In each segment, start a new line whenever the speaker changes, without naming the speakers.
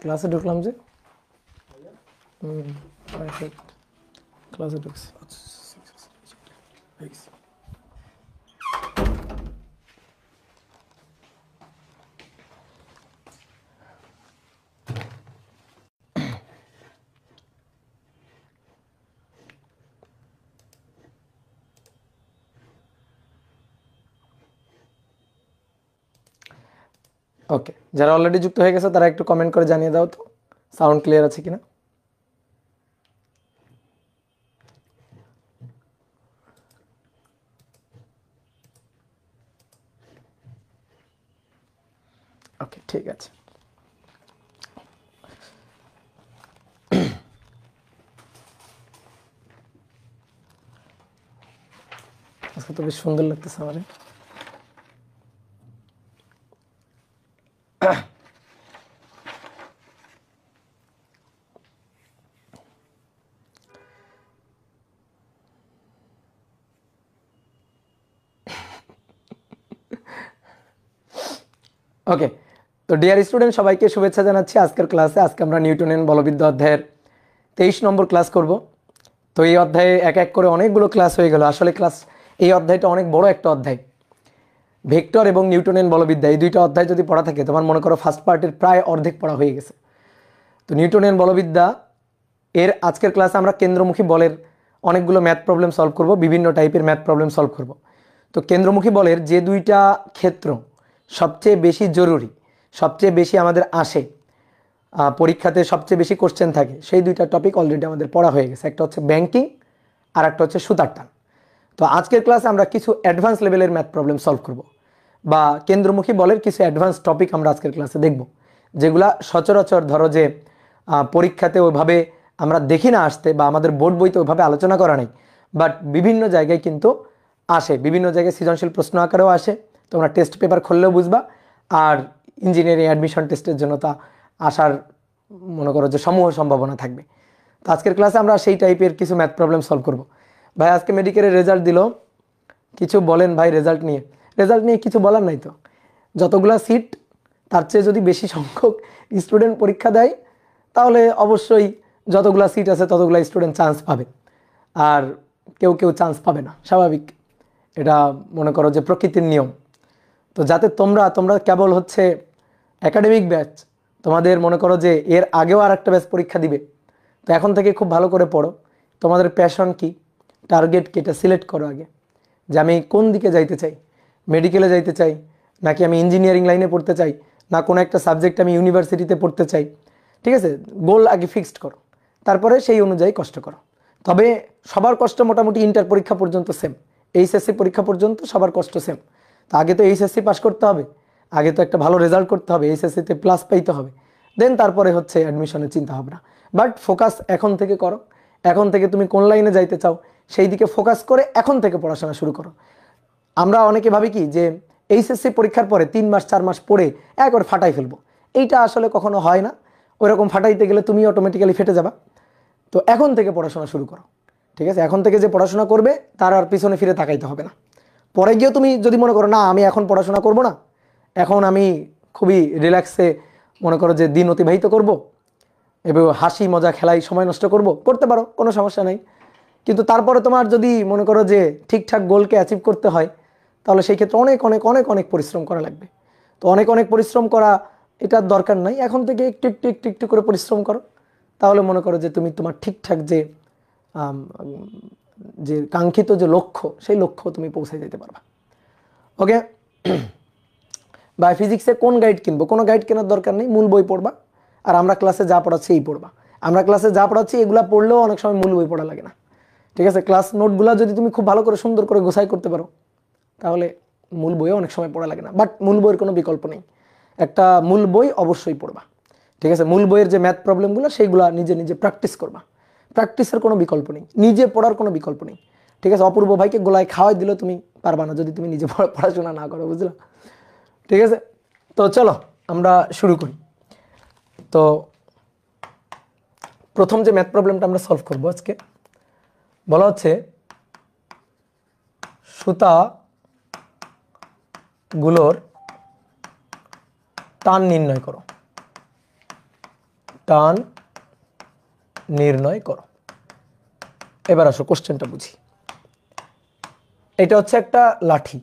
ক্লাসে ঢুকলাম যে ক্লাসে ঢুকছি। ওকে, যারা অলরেডি যুক্ত হয়ে গেছে তারা একটু কমেন্ট করে জানিয়ে দাও তো সাউন্ড ক্লিয়ার আছে কিনা। ওকে, ঠিক আছে। আজকে তো বেশ সুন্দর লাগতেছে আমার। ওকে, তো ডিয়ার স্টুডেন্ট, সবাইকে শুভেচ্ছা জানাচ্ছি আজকের ক্লাসে। আজকে আমরা নিউটনের বলবিদ্যা অধ্যায়ের 23 নম্বর ক্লাস করব। তো এই অধ্যায়ে এক এক করে অনেকগুলো ক্লাস হয়ে গেল। আসলে এই অধ্যায়টা অনেক বড় একটা অধ্যায়। ভেক্টর এবং নিউটনের বলবিদ্যা এই দুইটা অধ্যায় যদি পড়া থাকে, তোমার মনে করো ফার্স্ট পার্টের প্রায় অর্ধেক পড়া হয়ে গেছে। তো নিউটনের বলবিদ্যা এর আজকের ক্লাসে আমরা কেন্দ্রমুখী বলের অনেকগুলো ম্যাথ প্রবলেম সলভ করব, বিভিন্ন টাইপের ম্যাথ প্রবলেম সলভ করব। তো কেন্দ্রমুখী বলের যে দুইটা ক্ষেত্র সবচেয়ে বেশি জরুরি, সবচেয়ে বেশি আমাদের আসে, পরীক্ষাতে সবচেয়ে বেশি কোশ্চেন থাকে, সেই দুইটা টপিক অলরেডি আমাদের পড়া হয়ে গেছে। একটা হচ্ছে ব্যাংকিং আর একটা হচ্ছে সুতার টান। তো আজকের ক্লাসে আমরা কিছু অ্যাডভান্স লেভেলের ম্যাথ প্রবলেম সলভ করব, বা কেন্দ্রমুখী বলের কিছু অ্যাডভান্স টপিক আমরা আজকের ক্লাসে দেখব, যেগুলা সচরাচর ধরো যে পরীক্ষাতে ওইভাবে আমরা দেখি না আসতে, বা আমাদের বোর্ড বইতে ওইভাবে আলোচনা করা নেই, বাট বিভিন্ন জায়গায় কিন্তু আসে, বিভিন্ন জায়গায় সৃজনশীল প্রশ্ন আকারেও আসে। তোমরা টেস্ট পেপার খুললেও বুঝবা, আর ইঞ্জিনিয়ারিং অ্যাডমিশন টেস্টের জন্য তা আসার মনে করো যে সমূহ সম্ভাবনা থাকবে। তো আজকের ক্লাসে আমরা সেই টাইপের কিছু ম্যাথ প্রবলেম সলভ করব। ভাই আজকে মেডিকেলের রেজাল্ট দিল, কিছু বলেন ভাই রেজাল্ট নিয়ে? রেজাল্ট নিয়ে কিছু বলার নাই তো, যতগুলা সিট তার চেয়ে যদি বেশি সংখ্যক স্টুডেন্ট পরীক্ষা দেয়, তাহলে অবশ্যই যতগুলা সিট আছে ততগুলা স্টুডেন্ট চান্স পাবে, আর কেউ কেউ চান্স পাবে না, স্বাভাবিক। এটা মনে করো যে প্রকৃতির নিয়ম। তো যাতে তোমরা কেবল হচ্ছে একাডেমিক ব্যাচ, তোমাদের মনে করো যে এর আগেও আর একটা ব্যাচ পরীক্ষা দিবে, তো এখন থেকে খুব ভালো করে পড়ো। তোমাদের প্যাশন কি, টার্গেট কি, এটা সিলেক্ট করো আগে, যে আমি কোন দিকে যাইতে চাই। মেডিকেলে যাইতে চাই, নাকি আমি ইঞ্জিনিয়ারিং লাইনে পড়তে চাই, না কোনো একটা সাবজেক্ট আমি ইউনিভার্সিটিতে পড়তে চাই। ঠিক আছে, গোল আগে ফিক্সড করো, তারপরে সেই অনুযায়ী কষ্ট করো। তবে সবার কষ্ট মোটামুটি ইন্টার পরীক্ষা পর্যন্ত সেম, এইচএসসি পরীক্ষা পর্যন্ত সবার কষ্ট সেম। তো আগে তো এইচএসসি পাস করতে হবে, আগে তো একটা ভালো রেজাল্ট করতে হবে, এইচএসসিতে প্লাস পাইতে হবে, দেন তারপরে হচ্ছে অ্যাডমিশনের চিন্তা ভাবনা। বাট ফোকাস এখন থেকে করো। এখন থেকে তুমি কোন লাইনে যাইতে চাও সেই দিকে ফোকাস করে এখন থেকে পড়াশোনা শুরু করো। আমরা অনেকে ভাবি কি যে এইচএসসি পরীক্ষার পরে 3 মাস 4 মাস পড়ে একবার ফাটাই ফেলবো, এইটা আসলে কখনো হয় না। ওইরকম ফাটাইতে গেলে তুমি অটোমেটিক্যালি ফেটে যাবা। তো এখন থেকে পড়াশোনা শুরু করো, ঠিক আছে? এখন থেকে যে পড়াশোনা করবে তার আর পিছনে ফিরে তাকাইতে হবে না। পরে গিয়েও তুমি যদি মনে করো না আমি এখন পড়াশোনা করব না, এখন আমি খুবই রিল্যাক্সে মনে করো যে দিন অতিবাহিত করব, এবং হাসি মজা খেলাই সময় নষ্ট করতে পারো, কোনো সমস্যা নাই। কিন্তু তারপরে তোমার যদি মনে করো যে ঠিকঠাক গোলকে অ্যাচিভ করতে হয়, তাহলে সেই ক্ষেত্রে অনেক অনেক অনেক অনেক পরিশ্রম করা লাগবে। তো অনেক অনেক পরিশ্রম করা এটার দরকার নাই, এখন থেকে একটু একটু একটু একটু করে পরিশ্রম করো, তাহলে মনে করো যে তুমি তোমার ঠিকঠাক যে যে কাঙ্ক্ষিত যে লক্ষ্য, সেই লক্ষ্য তুমি পৌঁছে যেতে পারবা। ওকে, বা ফিজিক্সে কোন গাইড কিনবো? কোনো গাইড কেনার দরকার নেই, মূল বই পড়বা, আর আমরা ক্লাসে যা পড়াচ্ছি এই পড়বা। আমরা ক্লাসে যা পড়াচ্ছি এগুলা পড়লেও অনেক সময় মূল বই পড়া লাগে না, ঠিক আছে? ক্লাস নোটগুলো যদি তুমি খুব ভালো করে সুন্দর করে গোছাই করতে পারো, তাহলে মূল বইও অনেক সময় পড়া লাগে না। বাট মূল বইয়ের কোনো বিকল্প নেই, একটা মূল বই অবশ্যই পড়বা, ঠিক আছে? মূল বইয়ের যে ম্যাথ প্রবলেমগুলো সেইগুলো নিজে নিজে প্র্যাকটিস করবা, প্র্যাকটিসের কোনো বিকল্প নেই, নিজে পড়ার কোনো বিকল্প নেই, ঠিক আছে? অপূর্ব ভাইকে গোলায় খাওয়াই দিলে তুমি পারবা না যদি তুমি নিজে পড়াশোনা না করো, বুঝলা? ঠিক আছে, তো চলো আমরা শুরু করি। তো প্রথম যে ম্যাথ প্রবলেমটা আমরা সলভ করব আজকে, বলা হচ্ছে সুতাগুলোর টান নির্ণয় করো। টান নির্ণয় করো। এবার আসো কোশ্চেনটা বুঝি। এটা হচ্ছে একটা লাঠি,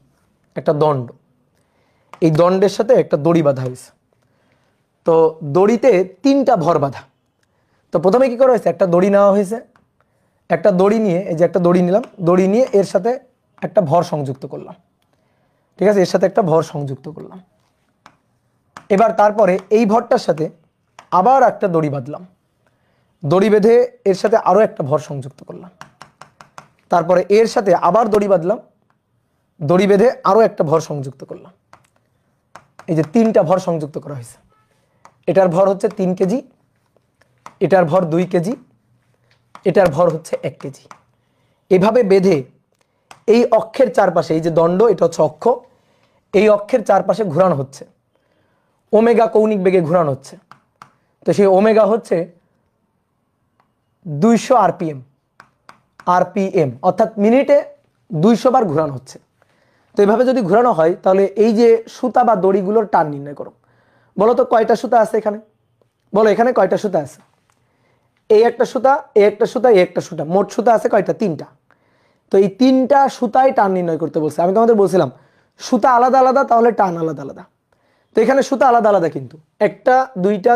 একটা দণ্ড। এই দণ্ডের সাথে একটা দড়ি বাঁধা হয়েছে। তো দড়িতে 3টা ভর বাঁধা। তো প্রথমে কি করা হয়েছে, একটা দড়ি নেওয়া হয়েছে। একটা দড়ি নিয়ে, এই যে একটা দড়ি নিলাম, দড়ি নিয়ে এর সাথে একটা ভর সংযুক্ত করলাম। ঠিক আছে, এর সাথে একটা ভর সংযুক্ত করলাম। এবার তারপরে এই ভরটার সাথে আবার একটা দড়ি বাঁধলাম। দড়ি বেঁধে এর সাথে আরও একটা ভর সংযুক্ত করলাম। তারপরে এর সাথে আবার দড়ি বাঁধলাম, দড়ি বেঁধে আরও একটা ভর সংযুক্ত করলাম। এই যে 3টা ভর সংযুক্ত করা হয়েছে। এটার ভর হচ্ছে 3 কেজি, এটার ভর 2 কেজি, এটার ভর হচ্ছে 1 কেজি। এভাবে বেঁধে এই অক্ষের চারপাশে, এই যে দণ্ড, এটা হচ্ছে অক্ষ, এই অক্ষের চারপাশে ঘোরানো হচ্ছে। ওমেগা কৌণিক বেগে ঘোরানো হচ্ছে। তো সেই ওমেগা হচ্ছে 200 আরপিএম। আরপিএম অর্থাৎ মিনিটে 200 বার ঘোরানো হচ্ছে। তো এইভাবে যদি ঘোরানো হয় তাহলে এই যে সুতা বা দড়িগুলোর টান নির্ণয় করো। বলো তো কয়টা সুতা আছে এখানে? বলো এখানে কয়টা সুতা আছে? এই একটা সুতা, এই একটা সুতা, এই একটা সুতা, মোট সুতা আছে কয়টা? 3টা। তো এই 3টা সুতায় টান নির্ণয় করতে বলছে। আমি তোমাদের বলছিলাম সুতা আলাদা আলাদা, তাহলে টান আলাদা আলাদা। তো এখানে সুতা আলাদা আলাদা, কিন্তু 1টা 2টা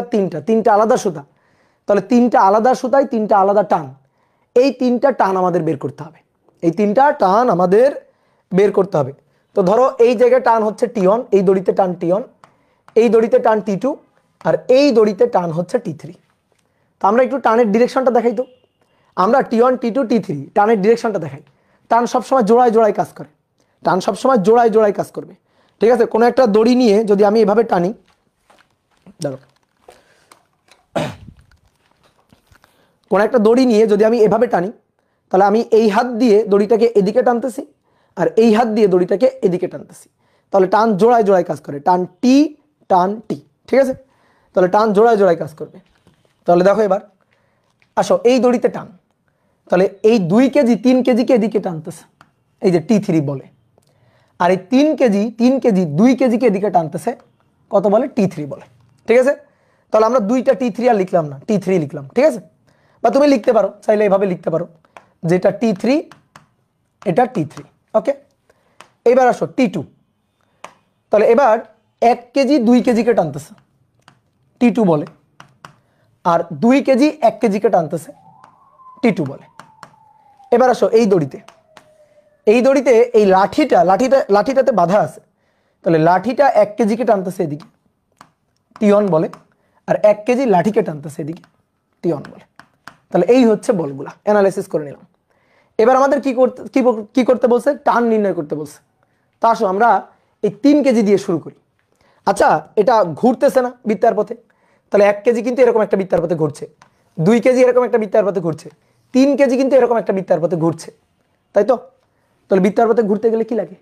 3টা আলাদা সুতা। তাহলে 3টা আলাদা সুতায় 3টা আলাদা টান। এই 3টা টান আমাদের বের করতে হবে। এই 3টা টান আমাদের বের করতে হবে। তো ধরো এই জায়গায় টান হচ্ছে T1, এই দড়িতে টান T1, এই দড়িতে টান T2, আর এই দড়িতে টান হচ্ছে T3। তো আমরা একটু টানের ডিরেকশনটা দেখাই। তো আমরা T1 T2 T3 টানের ডিরেকশনটা দেখাই। টান সবসময় জোড়ায় জোড়ায় কাজ করে। টান সবসময় জোড়ায় জোড়ায় কাজ করবে। ঠিক আছে, কোনো একটা দড়ি নিয়ে যদি আমি এভাবে টানি, দেখো কোনো একটা দড়ি নিয়ে যদি আমি এভাবে টানি, তাহলে আমি এই হাত দিয়ে দড়িটাকে এদিকে টানতেছি, আর এই হাত দিয়ে দড়িটাকে এদিকে টানতেছি। তাহলে টান জোড়ায় জোড়ায় কাজ করে। টান টি, টান টি। ঠিক আছে, তাহলে টান জোড়ায় জোড়ায় কাজ করবে। তাহলে দেখো এবার আসো এই দড়িতে টান। তাহলে এই 2 কেজি 3 কেজিকে এদিকে টানতেছে, এই যে T3 বলে। আর এই 3 কেজি 2 কেজিকে এদিকে টানতেছে, কত বলে? T3 বলে। ঠিক আছে, তাহলে আমরা 2টা T3 আর লিখলাম না, T3 লিখলাম। ঠিক আছে, বা তুমি লিখতে পারো, চাইলে এভাবে লিখতে পারো, যেটা T3 এটা T3। ওকে, এবার আসো T2। তাহলে এবার 1 কেজি 2 কেজিকে টানতেছে, T2 বলে। আর 2 কেজি 1 কেজিকে টানতেছে, T2 বলে। এবার আসো এই দড়িতে, এই দড়িতে এই লাঠিটাতে বাঁধা আছে। তাহলে লাঠিটা 1 কেজিকে টানতেছে এদিকে, T1 বলে। আর 1 কেজি লাঠিকে টানতেছে এদিকে, T1 বলে। তাহলে এই হচ্ছে বলগুলা, অ্যানালাইসিস করে নিলাম। এবার আমাদের কি করতে বলছে? টান নির্ণয় করতে বলছে। তা আসো আমরা এই 3 কেজি দিয়ে শুরু করি। আচ্ছা, এটা ঘুরতেছে না বৃত্তার পথে? তাহলে 1 কেজি কিন্তু এরকম একটা বৃত্তার পথে ঘুরছে, 2 কেজি এরকম একটা বৃত্তার পথে ঘুরছে, 3 কেজি কিন্তু এরকম একটা বৃত্তার পথে ঘুরছে, তাই তো? তাহলে বৃত্তার পথে ঘুরতে গেলে কি লাগে?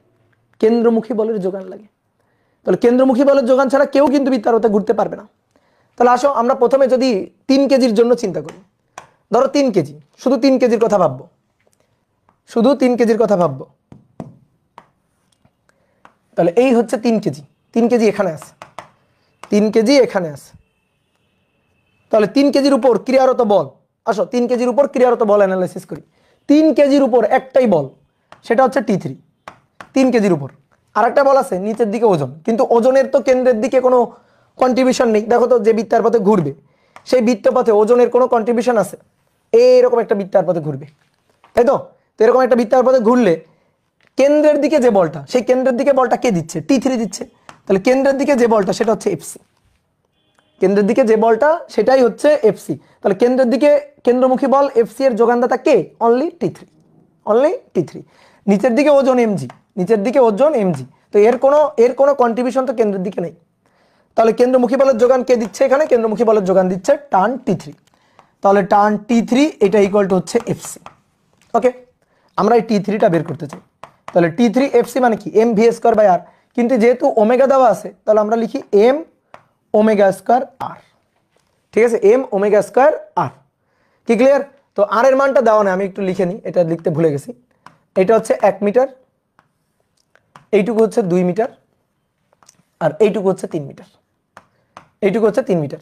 কেন্দ্রমুখী বলের যোগান লাগে। তাহলে কেন্দ্রমুখী বলের যোগান ছাড়া কেউ কিন্তু বৃত্তার পথে ঘুরতে পারবে না। তাহলে আসো আমরা প্রথমে যদি 3 কেজির জন্য চিন্তা করি। ধরো 3 কেজি, শুধু 3 কেজির কথা ভাববো, শুধু 3 কেজির কথা ভাববো। তাহলে এই হচ্ছে 3 কেজি, 3 কেজি এখানে আছে, 3 কেজি এখানে আছে। তাহলে 3 কেজির উপর ক্রিয়ারত বল, আসো 3 কেজির উপর ক্রিয়ারত বল অ্যানালাইসিস করি। 3 কেজির উপর একটাই বল, সেটা হচ্ছে T3। 3 কেজির উপর আরেকটা বল আছে নিচের দিকে ওজন, কিন্তু ওজনের তো কেন্দ্রের দিকে কোনো কন্ট্রিবিউশন নেই। দেখো তো যে বৃত্তার পথে ঘুরবে সেই বৃত্তপথে ওজনের কোনো কন্ট্রিবিউশন আছে? এইরকম একটা বৃত্তার পথে ঘুরবে, তাই তো? তো এরকম একটা বৃত্তার পথে ঘুরলে কেন্দ্রের দিকে যে বলটা, সেই কেন্দ্রের দিকে বলটা কে দিচ্ছে? T3 দিচ্ছে। তাহলে কেন্দ্রের দিকে যে বলটা সেটা হচ্ছে FC। কেন্দ্রের দিকে যে বলটা সেটাই হচ্ছে FC। তাহলে কেন্দ্রের দিকে কেন্দ্রমুখী বল FC এর যোগানদাতা কে? Only T3, only T3। নিচের দিকে ওজন mg, নিচের দিকে ওজন mg। তো এর কোনো কন্ট্রিবিউশন তো কেন্দ্রের দিকে নেই। তাহলে কেন্দ্রমুখী বলের যোগান কে দিচ্ছে এখানে? কেন্দ্রমুখী বলের যোগান দিচ্ছে টান T3। তাহলে টান T3 এটা ইকুয়াল টু হচ্ছে FC। ওকে, আমরা এই T3টা বের করতে চাই। তাহলে T3 FC মানে কি? m v square by r। কিন্তু যেহেতু ওমেগা দেওয়া আছে, তাহলে আমরা লিখি m ওমেগা স্কয়ার r। ঠিক আছে, m ওমেগা স্কয়ার r। কি ক্লিয়ার? তো আর এর মানটা দেওয়া না, আমি একটু লিখে নিই, এটা লিখতে ভুলে গেছি। এটা হচ্ছে 1 মিটার, এইটুকু হচ্ছে 2 মিটার, আর এইটুকু হচ্ছে 3 মিটার, এইটুকু হচ্ছে 3 মিটার।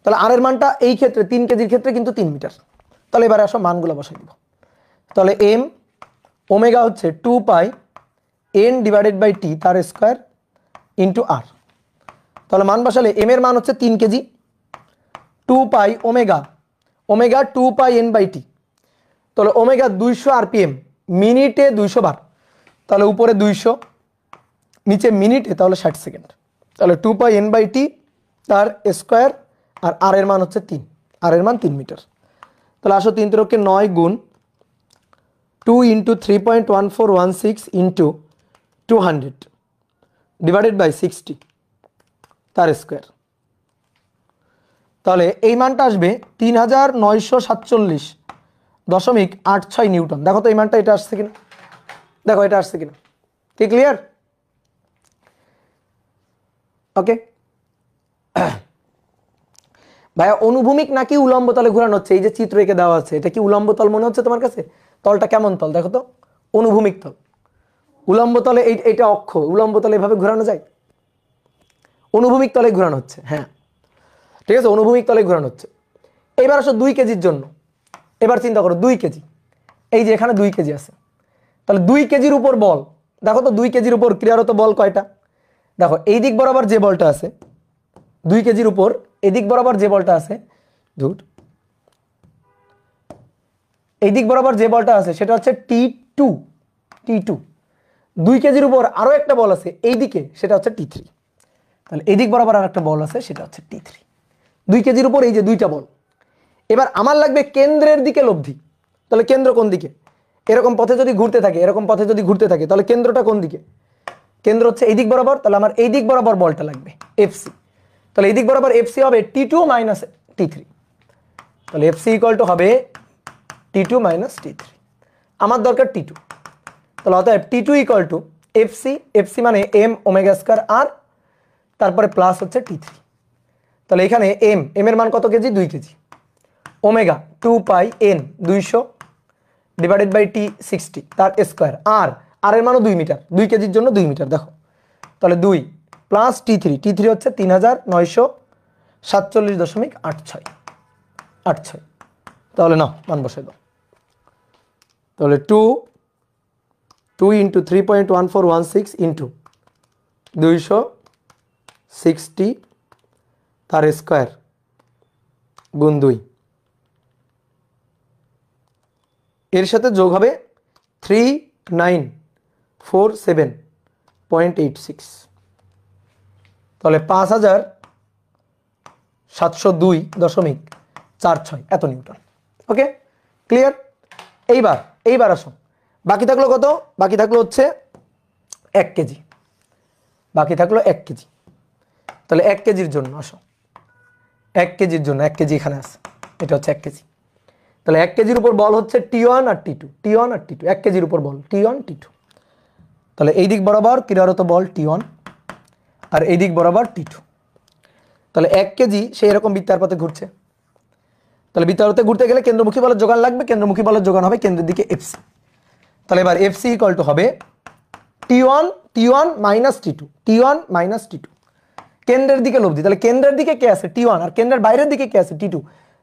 তাহলে আর এর মানটা এই ক্ষেত্রে 3 কেজির ক্ষেত্রে কিন্তু 3 মিটার। তাহলে এবারে আসো মানগুলো বসাই দিব। তাহলে এম ওমেগা হচ্ছে 2 পাই এন ডিভাইডেড বাই টি তার স্কোয়ার ইন্টু আর। তাহলে মান বসালে এম এর মান হচ্ছে 3 KG, 2 pi omega, omega 2 pi N by T. তাহলে ওমেগা 200 আরপিএম, মিনিটে 200 বার, তাহলে উপরে 200, নিচে মিনিটে, তাহলে 60 সেকেন্ড। তাহলে 2 পাই এন বাই টি তার স্কোয়ার, আর আর এর মান হচ্ছে 3, আর এর মান 3 মিটার। তাহলে আসো 3 3 9 গুণ 2 ইন্টু 3.1416 ইন্টু 200 ডিভাইডেড বাই 60 তার স্কোয়ার। তাহলে এই মানটা আসবে 3947.86 নিউটন। দেখো তো এই মানটা এটা আসছে কিনা, দেখো এটা আসছে কিনা। কি ক্লিয়ার? ওকে ভাইয়া, অনুভূমিক নাকি উলম্ব তলে ঘোরানো হচ্ছে? এই যে চিত্র এঁকে দেওয়া আছে, এটা কি উলম্ব তল মনে হচ্ছে তোমার কাছে? তলটা কেমন তল দেখো তো, অনুভূমিক তল। উলম্ব তলে এইটা অক্ষ, উলম্ব তলে এভাবে ঘোরানো যায়? অনুভূমিক তলে ঘোরানো হচ্ছে, হ্যাঁ ঠিক আছে, অনুভূমিক তলে ঘোরানো হচ্ছে। এবার আসো 2 কেজির জন্য। এবার চিন্তা করো 2 কেজি, এই যে এখানে 2 কেজি আছে, তাহলে 2 কেজির উপর বল, দেখো তো 2 কেজির উপর ক্রিয়ারত বল কয়টা? দেখো এই দিক বরাবর যে বলটা আছে 2 কেজির উপর, এদিক বরাবর যে বলটা আছে, ধুর, এই দিক বরাবর যে বলটা আছে সেটা হচ্ছে T2, T2। 2 কেজির উপর আরো একটা বল আছে এই দিকে, সেটা হচ্ছে T3। তাহলে এই দিক বরাবর আর একটা বল আছে, সেটা হচ্ছে T3। 2 কেজির উপর এই যে দুইটা বল। এবার আমার লাগবে কেন্দ্রের দিকে লব্ধি। তাহলে কেন্দ্র কোন দিকে? এরকম পথে যদি ঘুরতে থাকে, এরকম পথে যদি ঘুরতে থাকে, তাহলে কেন্দ্রটা কোন দিকে? কেন্দ্র হচ্ছে এই দিক বরাবর, তাহলে আমার এই দিক বরাবর বলটা লাগবে এফসি। তাহলে এই দিক বরাবর এফসি হবে T2 মাইনাস T3। তাহলে এফসি ইকুয়াল টু হবে T2 মাইনাস T3। আমার দরকার T2। তাহলে অতএব T2 equal to FC, FC মানে এম ওমেগা স্কয়ার আর, তারপরে প্লাস হচ্ছে T3। তাহলে এখানে এম এর মান কত KG? 2 KG. Omega 2 pi N 200 divided by T 60 তার স্কোয়ার, আর আর এর মানও 2 মিটার, 2 কেজির জন্য 2 মিটার। দেখো তাহলে 2 প্লাস T3, T3 হচ্ছে 3947.86। তাহলে না মান বসাই দাও। তাহলে 2 ইন্টু 3.1416 ইন্টু 260 তার স্কোয়ার গুণ 2, এর সাথে যোগ হবে 3947.86। তাহলে 5702.46 এত নিউটন। Okay clear? এইবার আসো, বাকি থাকলো কত? বাকি থাকলো হচ্ছে 1 কেজি, বাকি থাকলো 1 কেজি। তাহলে 1 কেজির জন্য আসো, 1 কেজির জন্য 1 কেজি এখানে আছে, এটা হচ্ছে 1 কেজি। তাহলে 1 কেজির উপর বল হচ্ছে T1 আর T2, T1 আর T2, 1 কেজির উপর বল T1 T2। তাহলে এই দিক বরাবর ক্রিয়ারত বল T1 আর এই দিক বরাবর T2। তাহলে 1 কেজি সেই এরকম বৃত্তার পথে ঘুরছে। তাহলে বৃত্তার পথে ঘুরতে গেলে কেন্দ্রমুখী বলের যোগান লাগবে, কেন্দ্রমুখী বলের যোগান হবে কেন্দ্রের দিকে এফসি। তাহলে এবার এফসি ইকুয়াল টু হবে T1 minus T2, T1 minus T2, কেন্দ্রের দিকে লব্ধি। তাহলে কেন্দ্রের দিকে কে আছে? T1, আর কেন্দ্রের বাইরের দিকে কে আছে? T2।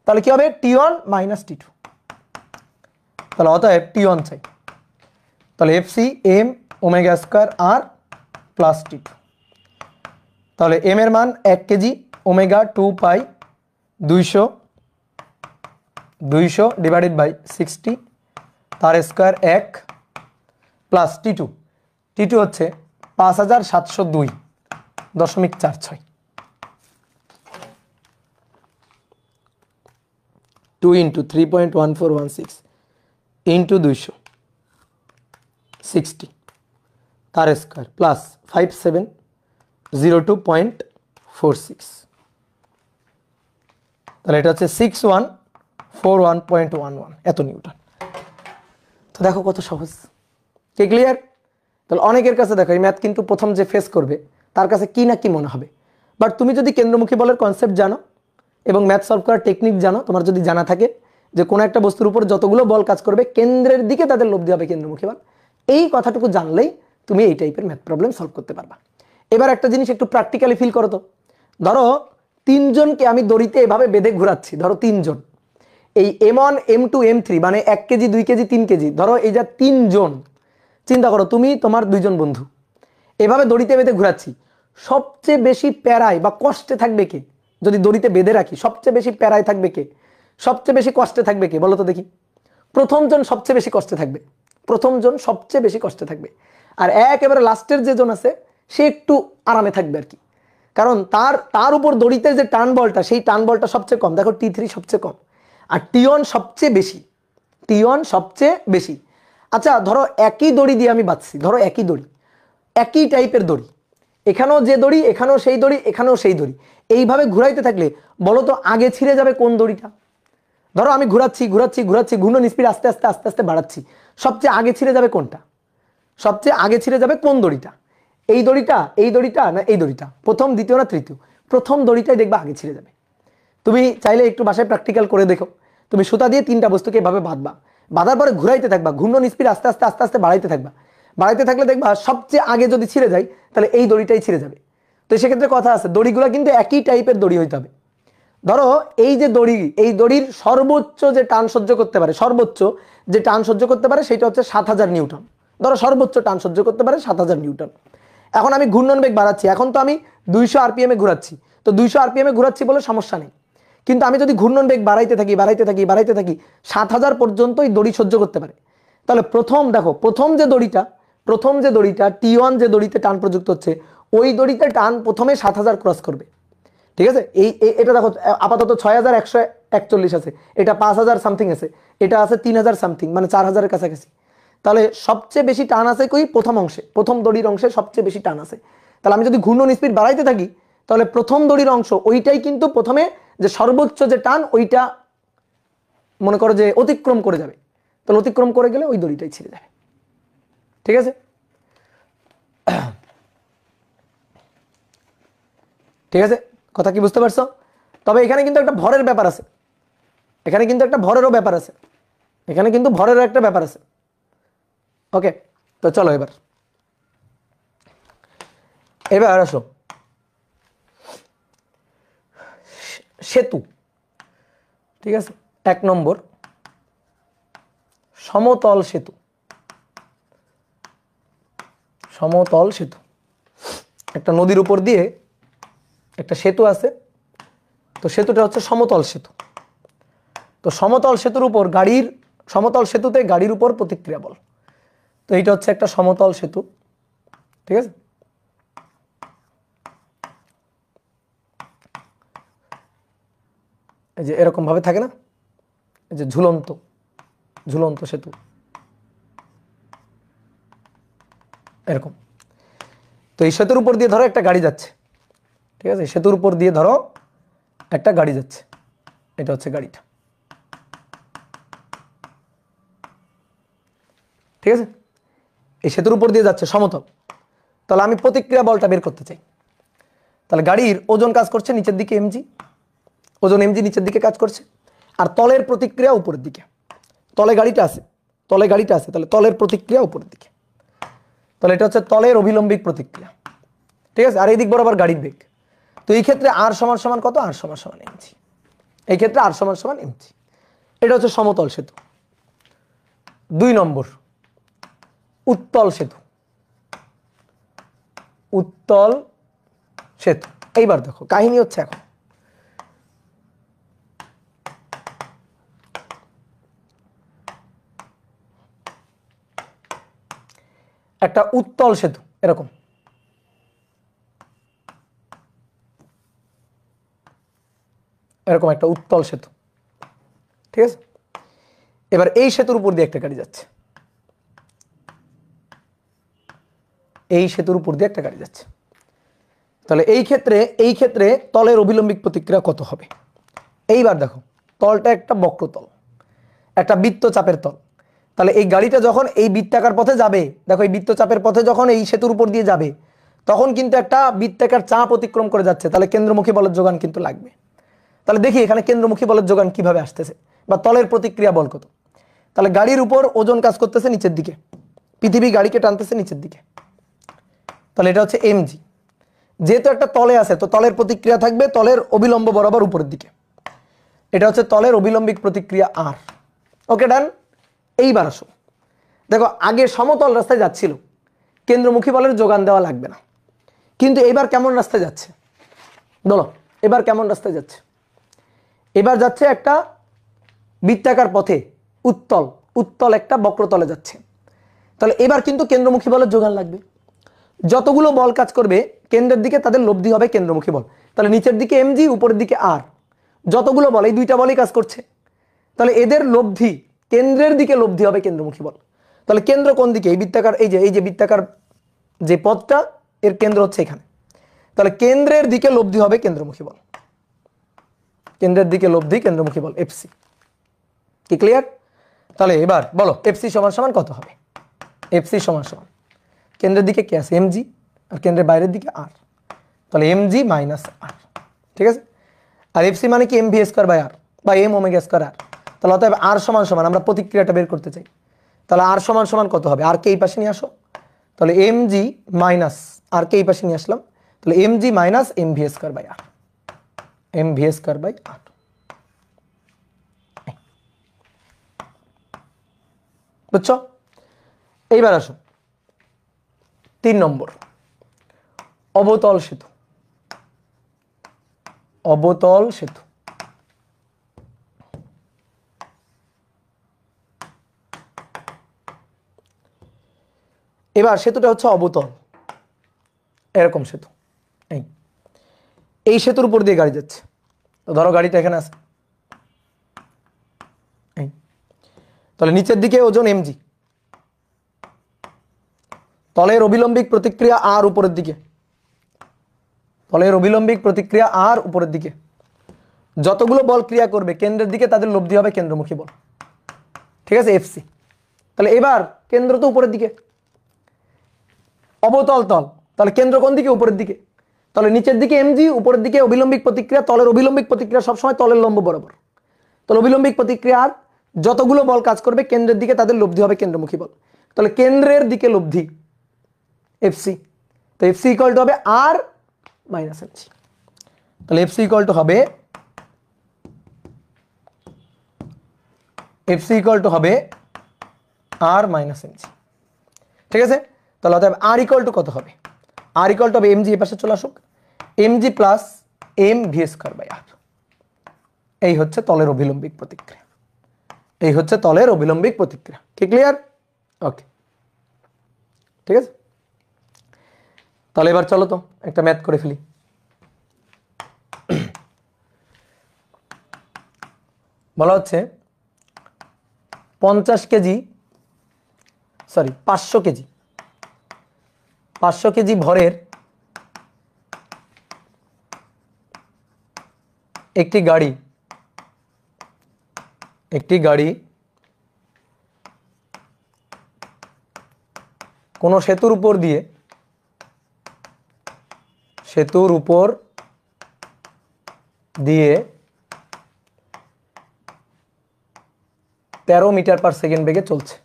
তাহলে কি হবে? T1 minus T2। তাহলে অতএব T1 চাই। তাহলে FC m omega square r plus T2। তাহলে এম এর মান 1 কেজি, ওমেগা 2 পাই 200 ডিভাইডেড বাই 60 তার স্কয়ার 1 প্লাস T2, T2 হচ্ছে 5702.46। 2 ইন্টু 3.1416 ইন্টু 260 তার স্কোয়ার প্লাস 5702.46। তাহলে এটা হচ্ছে 6141.11 এত নিউটন। তো দেখো কত সহজ। কি ক্লিয়ার? তাহলে অনেকের কাছে দেখো এই ম্যাথ কিন্তু প্রথম যে ফেস করবে তার কাছে কি না কি মনে হবে, বাট তুমি যদি কেন্দ্রমুখী বলের কনসেপ্ট জানো এবং ম্যাথ সলভ করার টেকনিক জানো, তোমার যদি জানা থাকে যে কোনো একটা বস্তুর উপর যতগুলো বল কাজ করবে কেন্দ্রের দিকে তাদের লব্ধি হবে কেন্দ্রমুখী বল। এই কথাটুকু জানলেই তুমি এই টাইপের ম্যাথ প্রবলেম সলভ করতে পারবা। এবার একটা জিনিস একটু প্র্যাকটিক্যালি ফিল করো তো। ধরো তিনজনকে আমি দড়িতে এভাবে বেঁধে ঘোরাচ্ছি, ধরো তিনজন, এই M1 M2 M3 মানে 1 কেজি 2 কেজি 3 কেজি, ধরো এই যা তিনজন, চিন্তা করো তুমি তোমার দুইজন বন্ধু এভাবে দড়িতে বেঁধে ঘোরাচ্ছি। সবচেয়ে বেশি প্যারায় বা কষ্টে থাকবে কে? যদি দড়িতে বেঁধে রাখি সবচেয়ে বেশি প্যারায় থাকবে কে? সবচেয়ে বেশি কষ্টে থাকবে কে বলো তো দেখি? প্রথমজন সবচেয়ে বেশি কষ্টে থাকবে, প্রথমজন সবচেয়ে বেশি কষ্টে থাকবে। আর একেবারে লাস্টের যে জন আছে সে একটু আরামে থাকবে আর কি, কারণ তার উপর দড়িতে যে টান বলটা সেই টান বলটা সবচেয়ে কম। দেখো T3 সবচেয়ে কম আর T1 সবচেয়ে বেশি, T1 সবচেয়ে বেশি। আচ্ছা ধরো একই দড়ি দিয়ে আমি বাঁধছি, ধরো একই দড়ি, একই টাইপের দড়ি, এখানেও যে দড়ি এখানেও সেই দড়ি এখানেও সেই দড়ি, এইভাবে ঘুরাইতে থাকলে বলো তো আগে ছিঁড়ে যাবে কোন দড়িটা? ধরো আমি ঘুরাচ্ছি ঘুরাচ্ছি ঘুরাচ্ছি, ঘূর্ণন স্পিড আস্তে আস্তে আস্তে আস্তে বাড়াচ্ছি, সবচেয়ে আগে ছিঁড়ে যাবে কোনটা? সবচেয়ে আগে ছিঁড়ে যাবে কোন দড়িটা? এই দড়িটা, এই দড়িটা, না এই দড়িটা? প্রথম, দ্বিতীয় না তৃতীয়? প্রথম দড়িটাই দেখবা আগে ছিঁড়ে যাবে। তুমি চাইলে একটু বাসায় প্র্যাকটিক্যাল করে দেখো। তুমি সুতা দিয়ে তিনটা বস্তুকে এভাবে বাঁধবা, বাঁধার পরে ঘুরাইতে থাকবা, ঘূর্ণন স্পিড আস্তে আস্তে আস্তে আস্তে বাড়াইতে থাকবা, বাড়াইতে থাকলে দেখবা সবচেয়ে আগে যদি ছিঁড়ে যায় তাহলে এই দড়িটাই ছিঁড়ে যাবে। তো সেক্ষেত্রে কথা আছে দড়িগুলো কিন্তু একই টাইপের দড়ি হইতে হবে। ধরো এই যে দড়ি, এই দড়ির সর্বোচ্চ যে টান সহ্য করতে পারে, সর্বোচ্চ যে টান সহ্য করতে পারে সেটা হচ্ছে 7000 নিউটন। ধরো সর্বোচ্চ টান সহ্য করতে পারে 7000 নিউটন। এখন আমি ঘূর্ণন বেগ বাড়াচ্ছি, এখন তো আমি 200 আরপিএম এ ঘুরাচ্ছি, তো 200 আরপিএম এ ঘুরাচ্ছি বলে সমস্যা নেই। কিন্তু আমি যদি ঘূর্ণন বেগ বাড়াইতে থাকি বাড়াইতে থাকি বাড়াইতে থাকি 7000 পর্যন্তই দড়ি সহ্য করতে পারে, তাহলে প্রথম দেখো প্রথম যে দড়িটা T1 যে দড়িতে টান প্রযুক্ত হচ্ছে ওই দড়িতে টান প্রথমে 7000 ক্রস করবে, ঠিক আছে? এটা দেখো আপাতত 6141 আছে, এটা 5000 সামথিং আছে, এটা আছে 3000 সামথিং, মানে 4000-এর কাছাকাছি। তাহলে সবচেয়ে বেশি টান আছে কই? প্রথম অংশে, প্রথম দড়ির অংশে সবচেয়ে বেশি টান আছে। তাহলে আমি যদি ঘূর্ণন স্পিড বাড়াইতে থাকি তাহলে প্রথম দড়ির অংশ ওইটাই কিন্তু প্রথমে যে সর্বোচ্চ যে টান ওইটা মনে করো যে অতিক্রম করে যাবে, তাহলে অতিক্রম করে গেলে ওই দড়িটাই ছিঁড়ে যাবে, ঠিক আছে? ঠিক আছে, কথা কি বুঝতে পারছো? তবে এখানে কিন্তু একটা ভরের ব্যাপার আছে, এখানে কিন্তু একটা ভরেরও ব্যাপার আছে, এখানে কিন্তু ভরেরও একটা ব্যাপার আছে। ওকে, তো চলো এবার আসো সেতু, ঠিক আছে? 1 নম্বর সমতল সেতু। সমতল সেতু, একটা নদীর উপর দিয়ে একটা সেতু আছে, তো সেতুটা হচ্ছে সমতল সেতু। তো সমতল সেতুর উপর সমতল সেতুতে গাড়ির উপর প্রতিক্রিয়া বল। তো এইটা হচ্ছে একটা সমতল সেতু, ঠিক আছে? এই যে এরকম ভাবে থাকে না, এই যে ঝুলন্ত সেতু এরকম। তো এই সেতুর উপর দিয়ে ধরো একটা গাড়ি যাচ্ছে, ঠিক আছে? সেতুর উপর দিয়ে ধরো একটা গাড়ি যাচ্ছে, এটা হচ্ছে গাড়িটা, ঠিক আছে? এই সেতুর উপর দিয়ে যাচ্ছে সমতল, তাহলে আমি প্রতিক্রিয়া বলটা বের করতে চাই। তাহলে গাড়ির ওজন কাজ করছে নিচের দিকে mg, ওজন mg নিচের দিকে কাজ করছে, আর তলের প্রতিক্রিয়া উপরের দিকে। তলে গাড়িটা আছে, তাহলে তলের প্রতিক্রিয়া উপরের দিকে, তাহলে এটা হচ্ছে তলের অভিলম্বিক প্রতিক্রিয়া, ঠিক আছে? আর এই দিক বরাবর গাড়ির বেগ। তো এই ক্ষেত্রে r সমান কত? r সমান mg। এই ক্ষেত্রে r সমান mg। এটা হচ্ছে সমতল সেতু। 2 নম্বর উত্তল সেতু। উত্তল সেতু, এইবার দেখো কাহিনী হচ্ছে এখন একটা উত্তল সেতু এরকম, একটা উত্তল সেতু, ঠিক আছে? এবার এই সেতুর উপর দিয়ে একটা গাড়ি যাচ্ছে, এই সেতুর উপর দিয়ে একটা গাড়ি যাচ্ছে। তাহলে এই ক্ষেত্রে তলের অভিলম্বিক প্রতিক্রিয়া কত হবে? এইবার দেখো তলটা একটা বক্রতল, একটা বৃত্তচাপের তল। তাহলে এই গাড়িটা যখন এই বৃত্তাকার পথে যাবে, দেখো এই বৃত্তচাপের পথে যখন এই সেতুর উপর দিয়ে যাবে তখন কিন্তু একটা বৃত্তাকার চাপ অতিক্রম করে যাচ্ছে, তাহলে কেন্দ্রমুখী বলের যোগান কিন্তু লাগবে। তাহলে দেখি এখানে কেন্দ্রমুখী বলের যোগান কিভাবে আসতেছে। বা তলের প্রতিক্রিয়া বল কত। তাহলে গাড়ির উপর ওজন কাজ করতেছে নিচের দিকে, পৃথিবী গাড়িকে টানতেছে নিচের দিকে, তাহলে এটা হচ্ছে mg। যেহেতু একটা তলে আছে তো তলের প্রতিক্রিয়া থাকবে তলের অবিলম্ব বরাবর উপরের দিকে, এটা হচ্ছে তলের অবিলম্বিক প্রতিক্রিয়া r। ওকে ডান। এইবার আসো, দেখো আগে সমতল রাস্তায় যাচ্ছিল, কেন্দ্রমুখী বলের যোগান দেওয়া লাগবে না, কিন্তু এবার কেমন রাস্তায় যাচ্ছে বলো, এবার কেমন রাস্তায় যাচ্ছে? এবার যাচ্ছে একটা বৃত্তাকার পথে, উত্তল উত্তল একটা বক্রতলে যাচ্ছে, তাহলে এবার কিন্তু কেন্দ্রমুখী বলের যোগান লাগবে। যতগুলো বল কাজ করবে কেন্দ্রের দিকে তাদের লব্ধি হবে কেন্দ্রমুখী বল, তাহলে নিচের দিকে mg উপরের দিকে r, যতগুলো বল এই দুইটা বলই কাজ করছে, তাহলে এদের লব্ধি কেন্দ্রের দিকে লব্ধি হবে কেন্দ্রমুখী বল। তাহলে কেন্দ্র কোন দিকে? এই বৃত্তাকার, এই যে বৃত্তাকার যে পথটা এর কেন্দ্র হচ্ছে এখানে, তাহলে কেন্দ্রের দিকে লব্ধি হবে কেন্দ্রমুখী বল, কেন্দ্রের দিকে লব্ধি কেন্দ্রমুখী বল এফসি। কি ক্লিয়ার? তাহলে এবার বলো এফসি সমান সমান কত হবে? এফসি সমান সমান কেন্দ্রের দিকে কে আছে mg আর কেন্দ্রের বাইরের দিকে r, তাহলে mg মাইনাস r, ঠিক আছে। আর এফসি মানে কি mv স্কয়ার বাই r বা m ওমেগা স্কয়ার r, তাহলে অতএব r সমান সমান আমরা প্রতিক্রিয়াটা বের করতে চাই, তাহলে r সমান সমান কত হবে? r কে এই পাশে নিয়ে আসো, তাহলে mg মাইনাস r কে এই পাশে নিয়ে আসলাম, তাহলে mg minus mv square by r, mv square by r। বুঝছো? এইবার আসো 3 নম্বর, অবতল সেতু। অবতল সেতু, এবার সেতুটা হচ্ছে অবতল, এরকম সেতু, এই সেতুর উপর দিয়ে গাড়ি যাচ্ছে, তো ধরো গাড়িটা এখানে আছে, তাহলে নিচের দিকে ওজন mg, তলের অবিলম্বিক প্রতিক্রিয়া r উপরের দিকে, তলের অবিলম্বিক প্রতিক্রিয়া r উপরের দিকে, যতগুলো বল ক্রিয়া করবে কেন্দ্রের দিকে তাদের লব্ধি হবে কেন্দ্রমুখী বল, ঠিক আছে এফসি। তাহলে এবার কেন্দ্র তো উপরের দিকে, অবতল তল, তাহলে কেন্দ্র কোন দিকে? উপরের দিকে, তাহলে নিচের দিকে mg উপরের দিকে অবিলম্বিক প্রতিক্রিয়া, তলের অবিলম্বিক প্রতিক্রিয়া সবসময় তলের লম্ব বরাবর, তাহলে অবিলম্বিক প্রতিক্রিয়া আর যতগুলো বল কাজ করবে কেন্দ্রের দিকে তাদের লব্ধি হবে কেন্দ্রমুখী বল, তাহলে কেন্দ্রের দিকে লব্ধি এফসি, তো এফসি ইকুয়াল টু হবে আর মাইনাস mg, তাহলে এফসি ইকুয়াল টু হবে আর মাইনাস mg, ঠিক আছে। তাহলে অতএব আর ইকুয়াল টু কত হবে? আর ইকুয়াল টু হবে mg, এর পাশে চলে আসুক, mg plus mv square by r। এই হচ্ছে তলের অবিলম্বিক প্রতিক্রিয়া, এই হচ্ছে তলের অবিলম্বিক প্রতিক্রিয়া। কি ক্লিয়ার? ওকে, ঠিক আছে। তাহলে এবার চলো তো একটা ম্যাথ করে ফেলি। বলা হচ্ছে 500 কেজি ভরের একটি গাড়ি কোন সেতুর উপর দিয়ে 13 মিটার পার সেকেন্ড বেগে চলছে,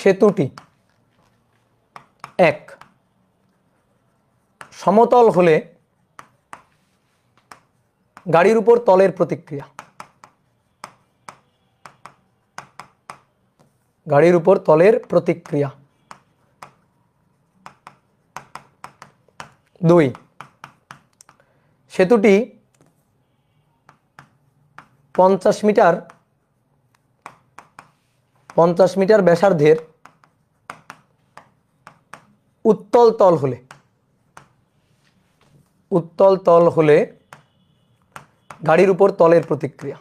সেতুটি 1 সমতল হলে গাড়ির উপর তলের প্রতিক্রিয়া, 2 সেতুটি 50 মিটার ব্যাসার্ধের উত্তল তল হলে গাড়ির উপর তলের প্রতিক্রিয়া।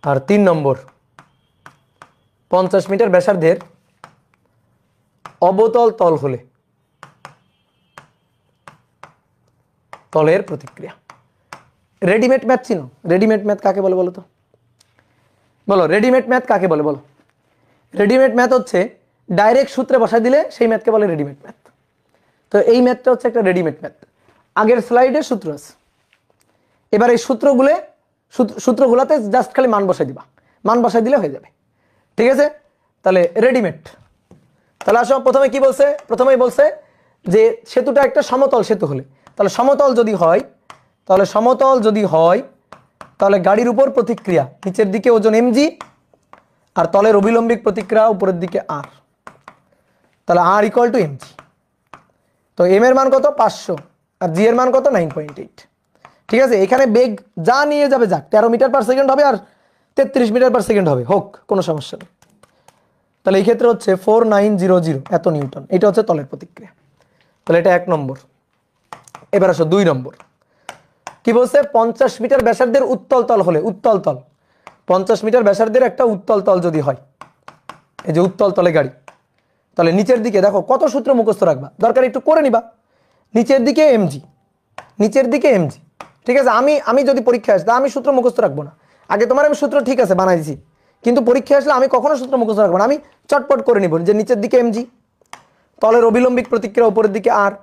আর 3 নম্বর 50 মিটার ব্যাসার্ধের অবতল তল হলে তলের প্রতিক্রিয়া। রেডিমেড ম্যাথ চিনো? রেডিমেড ম্যাথ কাকে বলে বলো তো? বলো রেডিমেড ম্যাথ কাকে বলে বলো? রেডিমেড ম্যাথ হচ্ছে ডাইরেক্ট সূত্রে বসায় দিলে সেই ম্যাথকে বলে রেডিমেড ম্যাথ। তো এই ম্যাথটা হচ্ছে একটা রেডিমেড ম্যাথ। আগের স্লাইডে সূত্র আছে, এবার এই সূত্রগুলোতে জাস্ট খালি মান বসাই দিবা, মান বসাই দিলে হয়ে যাবে। ঠিক আছে, তাহলে রেডিমেড। তাহলে আসো প্রথমে কি বলছে? প্রথমেই বলছে যে সেতুটা একটা সমতল সেতু হলে, তাহলে সমতল যদি হয় তাহলে গাড়ির উপর প্রতিক্রিয়া নিচের দিকে ওজন mg আর তলের অবিলম্বিক প্রতিক্রিয়া উপরের দিকে r, তাহলে r ইকুয়াল টু mg। তো m এর মান কত? 500 আর g এর মান কত? 9.8। ঠিক আছে, এখানে বেগ যা নিয়ে যাবে যাক, 13 মিটার পার সেকেন্ড হবে আর 33 মিটার পার সেকেন্ড হবে, হোক, কোনো সমস্যা নেই। তাহলে এই ক্ষেত্রে হচ্ছে 4900 এত নিউটন, এটা হচ্ছে তলের প্রতিক্রিয়া। তাহলে এটা 1 নম্বর। এবার আসো 2 নম্বর। কি বলছে? 50 মিটার ব্যাসার্ধের উত্তল তল হলে, উত্তল তল 50 মিটার ব্যাসার্ধের একটা উত্তল তল যদি হয়, এই যে উত্তল তলে গাড়ি, তাহলে নিচের দিকে দেখো কত সূত্র মুখস্থ রাখবা, দরকার একটু করে নিবা। নিচের দিকে mg, নিচের দিকে mg। ঠিক আছে, আমি যদি পরীক্ষা আসে আমি সূত্র মুখস্থ রাখবো না। আগে তোমার আমি সূত্র ঠিক আছে বানাই দিছি, কিন্তু পরীক্ষা আসলে আমি কখনো সূত্র মুখস্থ রাখবো না, আমি চটপট করে নিব যে নিচের দিকে mg, তলের অবিলম্বিক প্রতিক্রিয়া উপরের দিকে r।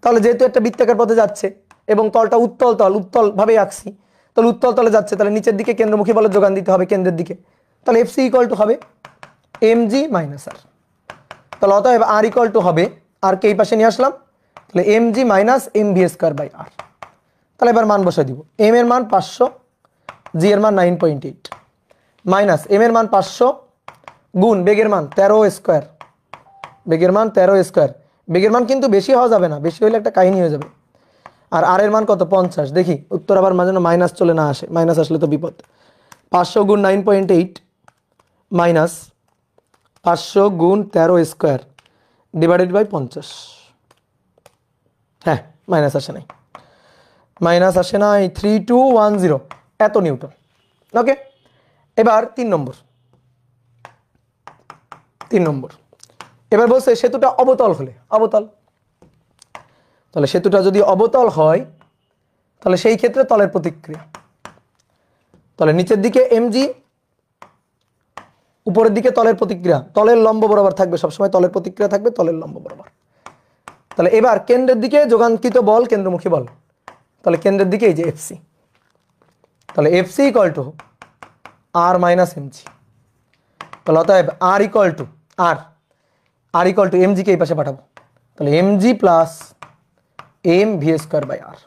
তাহলে যেহেতু একটা বৃত্তাকার পথে যাচ্ছে এবং তলটা উত্তল তল, উত্তল ভাবে আঁকছি, তাহলে উত্তল তলে যাচ্ছে, তাহলে নিচের দিকে কেন্দ্রমুখী বলের যোগান দিতে হবে কেন্দ্রের দিকে। তাহলে এফসি ইকুয়াল টু হবে mg মাইনাস r। তাহলে অতএব r ইকুয়াল টু হবে, আর কে এই পাশে নিয়ে আসলাম, তাহলে mg minus mv square by r। তাহলে এবার মান বসাই দিব, m এর মান 500, g এর মান 9.8 মাইনাস m এর মান 500 গুণ বেগের মান 13 স্কয়ার, বেগের মান 13 স্কয়ার। বেগের মান কিন্তু বেশি হওয়া যাবে না, বেশি হলে একটা কাহিনী হয়ে যাবে। আর r এর মান কত? 50। দেখি উত্তর আবার মাঝে মাইনাস চলে না আসে, মাইনাস আসলে তো বিপদ। 500 গুণ 9.8 মাইনাস 500 গুণ 13 স্কয়ার ডিভাইডেড বাই 50। হ্যাঁ, মাইনাস আসে নাই, মাইনাস আসে নাই, 3210 এত নিউটন। ওকে, এবার 3 নম্বর। এবার বলছে সেতুটা অবতল হলে, অবতল, তাহলে সেতুটা যদি অবতল হয় তাহলে সেই ক্ষেত্রে তলের প্রতিক্রিয়া, তাহলে নিচের দিকে mg, উপরের দিকে তলের প্রতিক্রিয়া, তলের লম্ব বরাবর থাকবে সবসময়, তলের প্রতিক্রিয়া থাকবে তলের লম্ব বরাবর। তাহলে এবার কেন্দ্রের দিকে যোগানকৃত বল কেন্দ্রমুখী বল, তাহলে কেন্দ্রের দিকে এই যে এফসি, তাহলে FC equal to R minus MG. তাহলে অতএব R equal to R equal to MG কে এই পাশে পাঠাবো, তাহলে MG plus M V square by R.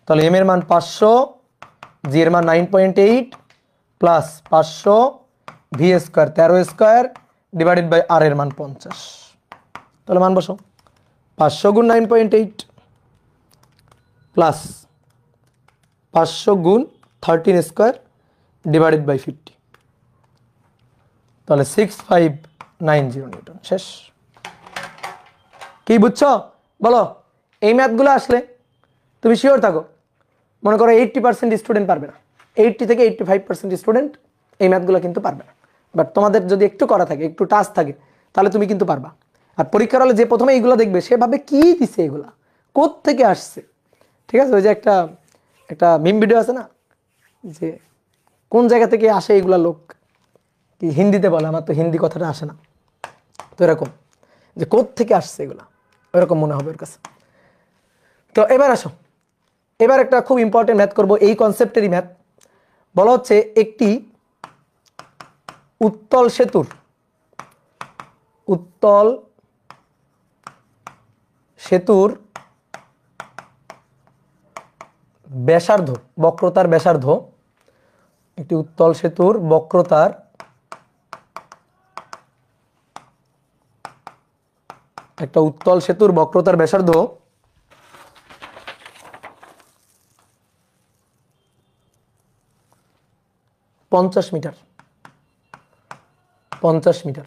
তাহলে এম এর মান 500, জি এর মান 9.8 plus 500 V square 13 square divided by R এর মান 50। তাহলে মান বসো, 500 গুণ 9.8 প্লাস 500 গুণ 13 স্কোয়ার ডিভাইডেড বাই 50, তাহলে 6590 নিউটন। শেষ। কি বুঝছো বলো? এই ম্যাথগুলো আসলে তুমি শিওর থাকো, মনে করো 80% স্টুডেন্ট পারবে না, 80 থেকে 85% স্টুডেন্ট এই ম্যাথগুলো কিন্তু পারবে না। বাট তোমাদের যদি একটু করা থাকে, একটু টাচ থাকে, তাহলে তুমি কিন্তু পারবা। আর পরীক্ষার হলে যে প্রথমে এইগুলো দেখবে সে ভাবে কি দিছে, এগুলা কোথ থেকে আসছে। ঠিক আছে, ওই যে একটা মিম ভিডিও আছে না, যে কোন জায়গা থেকে আসে এগুলা লোক, কি হিন্দিতে বলে, আমার তো হিন্দি কথাটা আসে না, তো এরকম যে কোথ থেকে আসছে এগুলা, ওইরকম মনে হবে ওর কাছে। তো এবার আসো, এবার একটা খুব ইম্পর্টেন্ট ম্যাথ করব, এই কনসেপ্টেরই ম্যাথ। বলা হচ্ছে একটি উত্তল সেতুর ব্যাসার্ধ, বক্রতার ব্যাসার্ধ, একটি উত্তল সেতুর বক্রতার ব্যাসার্ধ 50 মিটার।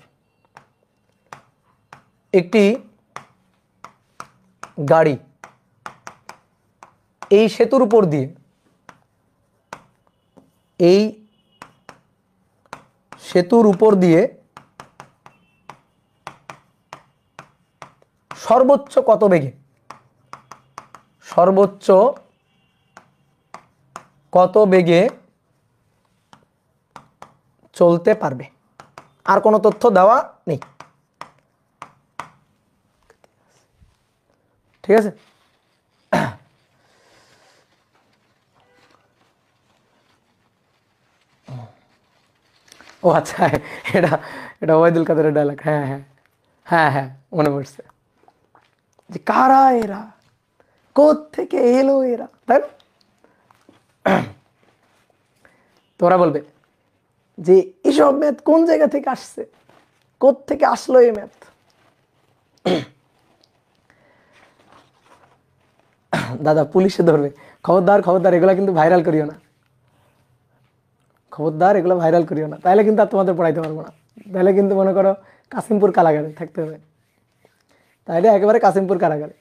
একটি গাড়ি এই সেতুর উপর দিয়ে, সর্বোচ্চ কত বেগে, সর্বোচ্চ কত বেগে চলতে পারবে, আর কোনো তথ্য দেওয়া নেই। ঠিক আছে, ও আচ্ছা, এটা এটা ওয়াইদুল কাদেরের ডায়লগ। হ্যাঁ হ্যাঁ হ্যাঁ হ্যাঁ, মনে পড়ছে যে কারা এরা, কোত্থেকে এলো এরা, তাই না? তোরা বলবে যে এসব ম্যাথ কোন জায়গা থেকে আসছে, কোত্থেকে আসলো এই ম্যাথ। দাদা পুলিশে ধরবে, খবরদার খবরদার, এগুলা কিন্তু ভাইরাল করিও না, খবরদার এগুলো ভাইরাল করিও না, তাহলে কিন্তু আর তোমাদের পড়াইতে পারবো না। তাহলে কিন্তু মনে করো কাশিমপুর কারাগারে থাকতে হবে, তাহলে একেবারে কাশিমপুর কারাগারে।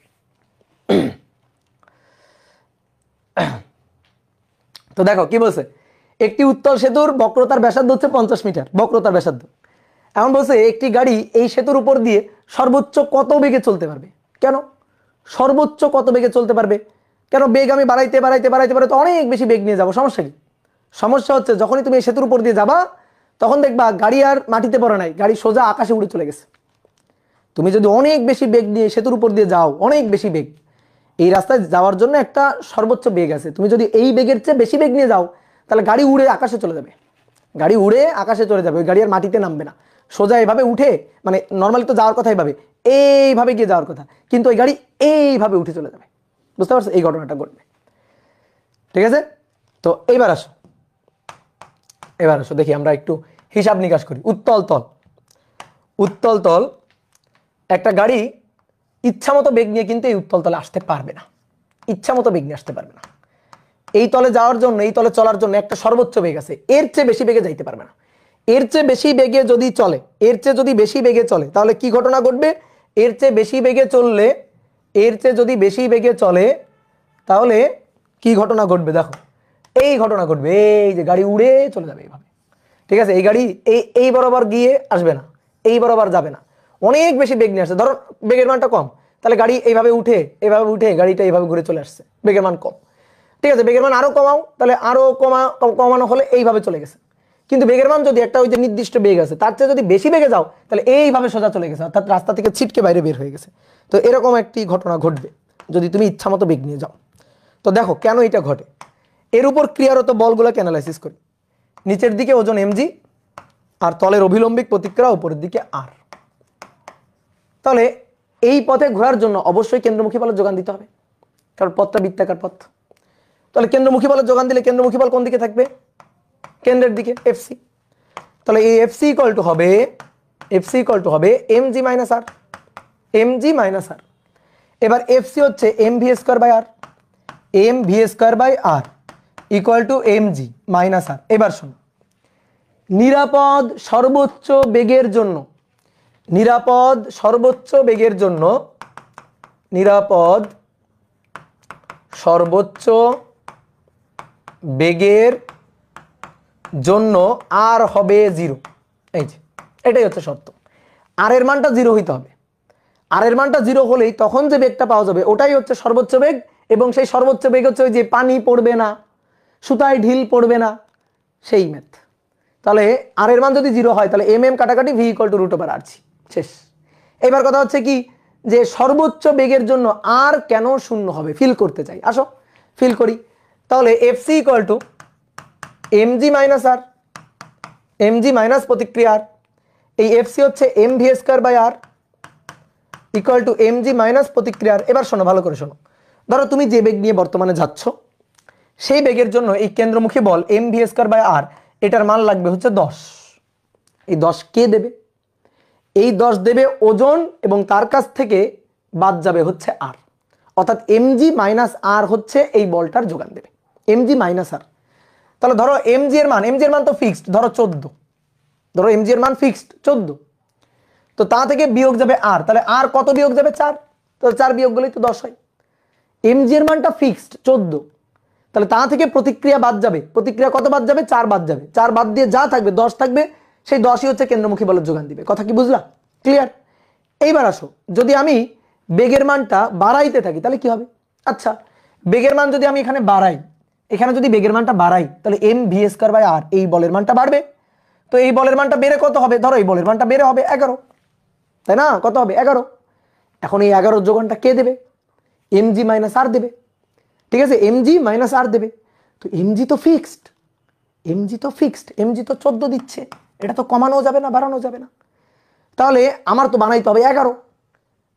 তো দেখো কি বলছে, একটি উত্তল সেতুর বক্রতার ব্যাসার্ধ হচ্ছে 50 মিটার, বক্রতার ব্যাসার্ধ। এখন বলছে একটি গাড়ি এই সেতুর উপর দিয়ে সর্বোচ্চ কত বেগে চলতে পারবে। কেন সর্বোচ্চ কত বেগে চলতে পারবে? কেন বেগ আমি বাড়াইতে বাড়াইতে বাড়াইতে বাড়াইতে অনেক বেশি বেগ নিয়ে যাবো, সমস্যা কি? সমস্যা হচ্ছে যখনই তুমি এই সেতুর উপর দিয়ে যাবা তখন দেখবা গাড়ি আর মাটিতে পড়ে নাই, গাড়ি সোজা আকাশে উড়ে চলে গেছে। তুমি যদি অনেক বেশি বেগ নিয়ে সেতুর উপর দিয়ে যাও, অনেক বেশি বেগ, এই রাস্তায় যাওয়ার জন্য একটা সর্বোচ্চ বেগ আছে, তুমি যদি এই বেগের চেয়ে বেশি বেগ নিয়ে যাও তাহলে গাড়ি উড়ে আকাশে চলে যাবে, গাড়ি উড়ে আকাশে চলে যাবে, ওই গাড়ি আর মাটিতে নামবে না, সোজা এভাবে উঠে, মানে নর্মালি তো যাওয়ার কথা এইভাবে গিয়ে যাওয়ার কথা, কিন্তু ওই গাড়ি এইভাবে উঠে চলে যাবে। বুঝতে পারছো, এই ঘটনাটা ঘটবে। ঠিক আছে, তো এইবার আসো, এবার আসো দেখি আমরা একটু হিসাব নিকাশ করি। উত্তল তল, উত্তল তল, একটা গাড়ি ইচ্ছা মতো বেগ নিয়ে কিন্তু এই উত্তল তলে আসতে পারবে না, ইচ্ছা মতো বেগ নিয়ে আসতে পারবে না। এই তলে যাওয়ার জন্য, এই তলে চলার জন্য একটা সর্বোচ্চ বেগ আছে, এর চেয়ে বেশি বেগে যাইতে পারবে না। এর চেয়ে বেশি বেগে যদি চলে, এর চেয়ে যদি বেশি বেগে চলে তাহলে কি ঘটনা ঘটবে? এর চেয়ে বেশি বেগে চললে, এর চেয়ে যদি বেশি বেগে চলে তাহলে কি ঘটনা ঘটবে? দেখো এই ঘটনা ঘটবে, এই যে গাড়ি উড়ে চলে যাবে এইভাবে। ঠিক আছে, এই গাড়ি এই বরাবর গিয়ে আসবে না, এই বরাবর যাবে না, অনেক বেশি বেগ নিয়ে আসছে, ধরো বেগের মানটা কম, তাহলে গাড়ি এইভাবে উঠে গাড়িটা এইভাবে ঘুরে চলে আসছে, বেগের মান কম। ঠিক আছে, বেগের মান আরো কমাও, তাহলে আরো কমানো হলে এইভাবে চলে গেছে। কিন্তু বেগের মান যদি একটা ওই যে নির্দিষ্ট বেগ আছে তার চেয়ে যদি বেশি বেগে যাও তাহলে এইভাবে সোজা চলে গেছে, অর্থাৎ রাস্তা থেকে ছিটকে বাইরে বের হয়ে গেছে। তো এরকম একটি ঘটনা ঘটবে যদি তুমি ইচ্ছা মতো বেগ নিয়ে যাও। তো দেখো কেন এটা ঘটে, এর উপর ক্রিয়ারত বলগুলোকে অ্যানালাইসিস করি। নিচের দিকে ওজন mg আর তলের অভিলম্বিক প্রতিক্রিয়া উপরের দিকে r। তাহলে এই পথে ঘোরার জন্য অবশ্যই কেন্দ্রমুখী বলের যোগান দিতে হবে, কারণ পথটা বৃত্তাকার পথ। তাহলে কেন্দ্রমুখী বলের যোগান দিলে কেন্দ্রমুখী বল কোন দিকে থাকবে? কেন্দ্রের দিকে, FC। তাহলে এই FC ইকুয়াল টু হবে mg minus r, mg minus r। এবার FC হচ্ছে mv square by r, mv square by r equal to mg minus r। এবার শোনো, নিরাপদ সর্বোচ্চ বেগের জন্য, নিরাপদ সর্বোচ্চ বেগের জন্য, নিরাপদ সর্বোচ্চ বেগের জন্য আর হবে 0। এই যে এটাই হচ্ছে শর্ত, আর এর মানটা 0 হইতে হবে। আর এর মানটা 0 হলেই তখন যে বেগটা পাওয়া যাবে ওটাই হচ্ছে সর্বোচ্চ বেগ, এবং সেই সর্বোচ্চ বেগ হচ্ছে ওই যে পানি পড়বে না, সুতায় ঢিল পড়বে না, সেই ম্যাথ। তাহলে আর এর মান যদি 0 হয় তাহলে mm কাটাকাটি v ইকুয়াল টু √r শেষ। এবার কথা হচ্ছে কি, যে সর্বোচ্চ বেগের জন্য আর কেন শূন্য হবে, ফিল করতে চাই, আসো ফিল করি। তাহলে FC equal to mg minus r, mg minus প্রতিক্রিয়া r, এই FC হচ্ছে mv square by r equal to mg minus প্রতিক্রিয়া r। এবার শোনো ভালো করে শোনো, ধরো তুমি যে বেগ নিয়ে বর্তমানে যাচ্ছ সেই বেগের জন্য এই কেন্দ্রমুখী বল mv স্কয়ার বাই r, এটার মান লাগবে হচ্ছে 10। এই 10 কে দেবে? এই 10 দেবে ওজন, এবং তার কাছ থেকে বাদ যাবে হচ্ছে r, অর্থাৎ mg মাইনাস r হচ্ছে এই বলটার যোগান দেবে, mg মাইনাস r। তাহলে ধরো mg এর মান তো ফিক্সড, ধরো 14, ধরো mg এর মান ফিক্সড 14, তো তা থেকে বিয়োগ যাবে r, তাহলে r কত বিয়োগ যাবে? 4, তাহলে 4 বিয়োগ গেলেই তো 10 হয়। mg এর মানটা ফিক্সড 14, তাহলে তা থেকে প্রতিক্রিয়া বাদ যাবে, প্রতিক্রিয়া কত বাদ যাবে? 4 বাদ যাবে, 4 বাদ দিয়ে যা থাকবে 10 থাকবে, সেই 10ই হচ্ছে কেন্দ্রমুখী বলের যোগান দিবে। কথা কি বুঝলা? ক্লিয়ার? এইবার আসো, যদি আমি বেগের মানটা বাড়াইতে থাকি তাহলে কি হবে? আচ্ছা, বেগের মান যদি আমি এখানে বাড়াই, এখানে যদি বেগের মানটা বাড়াই তাহলে এম ভি স্কয়ার বাই আর, এই বলের মানটা বাড়বে। তো এই বলের মানটা বেড়ে কত হবে, ধরো এই বলের মানটা বেড়ে হবে 11, তাই না? কত হবে 11। এখন এই 11 যোগানটা কে দেবে? এম জি মাইনাস আর দেবে, ঠিক আছে? এম জি মাইনাস আর দেবে। তো এম জি তো ফিক্সড, এমজি তো ফিক্সড, এমজি তো 14 দিচ্ছে, এটা তো কমানো যাবে না, বাড়ানো যাবে না। তাহলে আমার তো বানাইতে হবে 11।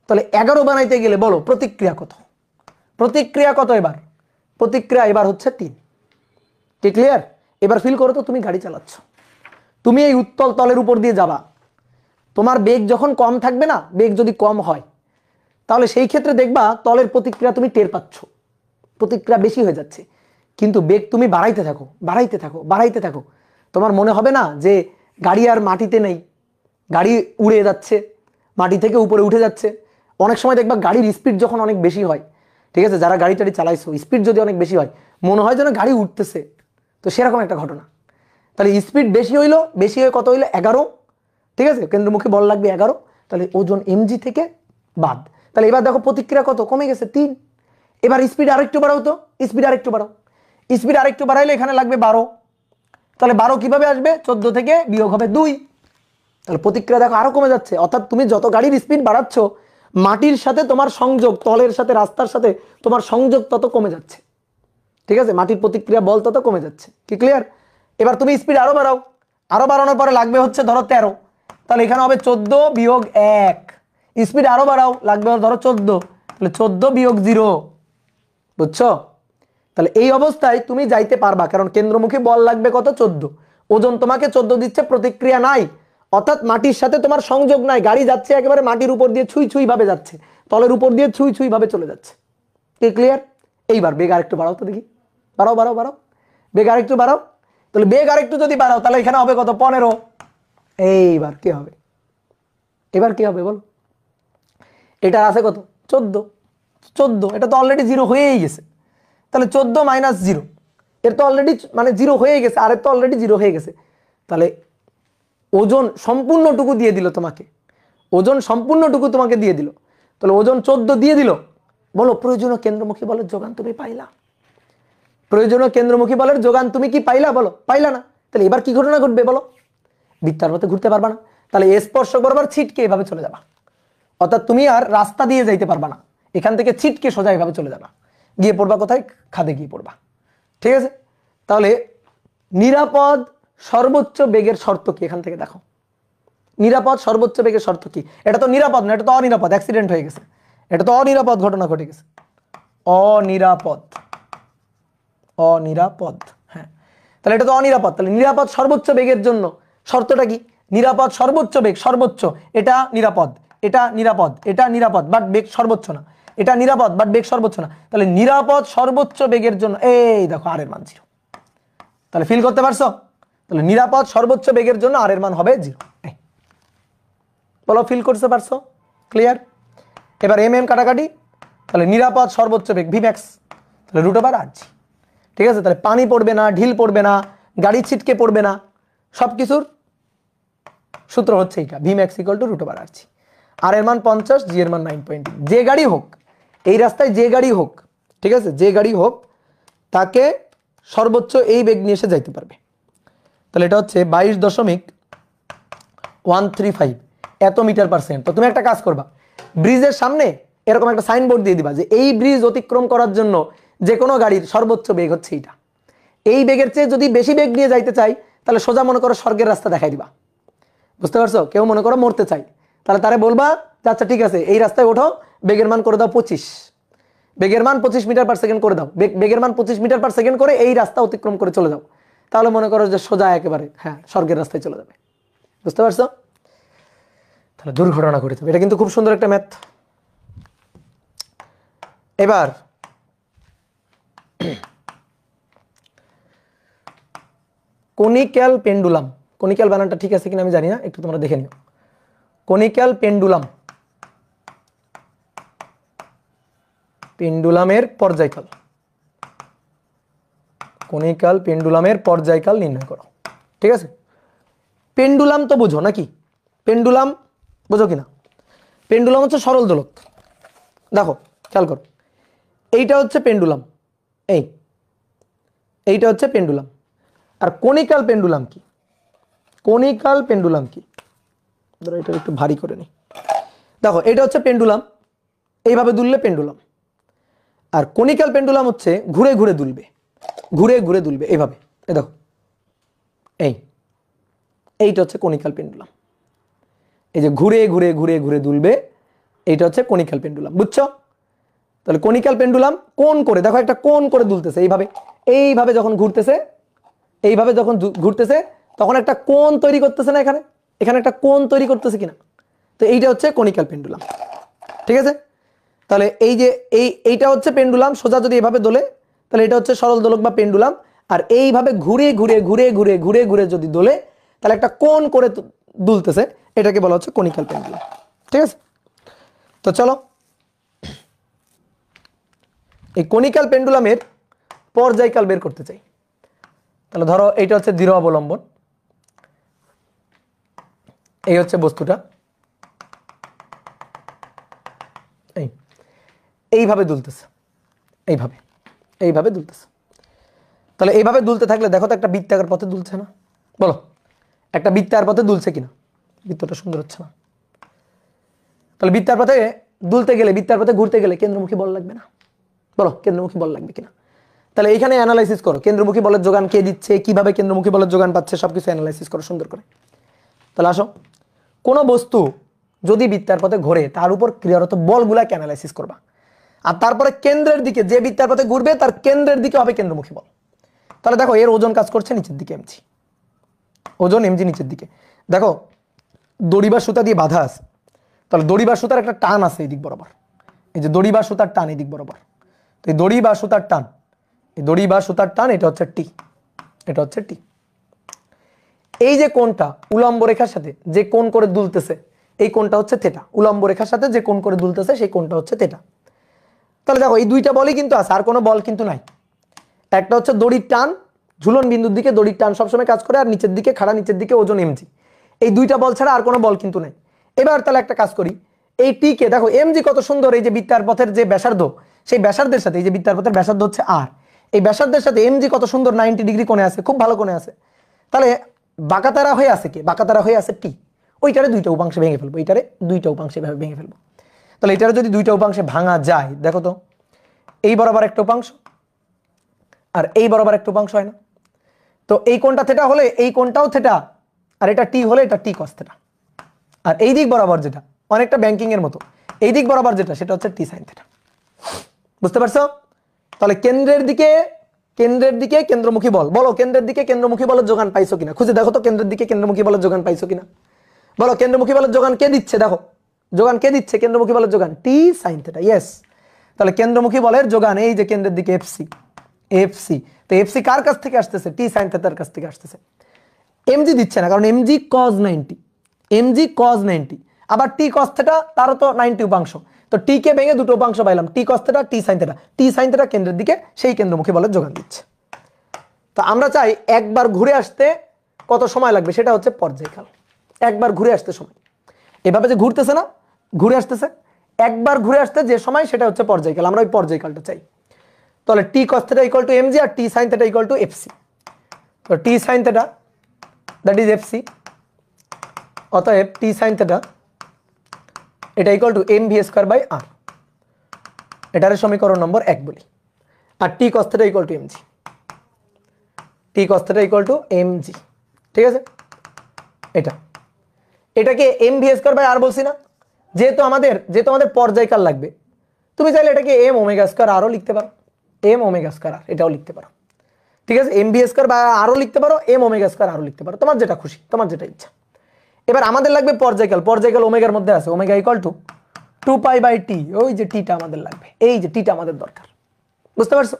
তাহলে 11 বানাইতে গেলে বলো প্রতিক্রিয়া কত? প্রতিক্রিয়া কত এবার? প্রতিক্রিয়া এবার হচ্ছে 3। কি ক্লিয়ার? এবার ফিল করো তো তুমি গাড়ি চালাচ্ছ, তুমি এই উত্তল তলের উপর দিয়ে যাবা, তোমার বেগ যখন কম থাকবে না, বেগ যদি কম হয় তাহলে সেই ক্ষেত্রে দেখবা তলের প্রতিক্রিয়া তুমি টের পাচ্ছ, প্রতিক্রিয়া বেশি হয়ে যাচ্ছে। কিন্তু বেগ তুমি বাড়াইতে থাকো, বাড়াইতে থাকো, বাড়াইতে থাকো, তোমার মনে হবে না যে গাড়ি আর মাটিতে নেই, গাড়ি উড়ে যাচ্ছে, মাটি থেকে উপরে উঠে যাচ্ছে। অনেক সময় দেখবা গাড়ির স্পিড যখন অনেক বেশি হয়, ঠিক আছে, যারা গাড়ি টাড়ি চালাইছো, স্পিড যদি অনেক বেশি হয় মনে হয় যেন গাড়ি উঠতেছে, তো সেরকম একটা ঘটনা। তাহলে স্পিড বেশি হইলো, বেশি হয়ে কত হইলো 11, ঠিক আছে, কেন্দ্রমুখী বল লাগবে 11, তাহলে ওজন এমজি থেকে বাদ। তাহলে এবার দেখো প্রতিক্রিয়া কত কমে গেছে 3। এবার স্পিড আরেকটু বাড়াও তো, স্পিড আরেকটু বাড়াও, স্পিড আরেকটু বাড়াইলে এখানে লাগবে 12। তাহলে 12 কিভাবে আসবে? 14 থেকে বিয়োগ হবে 2। তাহলে প্রতিক্রিয়া দেখো আরো কমে যাচ্ছে। অর্থাৎ তুমি যত গাড়ির স্পিড বাড়াচ্ছ, মাটির সাথে তোমার সংযোগ, তলের সাথে রাস্তার সাথে তোমার সংযোগ তত কমে যাচ্ছে, ঠিক আছে, মাটির প্রতিক্রিয়া বল তত কমে যাচ্ছে। কি ক্লিয়ার? এবার তুমি স্পিড আরো বাড়াও, আরো বাড়ানোর পরে লাগবে হচ্ছে ধরো 13, তাহলে এখানে হবে 14 বিয়োগ 1। স্পিড আরো বাড়াও, লাগবে ধরো 14, তাহলে 14 বিয়োগ 0, বুঝছো? তাহলে এই অবস্থায় তুমি যাইতে পারবা, কারণ কেন্দ্রমুখী বল লাগবে কত? 14, ওজন তোমাকে 14 দিচ্ছে, প্রতিক্রিয়া নাই, অর্থাৎ মাটির সাথে তোমার সংযোগ নাই, গাড়ি যাচ্ছে একেবারে মাটির উপর দিয়ে ছুঁই ছুঁই ভাবে যাচ্ছে, তলের উপর দিয়ে ছুঁই ছুঁই ভাবে চলে যাচ্ছে। কি ক্লিয়ার? এইবার বেগ আরেকটু বাড়াও তো দেখি, বাড়াও বাড়াও বাড়াও, বেগ আরেকটু বাড়াও। তাহলে বেগ আরেকটু যদি বাড়াও তাহলে এখানে হবে কত? 15। এইবার কি হবে? এবার কি হবে বল? এটা আছে কত? 14, 14, এটা তো অলরেডি 0 হয়েই গেছে। তাহলে 14 মাইনাস 0, এর তো অলরেডি মানে 0 হয়ে গেছে, আর এর তো অলরেডি 0 হয়ে গেছে। তাহলে ওজন সম্পূর্ণটুকু দিয়ে দিল তোমাকে, ওজন সম্পূর্ণটুকু তোমাকে দিয়ে দিল। তাহলে ওজন 14 দিয়ে দিল। বলো প্রয়োজনীয় কেন্দ্রমুখী বলের যোগান তুমি পাইলা? প্রয়োজনীয় কেন্দ্রমুখী বলের যোগান তুমি কি পাইলা? বলো পাইলা না। তাহলে এবার কি ঘটনা ঘটবে বলো? বৃত্তার মতো ঘুরতে পারবা না, তাহলে স্পর্শক বরাবর ছিটকে এভাবে চলে যাবা, অর্থাৎ তুমি আর রাস্তা দিয়ে যাইতে পারবা না, এখান থেকে ছিটকে সোজা এভাবে চলে যাবা, গিয়ে পড়বা কোথায়? খাদে গিয়ে পড়বা, ঠিক আছে? তাহলে নিরাপদ সর্বোচ্চ বেগের শর্ত কি? এখান থেকে দেখো নিরাপদ সর্বোচ্চ বেগের শর্ত কি। এটা তো নিরাপদ না, এটা তো অনিরাপদ, অ্যাক্সিডেন্ট হয়ে গেছে, এটা তো অনিরাপদ ঘটনা ঘটে গেছে, অনিরাপদ, অনিরাপদ, হ্যাঁ। তাহলে এটা তো অনিরাপদ। তাহলে নিরাপদ সর্বোচ্চ বেগের জন্য শর্তটা কি? নিরাপদ সর্বোচ্চ বেগ, সর্বোচ্চ, এটা নিরাপদ, এটা নিরাপদ, এটা নিরাপদ বাট বেগ সর্বোচ্চ না, এটা নিরাপদ বাট বেগ সর্বোচ্চ না। তাহলে নিরাপদ সর্বোচ্চ বেগের জন্য এই দেখো আর এর মান 0। তাহলে ফিল করতে পারছো? তাহলে নিরাপদ সর্বোচ্চ বেগের জন্য আর এর মান হবে 0। বলো ফিল করতে পারছো? ক্লিয়ার? এবার এম এম কাটাকাটি, তাহলে নিরাপদ সর্বোচ্চ বেগ ভি ম্যাক্স, তাহলে √RG, ঠিক আছে? তাহলে পানি পড়বে না, ঢিল পড়বে না, গাড়ি ছিটকে পড়বে না, সবকিছুর সূত্র হচ্ছে এইটা, V max equal to √RG। আর এর মান 50, জি এর মান 9.2। যে গাড়ি হোক এই রাস্তায়, যে গাড়ি হোক, ঠিক আছে, যে গাড়ি হোক তাকে সর্বোচ্চ এই বেগ নিয়ে এসে যাইতে পারবে। তাহলে এটা হচ্ছে 22.135 এত মিটার পার সেকেন্ড। তো তুমি একটা কাজ করবা, ব্রিজের সামনে এরকম একটা সাইনবোর্ড দিয়ে দিবা যে এই ব্রিজ অতিক্রম করার জন্য যে কোনো গাড়ির সর্বোচ্চ বেগ হচ্ছে এইটা। এই বেগের চেয়ে যদি বেশি বেগ নিয়ে যাইতে চাই তাহলে সোজা মনে করো স্বর্গের রাস্তা দেখাই দিবা, বুঝতে পারছো? কেউ মনে করো মরতে চাই, তাহলে তারে বলবা যে আচ্ছা ঠিক আছে এই রাস্তায় ওঠো, বেগের মান করে দাও 25, বেগের মান 25 মিটার পার সেকেন্ড করে দাও, বেগের মান 25 মিটার পার সেকেন্ড করে এই রাস্তা অতিক্রম করে চলে যাও, তাহলে মনে করো যে সোজা একেবারে হ্যাঁ স্বর্গের রাস্তায় চলে যাবে, বুঝতে পারছো? তাহলে দুর্ঘটনা ঘটে যাবে। এটা কিন্তু খুব সুন্দর একটা ম্যাথ। এবার কনিক্যাল পেন্ডুলাম, কনিক্যাল বানানটা ঠিক আছে কিনা আমি জানি না, একটু তোমরা দেখে নিও। কনিক্যাল পেন্ডুলাম, পেন্ডুলামের পর্যায়কাল, কনিক্যাল পেন্ডুলামের পর্যায়কাল নির্ণয় করো, ঠিক আছে? পেন্ডুলাম তো বুঝো নাকি? পেন্ডুলাম বুঝো কিনা? পেন্ডুলাম হচ্ছে সরল দোলক। দেখো খেয়াল করো, এইটা হচ্ছে পেন্ডুলাম, এই এইটা হচ্ছে পেন্ডুলাম। আর কনিক্যাল পেন্ডুলাম কি? কনিক্যাল পেন্ডুলাম কি? ধরো এটা একটু ভারী করে নিই। দেখো এটা হচ্ছে পেন্ডুলাম, এইভাবে দুললে পেন্ডুলাম। আর কনিক্যাল পেন্ডুলাম হচ্ছে ঘুরে ঘুরে দুলবে, ঘুরে ঘুরে দুলবে এইভাবে। এই দেখো এইটা হচ্ছে কনিক্যাল পেন্ডুলাম। এই যে ঘুরে ঘুরে ঘুরে ঘুরে দুলবে, এইটা হচ্ছে কনিক্যাল পেন্ডুলাম। বুঝছো? তাহলে কনিক্যাল পেন্ডুলাম কোণ করে, দেখো একটা কোণ করে দুলতেছে এইভাবে। এইভাবে যখন ঘুরতেছে, এইভাবে যখন ঘুরতেছে তখন একটা কোণ তৈরি করতেছে না? এখানে এখানে একটা কোণ তৈরি করতেছে কিনা? তো এইটা হচ্ছে কনিক্যাল পেন্ডুলাম। ঠিক আছে? তাহলে এই যে এইটা হচ্ছে পেন্ডুলাম, সোজা যদি এভাবে দোলে তাহলে এটা হচ্ছে সরল দোলক বা পেন্ডুলাম। আর এইভাবে ঘুরে ঘুরে ঘুরে ঘুরে ঘুরে ঘুরে যদি দোলে তাহলে একটা কোণ করে দুলতেছে, এটাকে বলা হচ্ছে কনিক্যাল পেন্ডুলাম। ঠিক আছে? তো চলো এই কনিক্যাল পেন্ডুলামের পর্যায়কাল বের করতে চাই। তাহলে ধরো এইটা হচ্ছে দৃঢ় অবলম্বন, এই হচ্ছে বস্তুটা, এইভাবে দুলতেছে, এইভাবে এইভাবে দুলতেছে। তাহলে এইভাবে দুলতে থাকলে দেখো তো একটা বৃত্তাকার পথে দুলছে না? বলো একটা বৃত্তাকার পথে দুলছে কিনা? বৃত্তটা সুন্দর হচ্ছে না। তাহলে বৃত্তার পথে দুলতে গেলে, বৃত্তার পথে ঘুরতে গেলে কেন্দ্রমুখী বল লাগবে না? বলো কেন্দ্রমুখী বল লাগবে কিনা? তাহলে এইখানে অ্যানালাইসিস করো কেন্দ্রমুখী বলের যোগান কে দিচ্ছে, কিভাবে কেন্দ্রমুখী বলের যোগান পাচ্ছে, সবকিছু অ্যানালাইসিস করো সুন্দর করে। তাহলে আসো, কোনো বস্তু যদি বৃত্তার পথে ঘোরে তার উপর ক্রিয়ারত বলগুলাকে অ্যানালাইসিস করবা। আর তারপরে কেন্দ্রের দিকে, যে বৃত্তার পথে ঘুরবে তার কেন্দ্রের দিকে হবে কেন্দ্রমুখী বল। তাহলে দেখো এর ওজন কাজ করছে নিচের দিকে, এমজি, ওজন এমজি নিচের দিকে। দেখো দড়ি বা সুতা দিয়ে বাঁধা আছে, তাহলে দড়ি বা সুতার একটা টান আছে এই দিক বরাবর, এই যে দড়ি বা সুতার টান এই দিক বরাবর। তো এই দড়ি বা সুতার টান, এই দড়ি বা সুতার টান, এটা হচ্ছে টি, এটা হচ্ছে টি। এই যে কোণটা উলম্ব রেখার সাথে যে কোণ করে দুলতেছে, এই কোণটা হচ্ছে থেটা। উলম্ব রেখার সাথে যে কোণ করে দুলতেছে সেই কোণটা হচ্ছে থেটা। তাহলে দেখো এই দুইটা বলই কিন্তু আছে, আর কোনো বল কিন্তু নাই। একটা হচ্ছে দড়ির টান, ঝুলন বিন্দুর দিকে দড়ির টান সবসময় কাজ করে, আর নিচের দিকে খাড়া নিচের দিকে ওজন এমজি। এই দুইটা বল ছাড়া আর কোনো বল কিন্তু নাই। এবার তাহলে একটা কাজ করি, এই টি কে দেখো এমজি কত সুন্দর, এই যে বৃত্তার পথের যে ব্যাসার্ধ, সেই ব্যাসার্ধের সাথে, এই যে বৃত্তার পথের ব্যাসার্ধ হচ্ছে আর, এই ব্যাসার্ধের সাথে এমজি কত সুন্দর 90 ডিগ্রি কোণে আছে, খুব ভালো কোণে আছে। তাহলে বাঁকাতারা হয়ে আছে কে? বাঁকাতারা হয়ে আছে টি। ওইটারে দুইটা উপাংশে ভেঙে ফেলবো, এইটারে দুইটা উপাংশে ভাবে ভেঙে ফেলবো। তাহলে এটারে যদি দুইটা উপাংশে ভাঙা যায়, দেখো তো এই বরাবর একটা উপাংশ আর এই বরাবর একটা উপাংশ হয় না? তো এই কোণটা থেটা হলে এই কোণটাও থেটা, আর এটা টি হলে এটা টি কস থেটা। আর এই দিক বরাবর যেটা অনেকটা ব্যাংকিং এর মতো, এই দিক বরাবর যেটা সেটা হচ্ছে টি সাইন থেটা। বুঝতে পারছো? তাহলে কেন্দ্রের দিকে, কেন্দ্রের দিকে কেন্দ্রমুখী বল, বলো কেন্দ্রের দিকে কেন্দ্রমুখী বলের যোগান পাইছো কিনা? খুঁজে দেখো তো কেন্দ্রের দিকে কেন্দ্রমুখী বলের যোগান পাইছো কিনা? বলো কেন্দ্রমুখী বলের যোগান কে দিচ্ছে? দেখো যোগান কে দিচ্ছে? কেন্দ্রমুখী বলের যোগান টি সাইন থেটা। ইয়েস, তাহলে কেন্দ্রমুখী বলের যোগান এই যে কেন্দ্রের দিকে এফসি, এফসি। তো এফসি কার কাছ থেকে আসতেছে? টি সাইন থেটার কাছ থেকে আসতেছে। এমজি দিচ্ছে না, কারণ এমজি কজ 90, এমজি কজ 90, আবার টি কস থেটা তারও তো 90 উপাংশ। তো টি কে ভেঙে দুটো উপাংশ পাইলাম, টি কস থেটা টি সাইন থেটা। টি সাইন থেটা কেন্দ্রের দিকে, সেই কেন্দ্রমুখী বলের যোগান দিচ্ছে। তো আমরা চাই একবার ঘুরে আসতে কত সময় লাগবে, সেটা হচ্ছে পর্যায়কাল। একবার ঘুরে আসতে সময়, এভাবে যে ঘুরতেছে না, ঘুরে আসতেছে, একবার ঘুরে আসতে যে সময় সেটা হচ্ছে পর্যায়কাল। আমরা ওই পর্যায়কালটা চাই। তাহলে T cos theta equal to MG আর T sine theta equal to FC. তো T sine theta that is FC, অতএব টি সাইন থেটা এটা equal to M V square by R, এটার সমীকরণ নম্বর 1 বলি। আর T cos theta equal to MG, T cos theta equal to MG. ঠিক আছে? এটা, এটাকে M V square by R বলছি না? যেহেতু আমাদের পর্যায়কাল লাগবে, তুমি চাইলে এটাকে এম ওমেগা স্কয়ার আরও লিখতে পারো, এম ওমেগা স্কয়ার আর এটাও লিখতে পারো। ঠিক আছে? এম ভি স্কয়ার বা আরও লিখতে পারো, এম ওমেগা স্কয়ার আরও লিখতে পারো, তোমার যেটা খুশি, তোমার যেটা ইচ্ছা। এবার আমাদের লাগবে পর্যায়কাল, পর্যায়কাল ওমেগার মধ্যে আছে, omega equal to 2 pi by T. ওই যে টিটা আমাদের লাগবে, এই যে টিটা আমাদের দরকার। বুঝতে পারছো?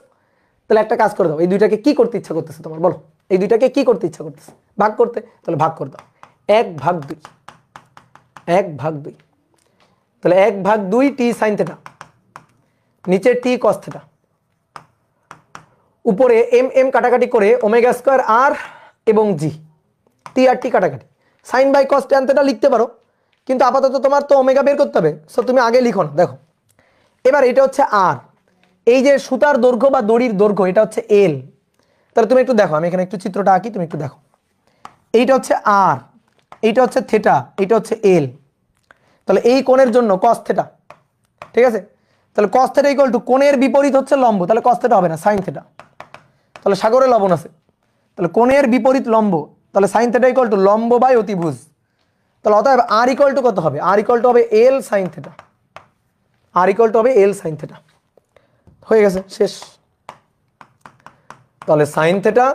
তাহলে একটা কাজ করে দাও, এই দুইটাকে কি করতে ইচ্ছা করতেছে তোমার? বলো এই দুইটাকে কি করতে ইচ্ছা করতেছে? ভাগ করতে। তাহলে ভাগ করে দাও, 1/2, 1/2। তাহলে 1/2 টি সাইন থেটা, নিচে টি কস থেটা, উপরে এম এম কাটাকাটি করে ওমেগা স্কয়ার আর এবং জি, টি আর টি কাটাকাটি, sign by cos tan theta লিখতে পারো, কিন্তু আপাতত তোমার তো ওমেগা বের করতে হবে, সো তুমি আগে লিখো না। দেখো এবার এটা হচ্ছে আর, এই যে সুতার দৈর্ঘ্য বা দড়ির দৈর্ঘ্য এটা হচ্ছে এল, তাহলে তুমি একটু দেখো, আমি এখানে একটু চিত্রটা আঁকি, তুমি একটু দেখো। এইটা হচ্ছে আর, এইটা হচ্ছে থেটা, এইটা হচ্ছে এল। তাহলে এই কোণের জন্য কস থেটা, ঠিক আছে? তাহলে কস থেটা ইকুয়াল টু কোণের বিপরীত হচ্ছে লম্ব, তাহলে কস থেটা হবে না, সাইন থেটা। তাহলে সাগরে লবণ আছে, তাহলে কোণের বিপরীত লম্ব, তাহলে সাইন থেটা ইকুয়াল টু লম্ব বাই অতিভুজ। তাহলে অতএব আর ইকুয়াল টু কত হবে? আর ইকুয়াল টু হবে L sine theta, R equal to হবে এল সাইন থেটা। হয়ে গেছে, শেষ। তাহলে sine theta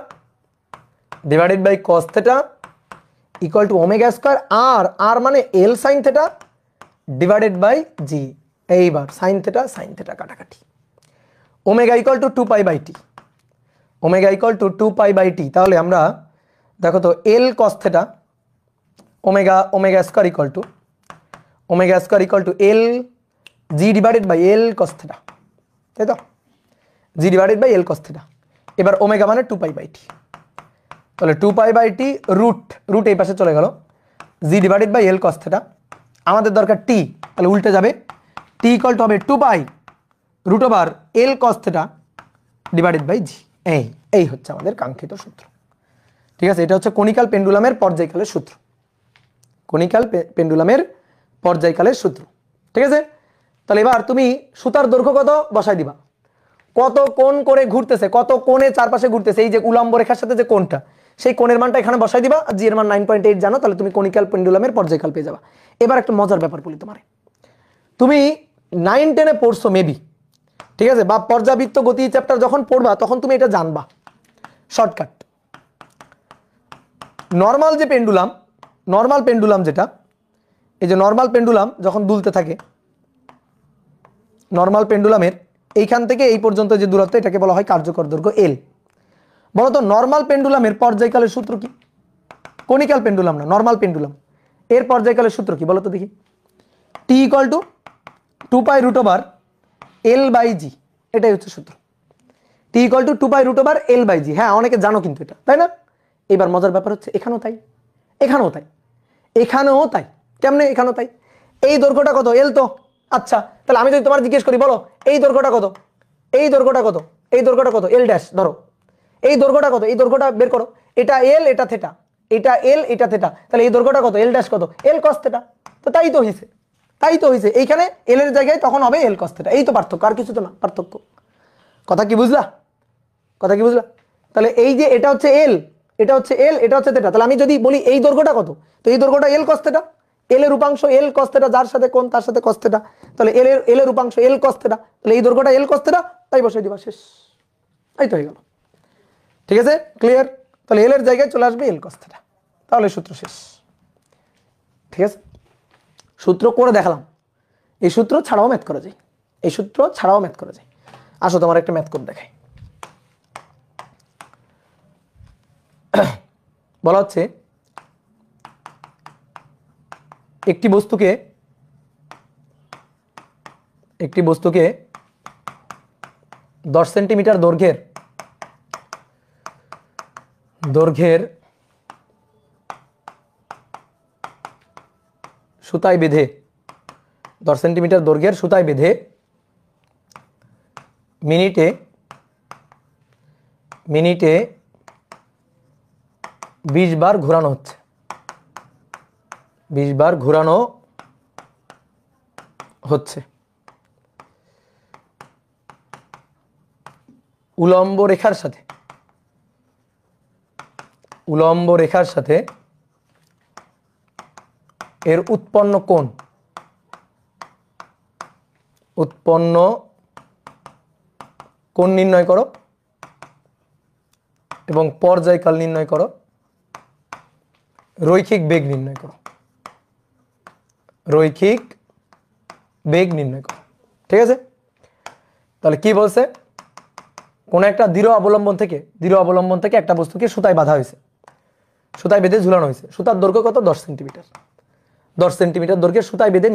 divided by cos theta equal to omega square, আর আর মানে L sine theta divided by G. এইবার সাইন থেটা কাটাকাটি, omega equal to 2 pi by T, omega equal to 2 pi T. তাহলে আমরা দেখো তো L cos theta omega square equal to L G divided by l cos theta, তাই তো? G divided by l cos theta. এবার omega মানে 2 pi by T, তাহলে 2 pi by T root এই পাশে চলে গেল, g divided by l cos theta. আমাদের দরকার টি, তাহলে উল্টে যাবে, টি ইকুয়াল টু হবে 2 pi root over L cos theta divided by G. এই হচ্ছে আমাদের কাঙ্ক্ষিত সূত্র, ঠিক আছে? এটা হচ্ছে কনিক্যাল পেন্ডুলামের পর্যায়কালের সূত্র, কনিক্যাল পেন্ডুলামের পর্যায়কালের সূত্র, ঠিক আছে? তাহলে এবার তুমি সুতার দৈর্ঘ্য কত বসাই দিবা, কত কোণ করে ঘুরতেছে, কত কোণে চারপাশে ঘুরতেছে, এই যে উলম্ব রেখার সাথে যে কোণটা, সেই কোণের মানটা এখানে বসাই দিবা, আর জি এর মান 9.8 জানো, তাহলে তুমি কনিক্যাল পেন্ডুলামের পর্যায়কাল পেয়ে যাবা। এবার একটা মজার ব্যাপার বলি তোমারে, তুমি 9-10-এ পড়ছো মেবি, ঠিক আছে? বা পর্যাবৃত্ত গতি চ্যাপ্টার যখন পড়বা তখন তুমি এটা জানবা। শর্টকাট, নর্মাল পেন্ডুলাম যেটা, এই যে নর্মাল পেন্ডুলাম যখন দুলতে থাকে, নর্মাল পেন্ডুলামের এইখান থেকে এই পর্যন্ত যে দূরত্ব, এটাকে বলা হয় কার্যকর দৈর্ঘ্য এল। বলতো নর্মাল পেন্ডুলামের পর্যায়কালের সূত্র কি? কনিক্যাল পেন্ডুলাম না, নর্মাল পেন্ডুলাম, এর পর্যায়কালের সূত্র কি বলতো দেখি? T equal to 2 pi root over L by G, এটাই হচ্ছে সূত্র। T equal to 2 pi root over L by G. হ্যাঁ, অনেকে জানো কিন্তু এটা, তাই না? এবার মজার ব্যাপার হচ্ছে এখানেও তাই, এখানেও তাই, এখানেও তাই। কেমনে এখানেও তাই? এই দৈর্ঘ্যটা কত? এল তো। আচ্ছা, তাহলে আমি যদি তোমার জিজ্ঞেস করি, বলো এই দৈর্ঘ্যটা কত, এই দৈর্ঘ্যটা কত, এই দৈর্ঘ্যটা কত, এল ড্যাশ ধরো, এই দৈর্ঘ্যটা কত, এই দৈর্ঘ্যটা বের করো, এটা এল এটা থেটা, এটা এল এটা থেটা, তাহলে এই দৈর্ঘ্যটা কত? এল ড্যাশ কত? এল কস থেটা। তো তাই তো হইছে, তাই তো হইছে, এইখানে এল এর জায়গায় তখন হবে এল কস থেটা। এই তো পার্থক্য, আর কিছু তো না পার্থক্য। কথা কি বুঝলা? কথা কি বুঝলা? তাহলে এই যে এটা হচ্ছে এল, এটা হচ্ছে এল, এটা হচ্ছে থেটা, তাহলে আমি যদি বলি এই দৈর্ঘ্যটা কত, তো এই দৈর্ঘ্যটা এল কস থেটা, এল এর উপাংশ এল কস থেটা, যার সাথে কোণ তার সাথে কস থেটা, তাহলে এল এর উপাংশ এল কস থেটা, তাহলে এই দৈর্ঘ্যটা এল কস থেটা, তাই বসাই দিবা, শেষ। তাই তো হয়ে গেল, ঠিক আছে? ক্লিয়ার? তাহলে এল এর জায়গায় চলে আসবে এল কস থেটা, তাহলে সূত্র শেষ, ঠিক আছে? সূত্র করে দেখালাম, এই সূত্র ছাড়াও ম্যাথ করা যায়, এই সূত্র ছাড়াও ম্যাথ করা যায়। আসো তোমার একটা ম্যাথ করে দেখাই। বলা হচ্ছে একটি বস্তুকে 10 সেন্টিমিটার দৈর্ঘ্যের সুতায় বেঁধে, 10 সেন্টিমিটার দৈর্ঘ্যের সুতায় বেঁধে মিনিটে 20 বার ঘোরানো হচ্ছে, 20 বার ঘোরানো হচ্ছে। উলম্ব রেখার সাথে এর উৎপন্ন কোণ নির্ণয় করো এবং পর্যায়কাল নির্ণয় করো, রৈখিক বেগ নির্ণয় করো, ঠিক আছে? তাহলে কি বলছে? কোন একটা দৃঢ় অবলম্বন থেকে একটা বস্তুকে সুতায় বাঁধা হয়েছে, সুতায় বেঁধে ঝুলানো হয়েছে। সুতার দৈর্ঘ্য কত? 10 সেন্টিমিটার। 10 সেন্টিমিটার দৈর্ঘ্যের সুতায় বেঁধে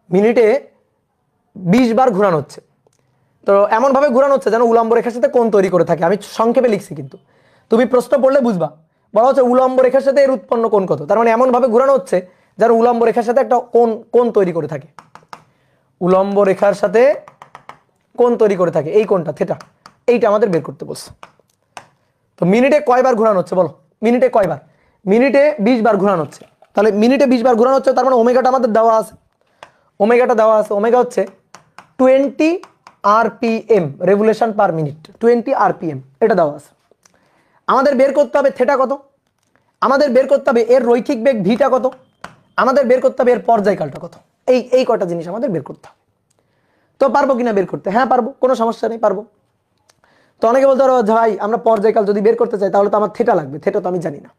মিনিটে 20 বার ঘোরানো হচ্ছে। তো এমন ভাবে ঘোরানো হচ্ছে যেন উলম্ব রেখার সাথে কোণ তৈরি করে থাকে। আমি সংক্ষেপে লিখছি, কিন্তু তুমি প্রশ্ন পড়লে বুঝবা। বলা হচ্ছে উলম্ব রেখার সাথে এর উৎপন্ন কোণ কত, তার মানে এমন ভাবে ঘোরানো হচ্ছে যেন উলম্ব রেখার সাথে একটা কোণ তৈরি করে থাকে, উলম্ব রেখার সাথে কোণ তৈরি করে থাকে, এই কোণটা থেটা, এইটা আমাদের বের করতে বলছে। তো মিনিটে কয়বার ঘোরানো হচ্ছে বলো, মিনিটে কয়বার? মিনিটে 20 বার ঘোরানো হচ্ছে। তাহলে মিনিটে 20 বার ঘোরানো হচ্ছে, তার মানে ওমেগাটা আমাদের দেওয়া আছে, ওমেগাটা দেওয়া আছে। ওমেগা হচ্ছে 20 RPM, revolution per minute, 20 RPM, এটা দেওয়া আছে। আমাদের বের করতে হবে থেটা কত, আমাদের বের করতে হবে এর রৈখিক বেগ ভিটা কত, আমাদের বের করতে হবে এর পর্যায়কালটা কত। এই কয়টা জিনিস আমাদের বের করতে হবে। তো পারবো কিনা বের করতে? হ্যাঁ পারবো, কোনো সমস্যা নেই, পারবো। তো অনেকে বলতে পারো ভাই আমরা পর্যায়কাল যদি বের করতে চাই তাহলে তো আমার থেটা লাগবে, থেটা তো আমি জানি না,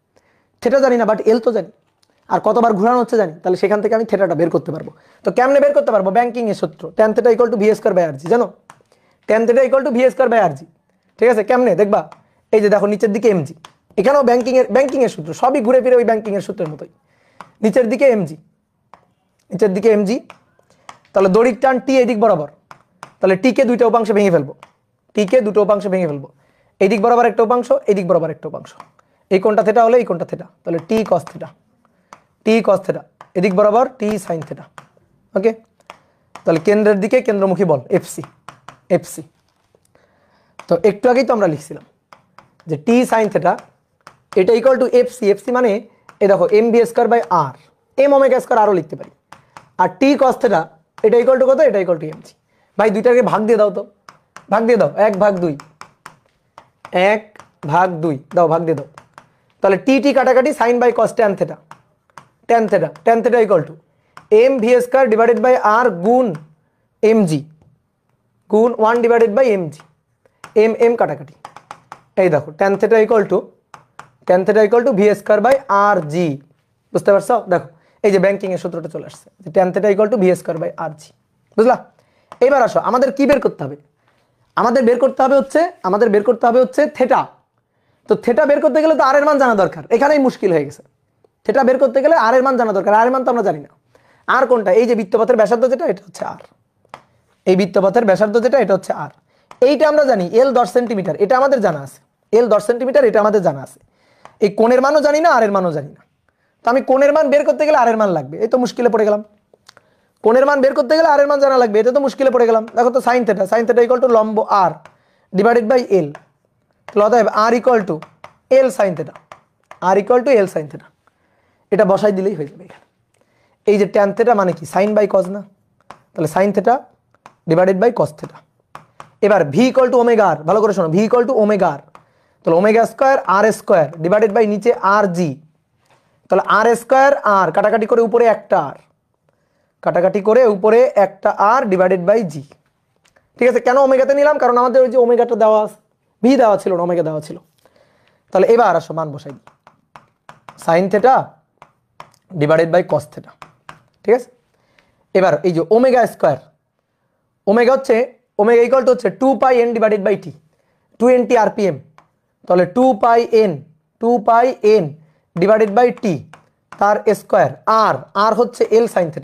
থেটা জানি না, বাট এল তো জানি, আর কতবার ঘোরানো হচ্ছে জানি, তাহলে সেখান থেকে আমি থেটাটা বের করতে পারবো। তো কেমনে বের করতে পারবো? ব্যাংকিং এর সূত্র, tan θ = v² / rg, জানো? tan θ = v² / rg, ঠিক আছে? কেমনে দেখবা? এই যে দেখো নিচের দিকে mg, এখানেও ব্যাংকিং এর সূত্র, সবই ঘুরে ফিরে ওই ব্যাংকিং এর সূত্রের মতোই। নিচের দিকে mg, নিচের দিকে mg, তাহলে দড়ির টান টি এই দিক বরাবর, তাহলে টি কে দুইটা উপাংশে ভেঙে ফেলবো, টি কে দুটো উপাংশে ভেঙে ফেলবো, এই দিক বরাবর একটা উপাংশ, এই দিক বরাবর একটা উপাংশ, এই কোণটা থেটা হলে এই কোণটা থেটা, তাহলে টি cos θ, টি cos θ, এদিক বরাবর টি sin θ। ওকে, তাহলে কেন্দ্রের দিকে কেন্দ্রমুখী বল এফসি, এফসি। তো একটু আগেই তো আমরা লিখছিলাম যে টি sin θ এটা ইকুয়াল টু এফসি, এফসি মানে এই দেখো mv² / r, m ω² আরও লিখতে পারি, আর টি cos θ এটা ইকুয়াল টু কত? এটা ইকুয়াল টু mg। ভাই দুইটাকে ভাগ দিয়ে দাও তো, ভাগ দিয়ে দাও, 1/2, 1/2 দাও, ভাগ দিয়ে দাও। তাহলে টি টি কাটাকাটি sign by cos tan θ, tan θ, tan θ equal to mv² divided by r গুণ mg গুণ 1/mg, m কাটাকাটি। এই দেখো tan θ equal to v² by rg, বুঝতে পারছো? দেখো এই যে ব্যাংকিং এর সূত্রটা চলে আসছে যে tan θ equal to v² by rg, বুঝলা? এবার আসো আমাদের কি বের করতে হবে? আমাদের বের করতে হবে হচ্ছে থেটা। তো থেটা বের করতে গেলে তো আর এর মান জানা দরকার, এখানেই মুশকিল হয়ে গেছে। থেটা বের করতে গেলে আর এর মান জানা দরকার, আর এর মান তো আমরা জানি না। আর কোনটা? এই যে বৃত্তপথের ব্যাসার্ধ যেটা, এটা হচ্ছে আর, এই বৃত্তপথের ব্যাসার্ধ যেটা, এটা হচ্ছে আর। এইটা আমরা জানি এল 10 সেন্টিমিটার, এটা আমাদের জানা আছে, এল 10 সেন্টিমিটার, এটা আমাদের জানা আছে। এই কোণের মানও জানি না, আর এর মানও জানি না। তো আমি কোণের মান বের করতে গেলে আর এর মান লাগবে, এই তো মুশকিলে পড়ে গেলাম। কোণের মান বের করতে গেলে আর এর মান জানা লাগবে, এটা তো মুশকিলে পড়ে গেলাম। দেখো তো সাইন θ ইকুয়াল টু লম্ব আর ডিভাইডেড বাই এল, তাহলে অতএব R equal to L sine θ, R equal to L sine θ, এটা বসাই দিলেই হয়ে যাবে এখানে। এই যে tan θ মানে কি? সাইন বাই কস না, তাহলে সাইন θ ডিভাইডেড বাই কস θ। এবার V equal to omega R, ভালো করে শোনো, V equal to omega R, তাহলে ওমেগা² r² ডিভাইডেড বাই নিচে আর জি, তাহলে r² আর কাটাকাটি করে উপরে একটা আর, কাটাকাটি করে উপরে একটা আর ডিভাইডেড বাই জি। ঠিক আছে, কেন ওমেগাতে নিলাম? কারণ আমাদের ওই যে ওমেগাটা দেওয়া আছে, ভি দেওয়া ছিল না, ওমেগা দেওয়া ছিল। তাহলে এবার আসো মান বসাই দিই, সাইন θ ডিভাইডেড বাই কস θ, ঠিক আছে? এবার এই যে ওমেগা², ওমেগা হচ্ছে, ওমেগা ইকুয়াল টু হচ্ছে 2πn divided by T, 20 RPM, তাহলে 2πn ডিভাইডেড বাই টি তার স্কোয়ার, আর আর হচ্ছে এল সাইন θ,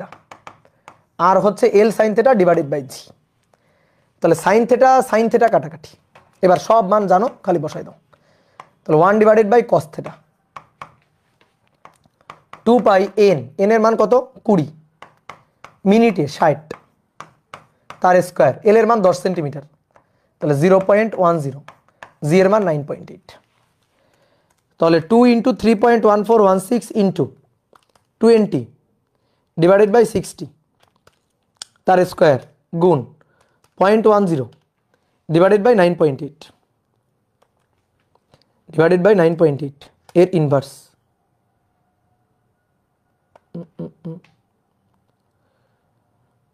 আর হচ্ছে L sine θ divided by G. তাহলে সাইন θ কাটাকাটি, এবার সব মান জানো, খালি বসাই দাও। তাহলে 1 divided by cos θ, 2πn, N এর মান কত? 20, মিনিটে 60, তার স্কোয়ার, এল এর মান 10 সেন্টিমিটার, তাহলে 0.10, জি এর মান 9.8, তাহলে 2 × 3.1416 ইন্টু 20 ডিভাইডেড বাই 60 তার স্কোয়ার গুণ 0.10 ডিভাইডেড বাই 9.8, ডিভাইডেড বাই 9.8 এর ইনভার্স।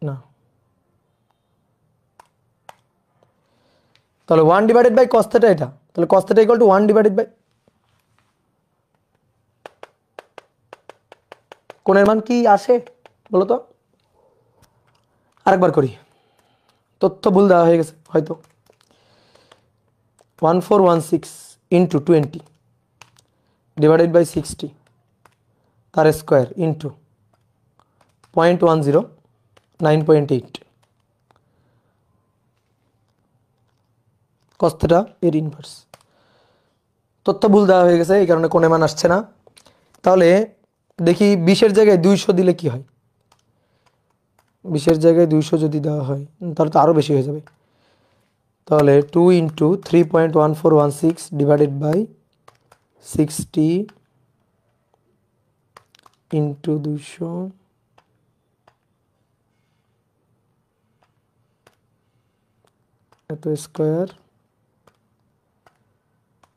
না, তাহলে 1 ডিভাইডেড বাই কস θ এটা, তাহলে কস θ ইকুয়াল টু 1 ডিভাইডেড বাই, কোণের মান কি আসে বলো তো? আরেকবার করি, তথ্য ভুল দেওয়া হয়ে গেছে হয়তো। 1416 ইন্টু 20 ডিভাইডেড বাই 60 তার স্কোয়ার ইন্টু 0.10, 9.8 cos θ এর ইনভার্স। তথ্য ভুল দেওয়া হয়ে গেছে, এই কারণে কোণের মান আসছে না। তাহলে দেখি 20-এর জায়গায় 200 দিলে কি হয়? 20-এর জায়গায় 200 যদি দেওয়া হয় তাহলে তো আরও বেশি হয়ে যাবে। তাহলে 2 ইন্টু 3.1416 ডিভাইডেড বাই 60 ইন্টু 200 এত স্কোয়ার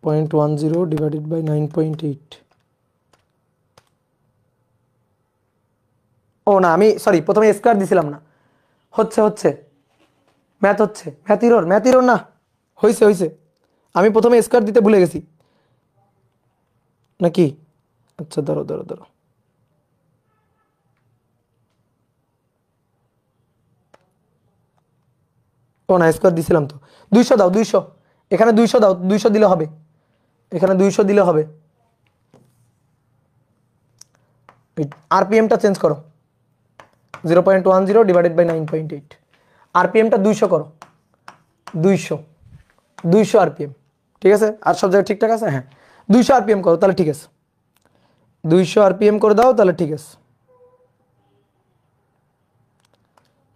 0.10 ডিভাইডেড বাই 9.8। ও না, আমি সরি, প্রথমে স্কোয়ার দিছিলাম না। হচ্ছে ম্যাথ ইরোর না, হয়েছে। আমি প্রথমে স্কোয়ার দিতে ভুলে গেছি নাকি? আচ্ছা ধরো। ও না, স্কোয়ার দিছিলাম তো। 200 দাও, 200 এখানে 200 দাও, 200 দিলে হবে, এখানে 200 দিলে হবে। আরপিএমটা চেঞ্জ করো, 0.10 ডিভাইডেড বাই 9.8। আরপিএমটা 200 করো, 200 আরপিএম, ঠিক আছে? আর সব জায়গায় ঠিকঠাক আছে? হ্যাঁ, 200 আরপিএম করো, তাহলে ঠিক আছে। 200 আরপিএম করে দাও, তাহলে ঠিক আছে।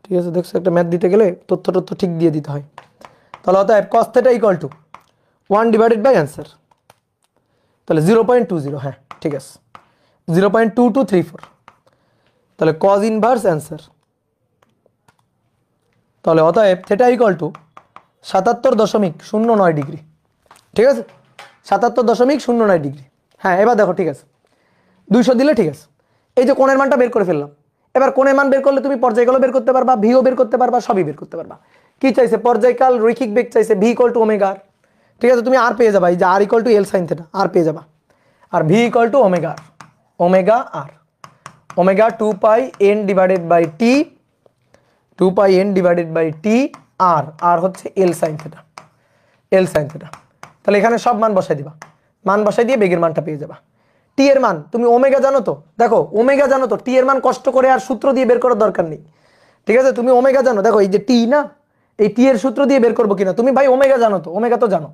ঠিক আছে, দেখছো, একটা ম্যাথ দিতে গেলে তথ্য ঠিক দিয়ে দিতে হয়। তাহলে অতএব cos θ equal to 1 divided by answer, তাহলে 0.20। হ্যাঁ ঠিক আছে, 0.2234। তাহলে cos ইনভার্স অ্যান্সার, তাহলে অতএব θ ইকুয়াল টু 77.09 ডিগ্রি। ঠিক আছে, 77.09 ডিগ্রি। হ্যাঁ, এবার দেখো, ঠিক আছে, 200 দিলে ঠিক আছে। এই যে কোণের মানটা বের করে ফেললাম। এবার কোণের মান বের করলে তুমি পর্যায়কালও বের করতে পারবা, ভিও বের করতে পারবা, সবই বের করতে পারবা। কি চাইছে? পর্যায়কাল রৈখিক বেগ চাইছে, V equal to omega R. ঠিক আছে, তুমি আর পেয়ে যাবা, এই যে R equal to L sine theta, R পেয়ে যাবা। আর V equal to omega R, omega R, omega 2 pi N divided by T, 2 pi N divided by T R, R হচ্ছে L sine theta, L sine theta. তাহলে এখানে সব মান বসাই দিবা, মান বসাই দিয়ে বেগের মানটা পেয়ে যাবা। টি এর মান তুমি ওমেগা জানো তো, দেখো ওমেগা জানো তো, টি এর মান কষ্ট করে আর সূত্র দিয়ে বের করার দরকার নেই। ঠিক আছে, তুমি ওমেগা জানো, দেখো এই যে টি না, এই টি এর সূত্র দিয়ে বের করবো কিনা তুমি, ভাই ওমেগা জানো তো, ওমেগা তো জানো।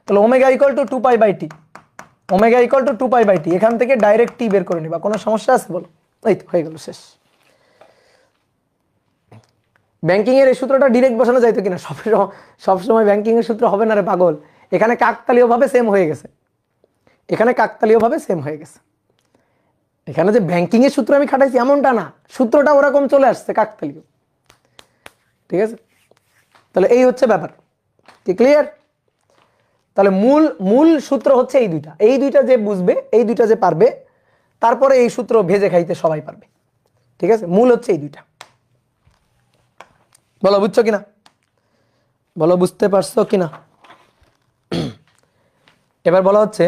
তাহলে omega equal to 2 pi by T, omega equal to 2 pi by T, এখান থেকে ডাইরেক্ট টি বের করে নিবা। কোনো সমস্যা আছে বলো? এই তো হয়ে গেল, শেষ। ব্যাংকিং এর এই সূত্রটা ডিরেক্ট বসানো যাইতো কিনা? সবসময় ব্যাংকিং এর সূত্র হবে না রে পাগল, এখানে কাকতালীয় ভাবে সেম হয়ে গেছে, এখানে কাকতালীয় ভাবে সেম হয়ে গেছে। এখানে যে ব্যাংকিং এর সূত্র আমি খাটাইছি এমনটা না, সূত্রটা ওরকম চলে আসছে কাকতালীয়। ঠিক আছে, তাহলে এই হচ্ছে ব্যাপার, কি ক্লিয়ার? তাহলে মূল মূল সূত্র হচ্ছে এই দুইটা, এই দুইটা যে বুঝবে, এই দুইটা যে পারবে, তারপরে এই সূত্র ভেজে খাইতে সবাই পারবে। ঠিক আছে, মূল হচ্ছে এই দুইটা। বলো বুঝছো কিনা, বলো বুঝতে পারছো কিনা? এবার বলা হচ্ছে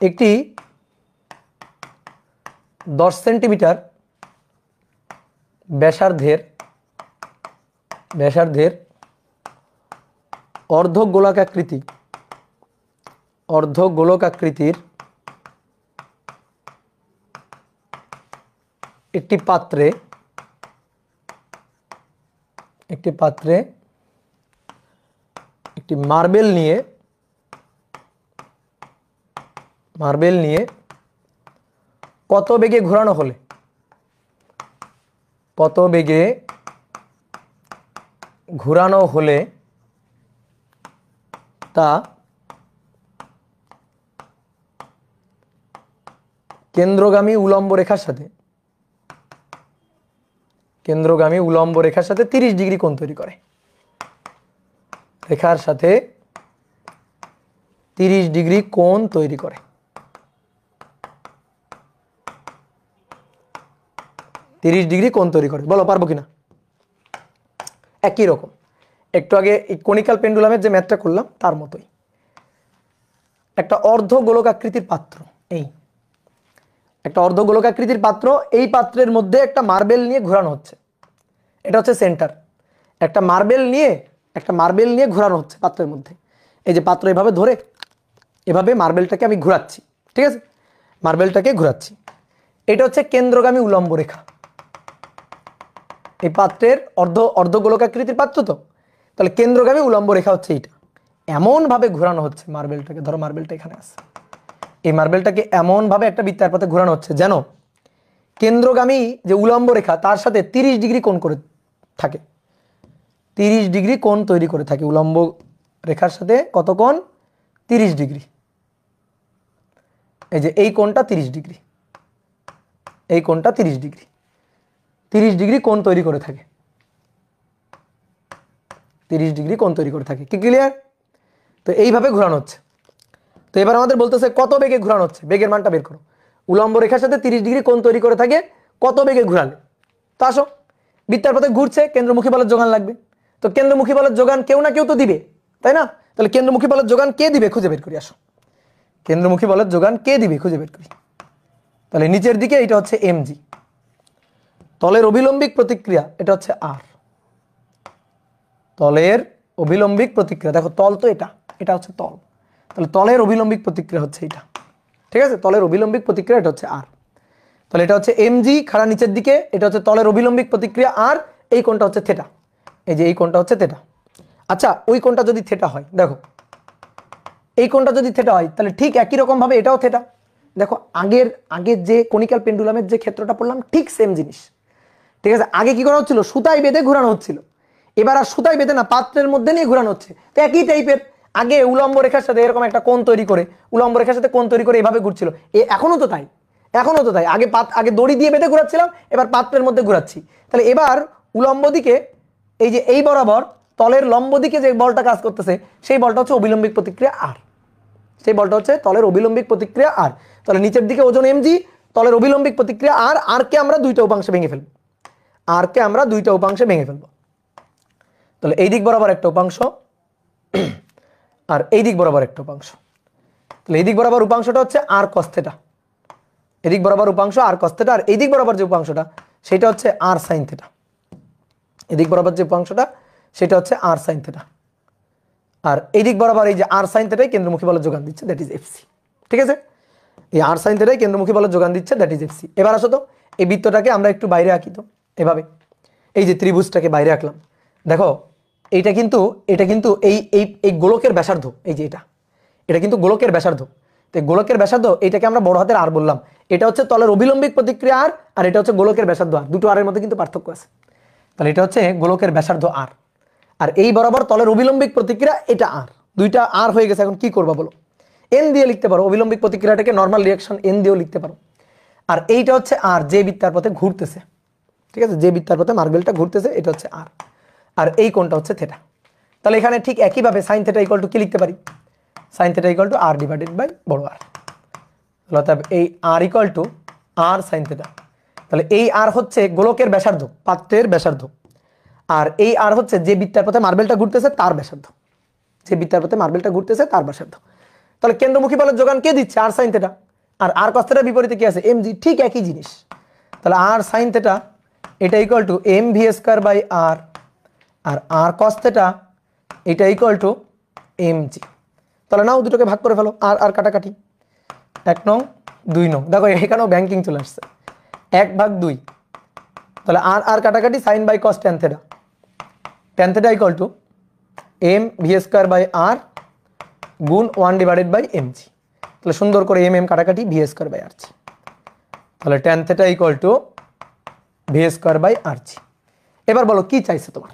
একটি 10 সেন্টিমিটার ব্যাসার্ধের অর্ধ গোলকাকৃতির একটি পাত্রে একটি মার্বেল নিয়ে কত বেগে ঘোরানো হলে তা কেন্দ্রগামী উলম্ব রেখার সাথে 30 ডিগ্রি কোণ তৈরি করে। রেখার সাথে 30 ডিগ্রি কোণ তৈরি করে। 30 ডিগ্রি কোণ তৈরি করে, বলো পারবো কিনা? একই রকম, একটু আগে কনিক্যাল পেন্ডুলামের যে ম্যাথটা করলাম তার মতোই। একটা অর্ধ গোলকাকৃতির পাত্র, এই একটা অর্ধ গোলকাকৃতির পাত্র, এই পাত্রের মধ্যে একটা মার্বেল নিয়ে ঘোরানো হচ্ছে, এটা হচ্ছে সেন্টার। একটা মার্বেল নিয়ে ঘোরানো হচ্ছে পাত্রের মধ্যে। এই যে পাত্র এভাবে ধরে, এভাবে মার্বেলটাকে আমি ঘোরাচ্ছি। ঠিক আছে, মার্বেলটাকে ঘোরাচ্ছি, এটা হচ্ছে কেন্দ্রগামী উলম্ব রেখা। এই পাত্রের অর্ধ গোলকাকৃতির পাত্র তো, তাহলে কেন্দ্রগামী উলম্ব রেখা হচ্ছে এইটা। এমন ভাবে ঘোরানো হচ্ছে মার্বেলটাকে, ধরো মার্বেলটা এখানে আছে, এই মার্বেলটাকে এমন ভাবে একটা বৃত্তাকার পথে ঘোরানো হচ্ছে যেন কেন্দ্রগামী যে উলম্ব রেখা তার সাথে 30 ডিগ্রি কোণ করে থাকে। 30 ডিগ্রি কোণ তৈরি করে থাকে, উলম্ব রেখার সাথে কত কোণ? 30 ডিগ্রি। এই যে এই কোণটা 30 ডিগ্রি, এই কোণটা 30 ডিগ্রি, 30 ডিগ্রি কোণ তৈরি করে থাকে, 30 ডিগ্রি কোণ তৈরি করে থাকে। কি ক্লিয়ার? তো এইভাবে ঘোরানো হচ্ছে। তো এবার আমাদের বলতেছে কত বেগে ঘোরানো হচ্ছে, বেগের মানটা বের করো। উলম্ব রেখার সাথে 30 ডিগ্রি কোণ তৈরি করে থাকে, কত বেগে ঘোরালে? তো আসো, বৃত্তার পথে ঘুরছে, কেন্দ্রমুখী বলের যোগান লাগবে। তো কেন্দ্রমুখী বলের যোগান কেউ না কেউ তো দিবে, তাই না? তাহলে কেন্দ্রমুখী বলের যোগান কে দিবে খুঁজে বের করি। আসো, কেন্দ্রমুখী বলের যোগান কে দিবে খুঁজে বের করি। তাহলে নিচের দিকে এটা হচ্ছে mg, তলের অভিলম্বিক প্রতিক্রিয়া এটা হচ্ছে r, তলের অভিলম্বিক প্রতিক্রিয়া, দেখো তল তো এটা, এটা হচ্ছে তল, তাহলে তলের অভিলম্বিক প্রতিক্রিয়া হচ্ছে এটা, ঠিক আছে? তলের অভিলম্বিক প্রতিক্রিয়া এটা হচ্ছে r, তাহলে এটা হচ্ছে mg খাড়া নিচের দিকে, এটা হচ্ছে তলের অভিলম্বিক প্রতিক্রিয়া r, এই কোণটা হচ্ছে থেটা, এই যে এই কোণটা হচ্ছে থেটা। আচ্ছা, ওই কোণটা যদি থেটা হয়, দেখো এই কোণটা যদি থেটা হয় তাহলে ঠিক একই রকম ভাবে এটাও থেটা। দেখো আগের আগের যে কনিক্যাল পেন্ডুলামের যে ক্ষেত্রটা পড়লাম ঠিক সেম জিনিস, ঠিক আছে? আগে কি করা হচ্ছিল? সুতায় বেঁধে ঘোরানো হচ্ছিল, এবার আর সুতায় বেঁধে না, পাত্রের মধ্যে নিয়ে ঘোরানো হচ্ছে। তো একই টাইপের, আগে উলম্ব রেখার সাথে এরকম একটা কোণ তৈরি করে, উলম্ব রেখার সাথে কোণ তৈরি করে এভাবে ঘুরছিল, এখনো তো তাই, এখনো তো তাই। আগে দড়ি দিয়ে বেঁধে ঘোরাচ্ছিলাম, এবার পাত্রের মধ্যে ঘোরাচ্ছি। তাহলে এবার উলম্ব দিকে এই যে এই বরাবর তলের লম্ব দিকে যে বলটা কাজ করতেছে সেই বলটা হচ্ছে অভিলম্বিক প্রতিক্রিয়া আর, সেই বলটা হচ্ছে তলের অভিলম্বিক প্রতিক্রিয়া আর। তাহলে নিচের দিকে ওজন mg, তলের অভিলম্বিক প্রতিক্রিয়া আর, আর কে আমরা দুইটা উপাংশে ভেঙে ফেলবো, আর কে আমরা দুইটা উপাংশে ভেঙে ফেলবো। তাহলে এই দিক বরাবর একটা উপাংশ আর এই দিক বরাবর একটা উপাংশ। তাহলে এই দিক বরাবর উপাংশটা হচ্ছে আর cos θ, এদিক বরাবর উপাংশ আর cos θ, আর এই দিক বরাবর যে উপাংশটা সেটা হচ্ছে আর sin θ, এদিক বরাবর যে উপাংশটা সেটা হচ্ছে আর sin θ, আর এই দিক বরাবর এই যে আর sin θ কেন্দ্রমুখী বলের যোগান দিচ্ছে, দ্যাট ইজ fc, ঠিক আছে? এই আর sin θ কেন্দ্রমুখী বলের যোগান দিচ্ছে, দ্যাট ইজ fc। এবার আসো তো এই বৃত্তটাকে আমরা একটু বাইরে আঁকি, তো এভাবে এই যে ত্রিভুজটাকে বাইরে আঁকলাম, দেখো এটা কিন্তু এই এই এই গোলকের ব্যাসার্ধ, এই যে এটা কিন্তু গোলকের ব্যাসার্ধ। তো গোলকের ব্যাসার্ধ এটাকে আমরা বড় হাতের আর বললাম, এটা হচ্ছে তলের অভিলম্বিক প্রতিক্রিয়া আর, আর এটা হচ্ছে গোলকের ব্যাসার্ধ আর, দুটো আর এর মধ্যে কিন্তু পার্থক্য আছে। তাহলে এটা হচ্ছে গোলকের ব্যাসার্ধ আর, আর এই বরাবর তলের অভিলম্বিক প্রতিক্রিয়া এটা আর, দুইটা আর হয়ে গেছে। এখন কি করবা বলো? এন দিয়ে লিখতে পারো, অভিলম্বিক প্রতিক্রিয়াটাকে নর্মাল রিঅ্যাকশন এন দিয়েও লিখতে পারো। আর এইটা হচ্ছে আর, যে বৃত্তার পথে ঘুরতেছে, ঠিক আছে? যে বৃত্তার পথে মার্বেলটা ঘুরতেছে এটা হচ্ছে আর, আর এই কোণটা হচ্ছে থেটা। তাহলে এখানে ঠিক একইভাবে সাইন থেটা ইকুয়াল টু কি লিখতে পারি? Sine theta equal to R divided by বড় আর। অর্থাৎ এই R equal to R sign theta. তাহলে এই আর হচ্ছে গোলকের ব্যাসার্ধ, পাত্রের ব্যাসার্ধ, আর এই আর হচ্ছে যে বৃত্তার পথে মার্বেলটা ঘুরতেছে তার ব্যাসার্ধ, যে বৃত্তার পথে মার্বেলটা ঘুরতেছে তার ব্যাসার্ধ। তাহলে কেন্দ্রমুখী বলের যোগান কে দিচ্ছে? আর সাইন থেটা। আর আর cos θ বিপরীতে কি আছে? mg, ঠিক একই জিনিস। তাহলে আর সাইন থেটা এটা equal to M V square by r, আর আর cos θ এটা ইকুয়াল টু mg। তাহলে নাও দুটোকে ভাগ করে ফেলো, আর আর কাটাকাটি, 1 নং 2 নং, দেখো এখানেও ব্যাংকিং চলে আসছে, 1/2। তাহলে আর আর কাটাকাটি, sign by cos tan θ, tan θ equal to M V square by R গুণ 1 ডিভাইডেড বাই mg। তাহলে সুন্দর করে এম এম কাটাকাটি, ভি স্কয়ার বাই আরজি। তাহলে tan θ equal to V square by RG. এবার বলো কি চাইছে তোমার?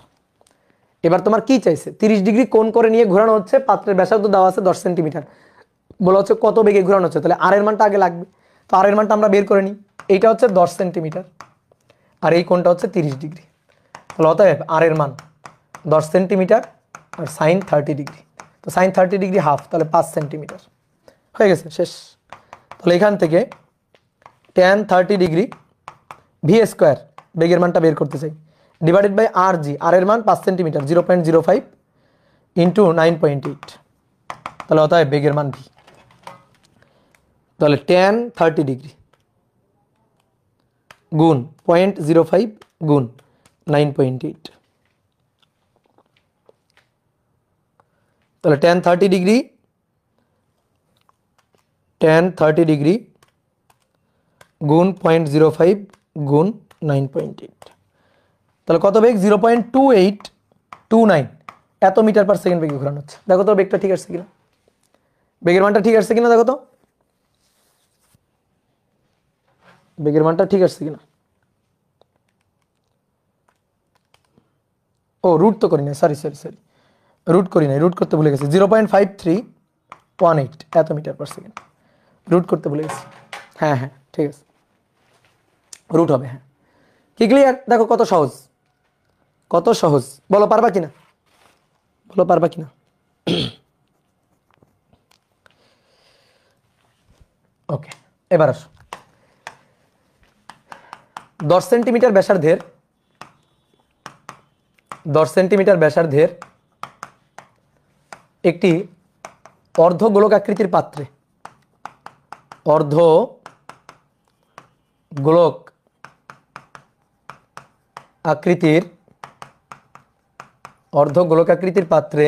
এবার তোমার কি চাইছে? 30 ডিগ্রি কোণ করে নিয়ে ঘোরানো হচ্ছে, পাত্রের ব্যাসার্ধ দেওয়া আছে 10 সেন্টিমিটার, বলা হচ্ছে কত বেগে ঘোরানো হচ্ছে। তাহলে আর এর মানটা আগে লাগবে, তো আর এর মানটা আমরা বের করে নিই। এইটা হচ্ছে 10 সেন্টিমিটার আর এই কোণটা হচ্ছে 30 ডিগ্রি। তাহলে অতএব আর এর মান 10 সেন্টিমিটার আর সাইন 30 ডিগ্রি, তো সাইন 30 ডিগ্রি হাফ, তাহলে 5 সেন্টিমিটার হয়ে গেছে, শেষ। তাহলে এখান থেকে tan 30 ডিগ্রি ভি স্কোয়ার, বেগের মানটা বের করতে চাই, ডিভাইডেড বাই আর জি, আর এর মান 5 সেন্টিমিটার, 0.05 ইন্টু 9.8, তাহলে অতএব বেগের মান ভি। তাহলে tan 30 ডিগ্রি গুণ 0.05 গুণ 9.8, তাহলে tan 30 ডিগ্রি গুণ 0.05 গুণ 9.8, তাহলে কত বেগ? 0.2829 এত মিটার পার সেকেন্ড বেগে ঘোরানো হচ্ছে। দেখো তো বেগটা ঠিক আসছে কিনা, বেগের মানটা ঠিক আসছে কিনা, দেখো তো বেগের মানটা ঠিক আসছে কিনা। ও রুট তো করি না, সরি, রুট করি নাই, রুট করতে ভুলে গেছি। 0.5318 এত মিটার পার সেকেন্ড, রুট করতে ভুলে গেছি। হ্যাঁ হ্যাঁ ঠিক আছে, রুট হবে। হ্যাঁ, কি ক্লিয়ার? দেখো কত সহজ, কত সহজ। বলো পারবা কিনা, বলো পারবা কিনা। ওকে, এবার আসো। 10 সেন্টিমিটার ব্যাসার্ধের 10 সেন্টিমিটার ব্যাসার্ধের একটি অর্ধ গোলক আকৃতির পাত্রে, অর্ধ গোলক আকৃতির পাত্রে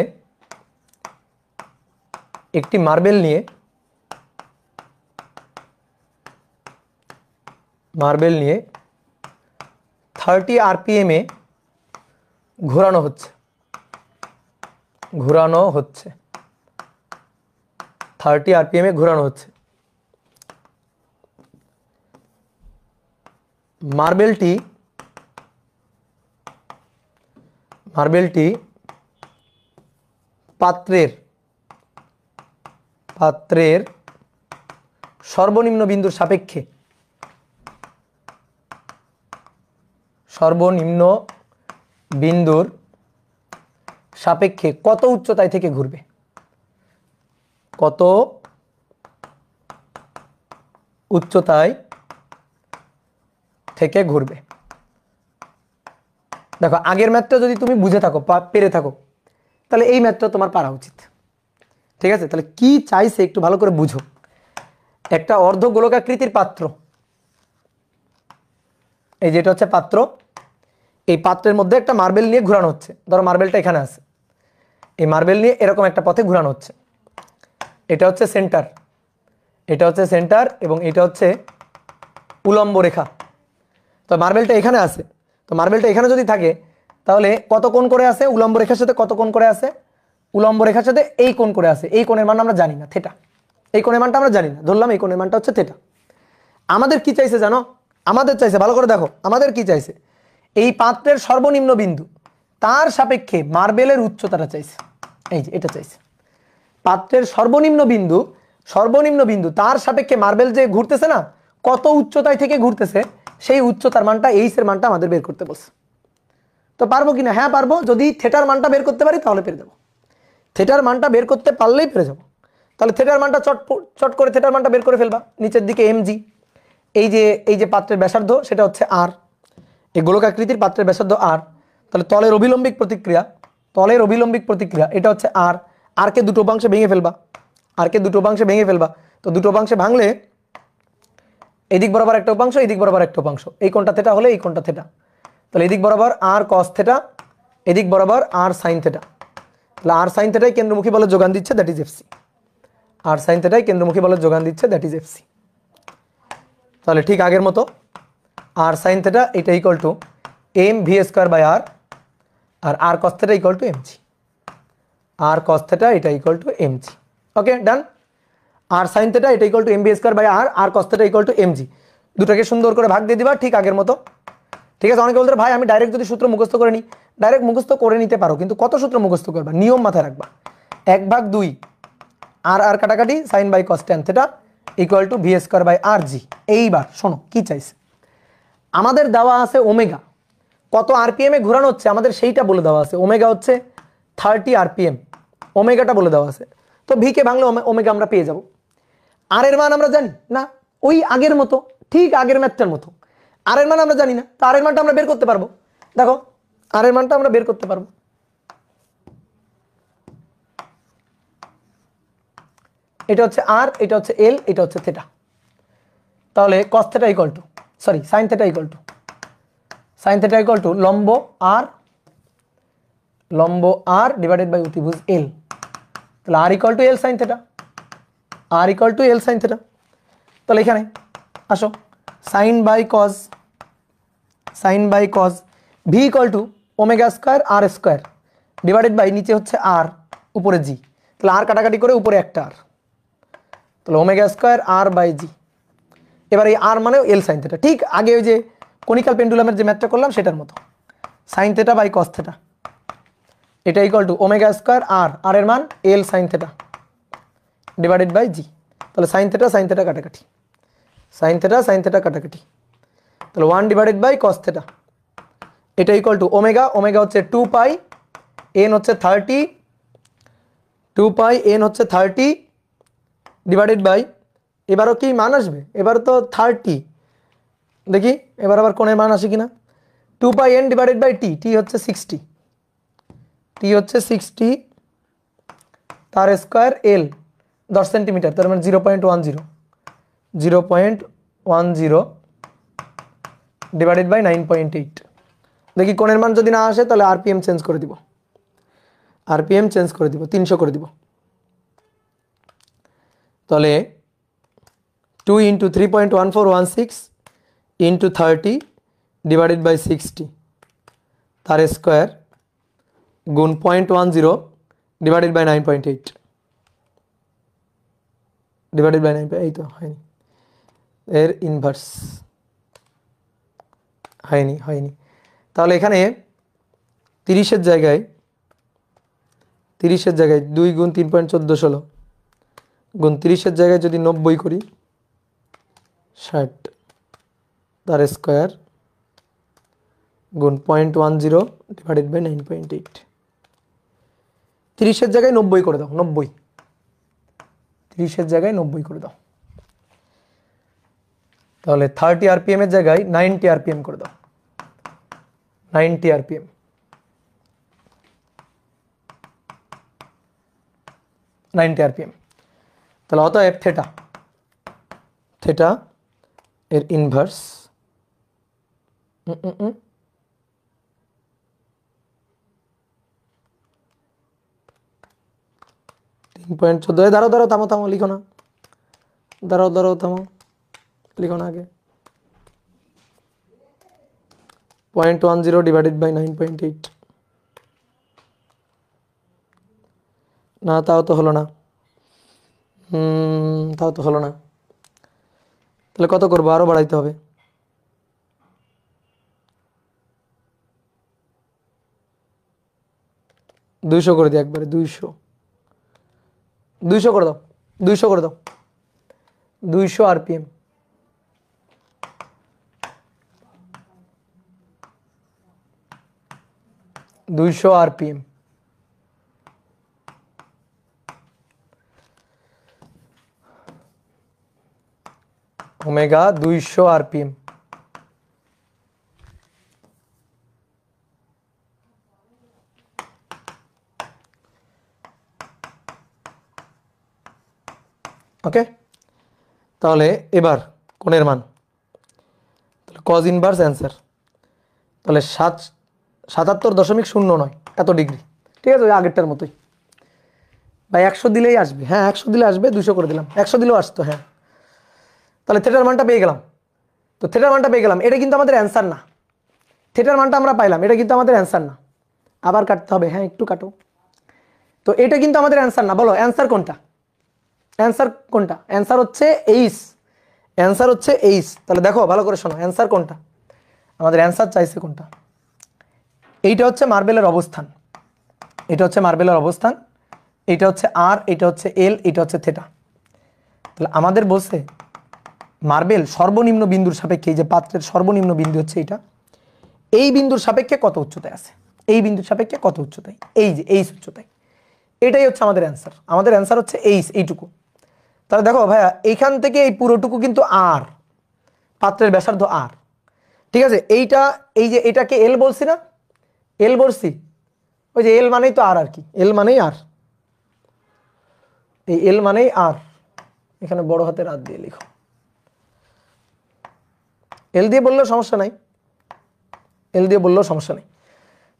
একটি মার্বেল নিয়ে 30 RPM এ ঘোরানো হচ্ছে 30 RPM এ ঘোরানো হচ্ছে। মার্বেলটি পাত্রের সর্বনিম্ন বিন্দুর সাপেক্ষে কত উচ্চতায় থেকে ঘুরবে? কত উচ্চতায় থেকে ঘুরবে? দেখো আগের ম্যাথটা যদি তুমি বুঝে থাকো, পেরে থাকো, তাহলে এই ম্যাথটা তোমার পারা উচিত। ঠিক আছে, তাহলে কি চাইছে একটু ভালো করে বুঝো। একটা অর্ধ গোলকাকৃতির পাত্র, এই যেটা হচ্ছে পাত্র, এই পাত্রের মধ্যে একটা মার্বেল নিয়ে ঘোরানো হচ্ছে। ধরো মার্বেলটা এখানে আছে, এই মার্বেল নিয়ে এরকম একটা পথে ঘোরানো হচ্ছে। এটা হচ্ছে সেন্টার, এবং এটা হচ্ছে উলম্ব রেখা। তো মার্বেলটা এখানে আছে, তো মার্বেলটা এখানে যদি থাকে তাহলে কত কোণ করে আছে? উলম্ব রেখার সাথে কত কোণ করে আছে? উলম্ব রেখার সাথে এই কোণ করে আছে। এই কোণের মান আমরা জানি না, থেটা। এই কোণের মানটা আমরা জানি না, ধরলাম এই কোণের মানটা হচ্ছে থেটা। আমাদের কি চাইছে জানো? আমাদের চাইছে, ভালো করে দেখো, আমাদের কি চাইছে? এই পাত্রের সর্বনিম্ন বিন্দু তার সাপেক্ষে মার্বেলের উচ্চতাটা চাইছে। এই যে এটা চাইছে, পাত্রের সর্বনিম্ন বিন্দু তার সাপেক্ষে মার্বেল যে ঘুরতেছে না, কত উচ্চতায় থেকে ঘুরতেছে, সেই উচ্চতার মানটা, এইচ এর মানটা আমাদের বের করতে বলছে। তো পারবো কিনা? হ্যাঁ পারবো। যদি থেটার মানটা বের করতে পারি তাহলে পেরে যাবো। থেটার মানটা বের করতে পারলেই পেরে যাবো। তাহলে থেটার মানটা চট করে থেটার মানটা বের করে ফেলবা। নিচের দিকে mg, এই যে পাত্রের ব্যাসার্ধ সেটা হচ্ছে r, এই গোলকাকৃতির পাত্রের ব্যাসার্ধ r। তাহলে তলের অভিলম্বিক প্রতিক্রিয়া এটা হচ্ছে r কে দুটো অংশে ভেঙে ফেলবা। তো দুটো অংশে ভাঙলে এদিক বরাবর একটা উপাংশ, এদিক বরাবর একটা উপাংশ, এই কোণটা থেটা হলে এই কোণটা থেটা। তাহলে এদিক বরাবর r cos থেটা, এদিক বরাবর r sin থেটা। তাহলে r sin থেটাই কেন্দ্রমুখী বলের যোগান দিচ্ছে, that is fc। r sin থেটাই কেন্দ্রমুখী বলের যোগান দিচ্ছে, দ্যাট ইজ fc। তাহলে ঠিক আগের মতো r sin থেটা এটা equal to mv square by r, আর r cos theta equal to mg। r cos theta এটা equal to mg। Okay done. r sin theta এটা equal to mv square by r cos theta equal to mg। দুটাকে সুন্দর করে ভাগ দিয়ে দিবা ঠিক আগের মতো। ঠিক আছে, অনেকে বলতে ভাই আমি ডাইরেক্ট যদি সূত্র মুখস্থ করে নিই, ডাইরেক্ট মুখস্থ করে নিতে পারো, কিন্তু কত সূত্র মুখস্থ করবা? নিয়ম মাথায় রাখবা, 1/2 r কাটাকাটি sin by cos tan theta equal to v square by rg। এইবার শোনো কি চাইছে। আমাদের দেওয়া আছে ওমেগা, কত আরপিএম এ ঘোরানো হচ্ছে আমাদের সেইটা বলে দেওয়া আছে। ওমেগা হচ্ছে 30 RPM, ওমেগাটা বলে দেওয়া আছে। তো ভি কে ভাঙলে ওমেগা আমরা পেয়ে যাব। আর এর মান আমরা জানি না, ওই আগের মতো, ঠিক আগের ম্যাথটার মতো। আর এর মান আমরা জানি না, তো আর এর মানটা আমরা বের করতে পারবো। দেখো আর এর মানটা আমরা বের করতে পারবো। এটা হচ্ছে আর, এটা হচ্ছে এল, এটা হচ্ছে থেটা। তাহলে cos theta equal to, sorry sin theta equal to লম্ব আর ডিভাইডেড বাই অতিভুজ এল। তাহলে R equal to L sine theta, তাহলে এখানে আসো sine by cos V equal to omega square R square divided by নিচে হচ্ছে আর, উপরে জি। তাহলে আর কাটাকাটি করে উপরে একটা আর, তাহলে ওমেগা স্কোয়ার আর বাই জি। এবার এই আর মানে এল সাইন থেটা, ঠিক আগে ওই যে কনিক্যাল পেন্ডুলামের যে ম্যাথটা করলাম সেটার মতো। Sine theta by cos theta এটা equal to omega square R, R এর মান L sine theta divided by G. তাহলে সাইন থেটা কাটাকাটি, সাইন থেটা কাটাকাটি, তাহলে 1 ডিভাইডেড বাই কস থেটা। এটা ইকুয়াল টু ওমেগা, ওমেগা হচ্ছে 2 পাই, এন হচ্ছে 30, 2 পাই এন হচ্ছে 30 ডিভাইডেড বাই, এবারও কি মান আসবে, এবার তো 30, দেখি এবার আবার কোণের মান আসে কিনা, 2 পাই এন ডিভাইডেড বাই টি, টি হচ্ছে 60, টি হচ্ছে 60 তার স্কোয়ার এল 10 সেন্টিমিটার, তার মানে 0.10, 0.10 ডিভাইডেড বাই 9.8। দেখি কোণের মান যদি না আসে তাহলে আরপিএম চেঞ্জ করে দিব, আরপিএম চেঞ্জ করে দিব, 300 করে দিব। তাহলে 2 ইন্টু 3.1416 ইন্টু 30 ডিভাইডেড বাই 60 তার স্কোয়ার গুণ 0.10 ডিভাইডেড বাই 9.8 ডিভাইডেড বাই 9, এই তো হয়নি, এর ইনভার্স হয়নি। তাহলে এখানে 30-এর জায়গায় 2 গুণ 3.1416 গুণ 30-এর জায়গায় যদি 90 করি 60 তার স্কোয়ার গুণ 0.10 ডিভাইডেড বাই 9.8। 30-এর জায়গায় 90 করে দাও, 90, 30-এর জায়গায় 90 করে দাও। তাহলে 30 আরপিএম এর জায়গায় 90 আরপিএম করে দাও, 90 আরপিএম, 90 আরপিএম। তাহলে অতএব থেটা, থেটা এর ইনভার্স 3.14, দাঁড়াও থামো লিখো না, দাঁড়াও থামো, লিখো না আগে, 0.10 ডিভাইডেড বাই 9.8, না তাও তো হলো না, তাহলে কত করবো, আরো বাড়াইতে হবে, 200 করে দিই একবারে, 200 করে দাও, 200 করে দাও, 200 RPM, 200 RPM. Omega 200 RPM. Okay, তাহলে এবার কোণের মান, তাহলে কজ ইনভার্স অ্যান্সার, তাহলে 77.09 এত ডিগ্রি, ঠিক আছে, ওই আগেরটার মতোই ভাই, 100 দিলেই আসবে, হ্যাঁ 100 দিলে আসবে, 200 করে দিলাম, 100 দিলেও আসতো, হ্যাঁ। তাহলে থেটার মানটা পেয়ে গেলাম, তো থেটার মানটা পেয়ে গেলাম, এটা কিন্তু আমাদের অ্যান্সার না, থেটার মানটা আমরা পাইলাম, এটা কিন্তু আমাদের অ্যান্সার না, আবার কাটতে হবে, হ্যাঁ একটু কাটো, তো এটা কিন্তু আমাদের অ্যান্সার না, বলো অ্যান্সার কোনটা, অ্যান্সার কোনটা, অ্যান্সার হচ্ছে এইচ, অ্যান্সার হচ্ছে এইচ। তাহলে দেখো ভালো করে শোনো, অ্যান্সার কোনটা, আমাদের অ্যান্সার চাইছে কোনটা, এইটা হচ্ছে মার্বেলের অবস্থান, এটা হচ্ছে মার্বেলের অবস্থান, এটা হচ্ছে আর, এটা হচ্ছে এল, এটা হচ্ছে থেটা। তাহলে আমাদের বলছে মার্বেল সর্বনিম্ন বিন্দুর সাপেক্ষে, এই যে পাত্রের সর্বনিম্ন বিন্দু হচ্ছে এটা, এই বিন্দুর সাপেক্ষে কত উচ্চতায় আছে, এই বিন্দুর সাপেক্ষে কত উচ্চতায়, এই যে এইচ উচ্চতায়, এটাই হচ্ছে আমাদের অ্যান্সার, আমাদের অ্যান্সার হচ্ছে এইচ, এইটুকু। তাহলে দেখো ভাইয়া, এইখান থেকে এই পুরোটুকু কিন্তু আর, পাত্রের ব্যাসার্ধ আর, ঠিক আছে, এইটা, এই যে এটাকে এল বলছি না, এল বলছি, ওই যে এল মানেই তো আর, আর কি, এল মানেই আর, এই এল মানেই আর, এখানে বড় হাতের আর দিয়ে লিখো, এল দিয়ে বললেও সমস্যা নাই, এল দিয়ে বললেও সমস্যা নেই।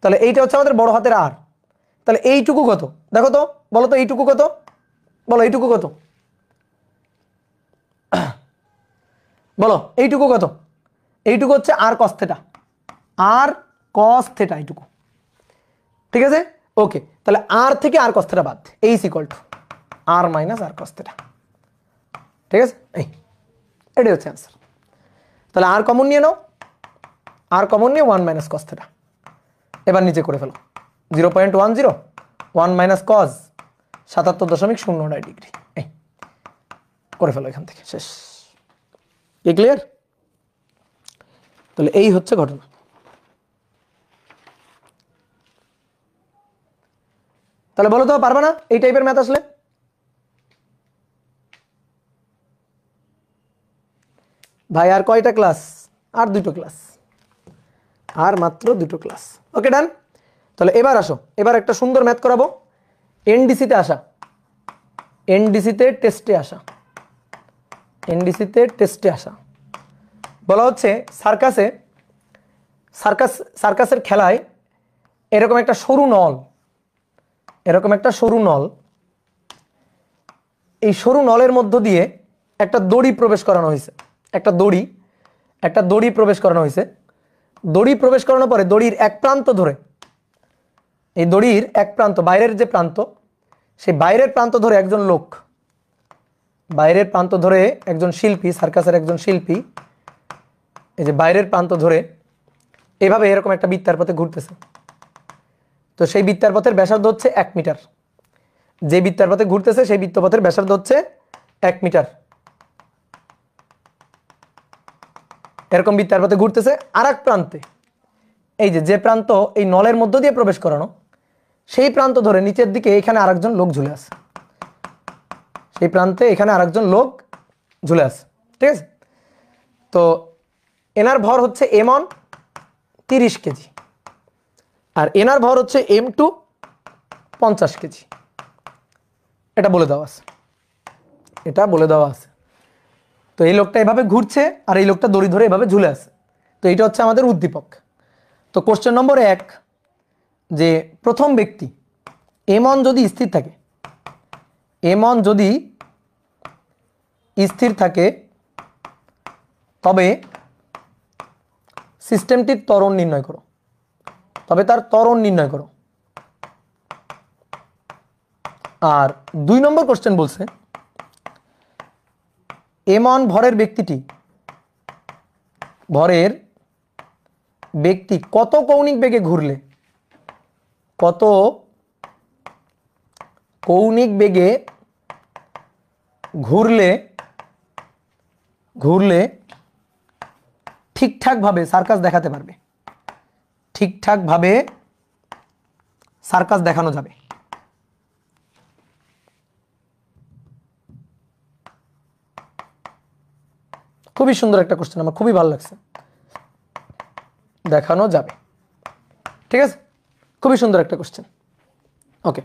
তাহলে এইটা হচ্ছে আমাদের বড় হাতের আর, তাহলে এইটুকু কত, দেখো তো, বলো তো এইটুকু কত, বলো এইটুকু কত, বলো এইটুকু কত, এইটুকু হচ্ছে আর কস থেটা, আর কস থেটা এইটুকু, ঠিক আছে, ওকে। তাহলে আর থেকে আর কস থেটা বাদ, h equal to R minus R cos theta, ঠিক আছে, এটাই হচ্ছে অ্যান্সার। তাহলে আর কমন নিয়ে নাও, আর কমন নিয়ে 1 মাইনাস কস থেটা, এবার নিচে করে ফেলো, 0.10 1 মাইনাস কজ 77.09 ডিগ্রি। এই করে ফেলো এখান থেকে, শেষ। কি ক্লিয়ার? তাহলে এই হচ্ছে ঘটনা। তাহলে বলো তো, পারবে না এই টাইপের ম্যাথ আসলে? ভাই আর কয়টা ক্লাস? আর 2টো ক্লাস, আর মাত্র 2টো ক্লাস। ওকে, ডান। তাহলে এবার আসো, এবার একটা সুন্দর ম্যাথ করাবো। এনডিসিতে আসা, এনডিসিতে টেস্টে আসা, এনডিসিতে টেস্টে আসা। বলা হচ্ছে সার্কাসে, সার্কাসের খেলায় এরকম একটা সরু নল, এরকম একটা সরু নল, এই সরু নলের মধ্য দিয়ে একটা দড়ি প্রবেশ করানো হয়েছে, একটা দড়ি প্রবেশ করানো হয়েছে। দড়ি প্রবেশ করানোর পরে দড়ির এক প্রান্ত ধরে, এই দড়ির এক প্রান্ত, বাইরের যে প্রান্ত, সেই বাইরের প্রান্ত ধরে একজন লোক, বাইরের প্রান্ত ধরে একজন শিল্পী, সার্কাসের একজন শিল্পী, এই যে বাইরের প্রান্ত ধরে এভাবে এরকম একটা বৃত্তার পথে ঘুরতেছে। তো সেই বৃত্তার পথের ব্যাসার্ধ হচ্ছে 1 মিটার। যে বৃত্তার পথে ঘুরতেছে সেই বৃত্তপথের ব্যাসার্ধ হচ্ছে 1 মিটার। এরকম বৃত্তার পথে ঘুরতেছে। আর এক প্রান্তে, এই যে প্রান্ত এই নলের মধ্য দিয়ে প্রবেশ করানো, সেই প্রান্ত ধরে নিচের দিকে এখানে আরেকজন লোক ঝুলে আছে, সেই প্রান্তে এখানে আরেকজন লোক ঝুলে আছে। ঠিক আছে? তো এনার ভর হচ্ছে m1 30 কেজি, আর এনার ভর হচ্ছে m2 50 কেজি। এটা বলে দেওয়া আছে, এটা বলে দেওয়া আছে। তো এই লোকটা এভাবে ঘুরছে আর এই লোকটা দড়ি ধরে এভাবে ঝুলে আছে। তো এটা হচ্ছে আমাদের উদ্দীপক। তো কোশ্চেন নম্বর 1, যে প্রথম ব্যক্তি m1 যদি স্থির থাকে, m1 যদি স্থির থাকে তবে সিস্টেমটির ত্বরণ নির্ণয় করো, তবে তার ত্বরণ নির্ণয় করো। আর 2 নম্বর কোশ্চেন বলছে m1 ভরের ব্যক্তি কত কৌণিক বেগে ঘুরলে, কত কৌণিক বেগে ঘুরলে ঠিকঠাকভাবে সার্কাস দেখাতে পারবে, ঠিকঠাকভাবে সার্কাস দেখানো যাবে। খুবই সুন্দর একটা কোশ্চেন, আমার খুবই ভালো লাগছে। দেখানো যাবে, ঠিক আছে? খুবই সুন্দর একটা কোশ্চেন। ওকে,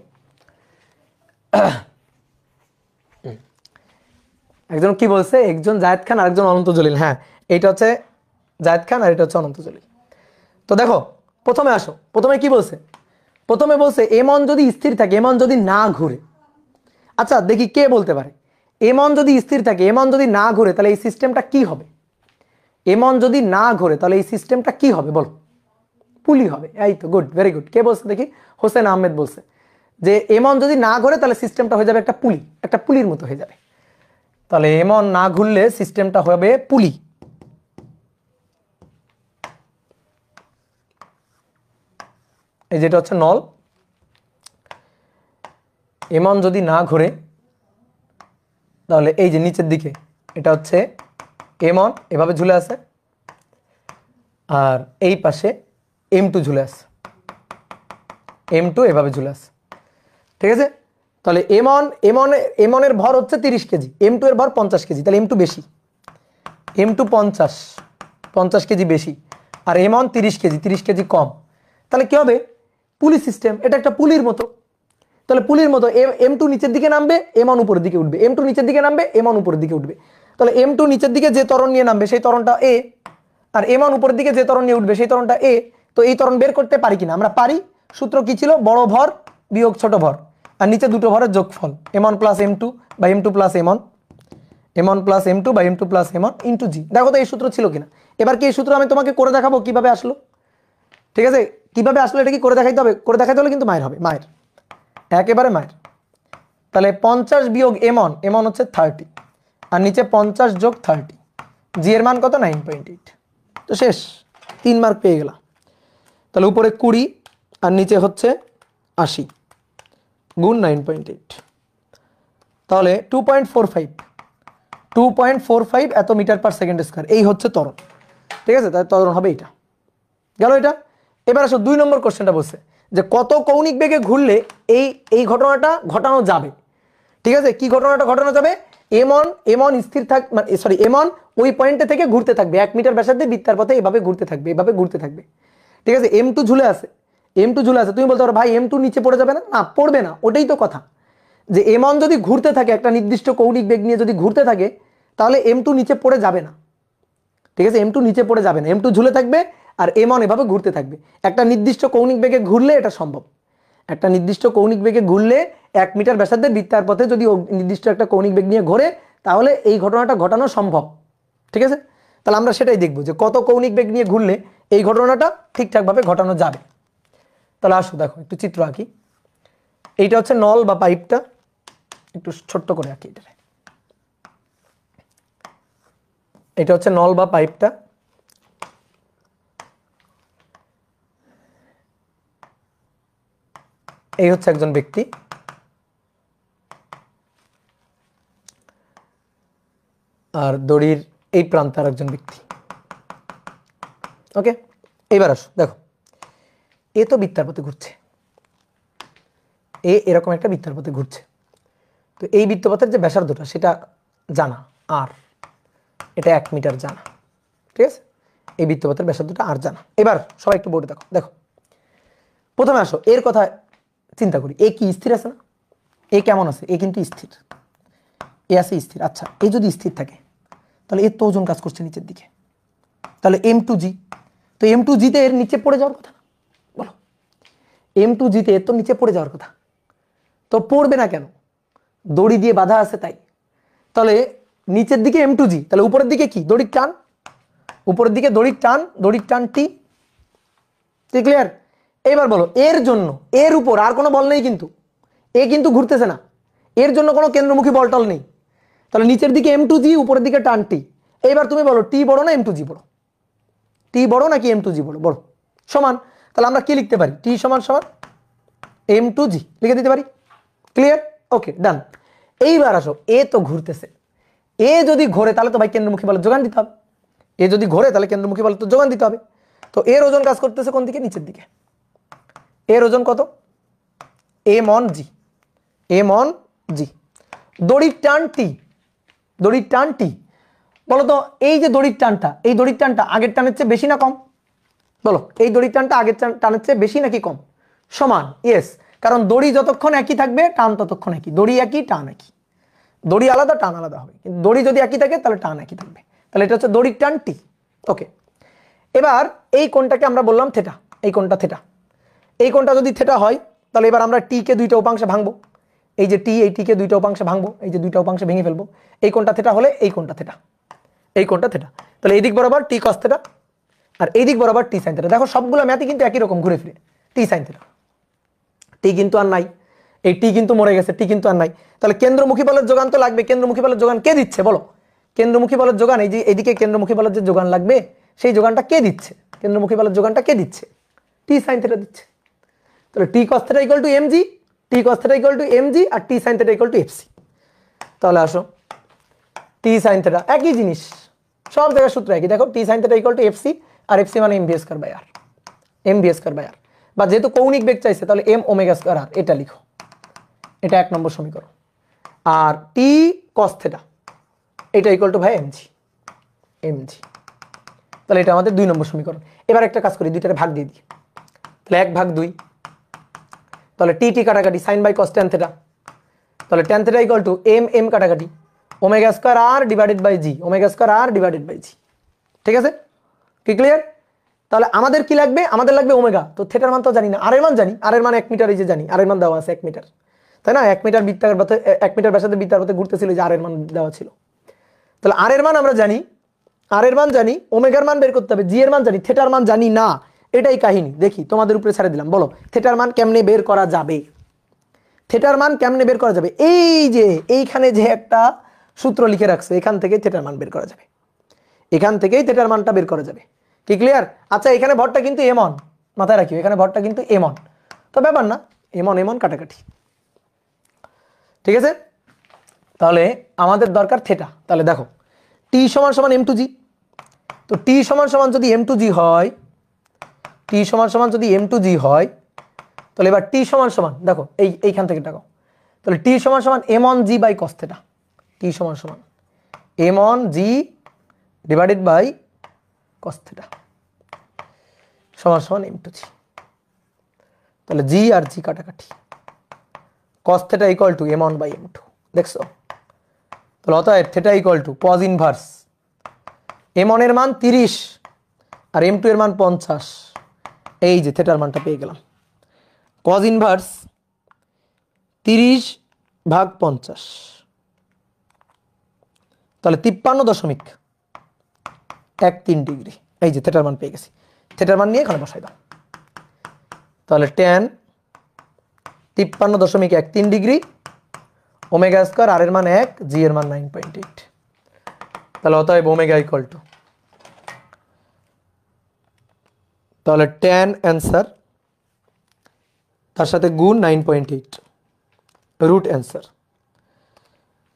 একজন কি বলছে, একজন জায়েদ খান আর একজন অনন্ত জলিল। হ্যাঁ, এইটা হচ্ছে জায়েদ খান আর এটা হচ্ছে অনন্ত জলিল। তো দেখো, প্রথমে আসো, প্রথমে কি বলছে? প্রথমে বলছে m1 যদি স্থির থাকে, m1 যদি না ঘুরে। আচ্ছা দেখি কে বলতে পারে, m1 যদি স্থির থাকে, m1 যদি না ঘুরে, তাহলে এই সিস্টেমটা কি হবে? m1 যদি না ঘুরে তাহলে এই সিস্টেমটা কি হবে বলো? পুলি হবে। এই তো, গুড, ভেরি গুড। কে বলছে দেখি? হোসেন আহমেদ বলছে যে m1 যদি না ঘুরে তাহলে সিস্টেমটা হয়ে যাবে একটা পুলি, একটা পুলির মতো হয়ে যাবে। তাহলে m1 না ঘুরলে সিস্টেমটা হবে পুলি। এই যেটা হচ্ছে নল, m1 যদি না ঘুরে তাহলে এই যে নিচের দিকে এটা হচ্ছে m1 এভাবে ঝুলে আছে, আর এই পাশে m2 ঝুলে আছে, m2 এভাবে ঝুলে আছে। ঠিক আছে? তাহলে m1 এর ভর হচ্ছে 30 কেজি, m2 এর ভর 50 কেজি, তাহলে m2 বেশি, m2 50 কেজি বেশি, আর m1 30 কেজি, 30 কেজি কম। তাহলে কি হবে? পুলি সিস্টেম, এটা একটা পুলির মতো। তাহলে পুলির মতো m2 নিচের দিকে নামবে, m1 উপরের দিকে উঠবে, m2 নিচের দিকে নামবে, m1 উপরের দিকে উঠবে। তাহলে m2 নিচের দিকে যে ত্বরণ নিয়ে নামবে সেই ত্বরণটা a, আর m1 উপরের দিকে যে ত্বরণ নিয়ে উঠবে সেই ত্বরণটা a। তো এই ত্বরণ বের করতে পারি কিনা? আমরা পারি। সূত্র কি ছিল? বড় ভর বিয়োগ ছোট ভর, আর নিচে দুটো ভরের যোগফল, m1 প্লাস m2 বা m2 plus m1, m1 plus m2 বা m2 প্লাস m1 ইন্টু জি। দেখো তো এই সূত্র ছিল কিনা। এবার কি এই সূত্র আমি তোমাকে করে দেখাবো কিভাবে আসলো। ঠিক আছে? কিভাবে আসলো এটা কি করে দেখাইতে হবে? করে দেখাইতে হলে কিন্তু মায়ের হবে, মায়ের, একেবারে মায়ের। তাহলে 50 বিয়োগ m1 হচ্ছে 30, আর নিচে 50 যোগ 30, জি এর মান কত? 9.8। তো শেষ, 3 মার্ক পেয়ে গেলাম। তাহলে উপরে 20 আর নিচে হচ্ছে 80 গুণ 9.8, তাহলে 2.45 এত মিটার পার সেকেন্ড স্কয়ার, এই হচ্ছে ত্বরণ। ঠিক আছে, তাহলে ত্বরণ হবে এটা গেল এটা। এবার আসো 2 নম্বর কোশ্চেনটা বলছে যে কত কৌণিক বেগে ঘুরলে এই ঘটনাটা ঘটানো যাবে। ঠিক আছে, কি ঘটনাটা ঘটানো যাবে? এমন স্থির থাক, মানে সরি এমন ওই পয়েন্টে থেকে ঘুরতে থাকবে 1 মিটার ব্যাসার্ধে বৃত্তার পথে, এভাবে ঘুরতে থাকবে, এভাবে ঘুরতে থাকবে। ঠিক আছে, M2 ঝুলে আছে, M2 ঝুলে আছে। তুমি বলতে পারো ভাই M2 নিচে পড়ে যাবে না? না, পড়বে না। ওটাই তো কথা, যে M1 যদি ঘুরতে থাকে একটা নির্দিষ্ট কৌণিক বেগ নিয়ে যদি ঘুরতে থাকে, তাহলে M2 নিচে পড়ে যাবে না। ঠিক আছে, M2 নিচে পড়ে যাবে না, M2 ঝুলে থাকবে আর M1 এভাবে ঘুরতে থাকবে। একটা নির্দিষ্ট কৌণিক বেগে ঘুরলে এটা সম্ভব। একটা নির্দিষ্ট কৌণিক বেগে ঘুরলে 1 মিটার ব্যাসার্ধের বৃত্তার পথে যদি নির্দিষ্ট একটা কৌণিক বেগ নিয়ে ঘোরে, তাহলে এই ঘটনাটা ঘটানো সম্ভব। ঠিক আছে, তাহলে আমরা সেটাই দেখব যে কত কৌণিক বেগ নিয়ে ঘুরলে এই ঘটনাটা ঠিকঠাকভাবে ঘটানো যাবে। তাহলে আসো দেখো একটু চিত্র আঁকি। এইটা হচ্ছে নল বা পাইপটা, একটু ছোট্ট করে আঁকি। এটা হচ্ছে নল বা পাইপটা, এই হচ্ছে একজন ব্যক্তি, আর দড়ির এই প্রান্তে আর একজন ব্যক্তি। ওকে, এইবার আসো দেখো, এ তো বৃত্তার পথে ঘুরছে, এরকম একটা বৃত্তার পথে ঘুরছে। তো এই বৃত্তপথের যে ব্যাসার্ধটা সেটা জানা, আর এটা 1 মিটার জানা। ঠিক আছে, এই বৃত্তপথের ব্যাসার্ধটা আর জানা। এবার সবাই একটু বোর্ডে দেখো। দেখো প্রথমে আসো এর কথা চিন্তা করি। এ কি স্থির আছে না? এ কেমন আছে? এ কিন্তু স্থির, এ আছে স্থির। আচ্ছা, এ যদি স্থির থাকে তাহলে এর তো ওজন কাজ করছে নিচের দিকে, তাহলে M2G। তো M2G তে এর নিচে পড়ে যাওয়ার কথা না? বলো, M2G তে এর তো নিচে পড়ে যাওয়ার কথা, তো পড়বে না কেন? দড়ি দিয়ে বাঁধা আছে তাই। তাহলে নিচের দিকে M2G, তাহলে উপরের দিকে কি? দড়ির টান। উপরের দিকে দড়ির টান, দড়ির টান T। ক্লিয়ার? এবার বলো, এর জন্য এর উপর আর কোনো বল নেই, কিন্তু এ কিন্তু ঘুরতেছে না, এর জন্য কোনো কেন্দ্রমুখী বল টল নেই। তাহলে নিচের দিকে M2G, উপরের দিকে টান T। এইবার তুমি বলো T বড় না M2G বড়? T বড় নাকি M2G বড়? বড়। সমান। তাহলে আমরা কি লিখতে পারি? T সমান সমান M2G লিখে দিতে পারি। ক্লিয়ার? ওকে, ডান। এইবার আসো, এ তো ঘুরতেছে, এ যদি ঘোরে তাহলে তো ভাই কেন্দ্রমুখী বলের যোগান দিতে হবে। এ যদি ঘোরে তাহলে কেন্দ্রমুখী বলের তো যোগান দিতে হবে। তো এর ওজন কাজ করতেছে কোন দিকে? নিচের দিকে। এর ওজন কত? M1G। M1G। দড়ির টান T, দড়ির টান T। বলো তো, এই যে দড়ির টানটা, এই দড়ির টানটা আগের টানের চেয়ে বেশি না কম? বলো, এই দড়ির টানটা আগের টানের চেয়ে বেশি নাকি কম? সমান। ইয়েস, কারণ দড়ি যতক্ষণ একই থাকবে টান ততক্ষণ একই। দড়ি একই, টান একই। দড়ি আলাদা, টান আলাদা হবে, কিন্তু দড়ি যদি একই থাকে তাহলে টান একই থাকবে। তাহলে এটা হচ্ছে দড়ির টান T। ওকে, এবার এই কোণটাকে আমরা বললাম থেটা, এই কোণটা থেটা। এই কোণটা যদি থেটা হয় তাহলে এবার আমরা T কে দুইটা উপাংশে ভাঙবো। এই যে T, এই T কে দুইটা উপাংশে ভাঙবো, এই যে দুইটা উপাংশে ভেঙে ফেলবো। এই কোণটা থেটা হলে এই কোণটা থেটা, এই কোণটা থেটা। তাহলে এই দিক বরাবর T cos থেটা, আর এই দিক বরাবর T sin থেটা। দেখো সবগুলো ম্যাথই কিন্তু একই রকম ঘুরে ফিরে, T sin থেটা। T কিন্তু আর নাই, এই T কিন্তু মরে গেছে, T কিন্তু আর নাই। তাহলে কেন্দ্রমুখী বলের যোগান তো লাগবে। কেন্দ্রমুখী বলের যোগান কে দিচ্ছে বলো? কেন্দ্রমুখী বলের যোগান, এই যে এদিকে কেন্দ্রমুখী বলের যে যোগান লাগবে, সেই যোগানটা কে দিচ্ছে? কেন্দ্রমুখী বলের যোগানটা কে দিচ্ছে? T sin থেটা দিচ্ছে। তাহলে T cos theta equal to mg, T cos theta equal to mg, আর T sin theta equal to fc। তাহলে আসো, T sin থেটা একই জিনিস, সব জায়গায় সূত্র একই। দেখো T sin theta equal to fc, আর fc মানে mv square by r, mv square by r। বা যেহেতু কৌণিক বেগ চাইছে তাহলে m ওমেগা স্কয়ার r, এটা লিখো। এটা 1 নম্বর সমীকরণ। আর T cos থেটা এটা ইকুয়াল টু ভাই mg, mg। তাহলে এটা আমাদের 2 নম্বর সমীকরণ। এবার একটা কাজ করি, দুইটারে ভাগ দিয়ে দিই। তাহলে 1/2, তাহলে T কাটাকাটি sin by cos tan theta. তাহলে tan theta equal to m কাটাকাটি omega square r divided by g, omega square r divided by g। ঠিক আছে, কি ক্লিয়ার? তাহলে আমাদের কি লাগবে? আমাদের লাগবে ওমেগা। তো থেটার মান তো জানি না, আর এর মান জানি, আর এর মান 1 মিটার, এই যে জানি আর এর মান দেওয়া আছে 1 মিটার, তাই না? 1 মিটার বৃত্তাকার পথে, 1 মিটার ব্যাসার্ধে বৃত্তাকার পথে ঘুরতেছিল, যে আর এর মান দেওয়া ছিল। তাহলে আর এর মান আমরা জানি, আর এর মান জানি, ওমেগার মান বের করতে হবে, জি এর মান জানি, থেটার মান জানি না। এটাই কাহিনী। দেখি তোমাদের উপরে ছেড়ে দিলাম, বলো থেটার মান কেমনে বের করা যাবে? থেটার মান কেমনে বের করা যাবে? এই যে এইখানে যে একটা সূত্র লিখে রাখছে, এখান থেকে থেটার মান বের করা যাবে, এখান থেকেই থেটার মানটা বের করা যাবে। কি ক্লিয়ার? আচ্ছা, এখানে ভরটা কিন্তু m1, মাথায় রাখিও, এখানে ভরটা কিন্তু m1। তো ব্যাপার না, এমন এমন কাটাকাটি, ঠিক আছে। তাহলে আমাদের দরকার থেটা। তাহলে দেখো টি সমান সমান এম টু জি, তো টি সমান সমান যদি এম টু জি হয়, টি সমান সমান যদি এম টু জি হয়, তাহলে এবার টি সমান সমান দেখো এইখান থেকে দেখো, তাহলে টি সমান সমান M on G by cos theta, T সমান সমান M on G divided by cos theta সমান সমান এম টু জি। তাহলে জি আর জি কাটাকাটি, cos theta equal to m one by m two, দেখছো। তাহলে অতএব theta equal to cos inverse m one এর মান 30 আর এম টু এর মান 50, এই যে থেটার মানটা পেয়ে গেলাম। কজ ইনভার্স 30/50, তাহলে 53.13 ডিগ্রি, এই যে থেটার মান পেয়ে গেছি। থেটার মান নিয়ে এখানে বসাই দাও। তাহলে tan 53.13 ডিগ্রি, ওমেগা স্কয়ার, আর এর মান 1, জি এর মান 9.8। তাহলে অতএব ওমেগা ইকুয়াল টু, তাহলে tan অ্যান্সার তার সাথে গুণ 9.8 রুট অ্যান্সার।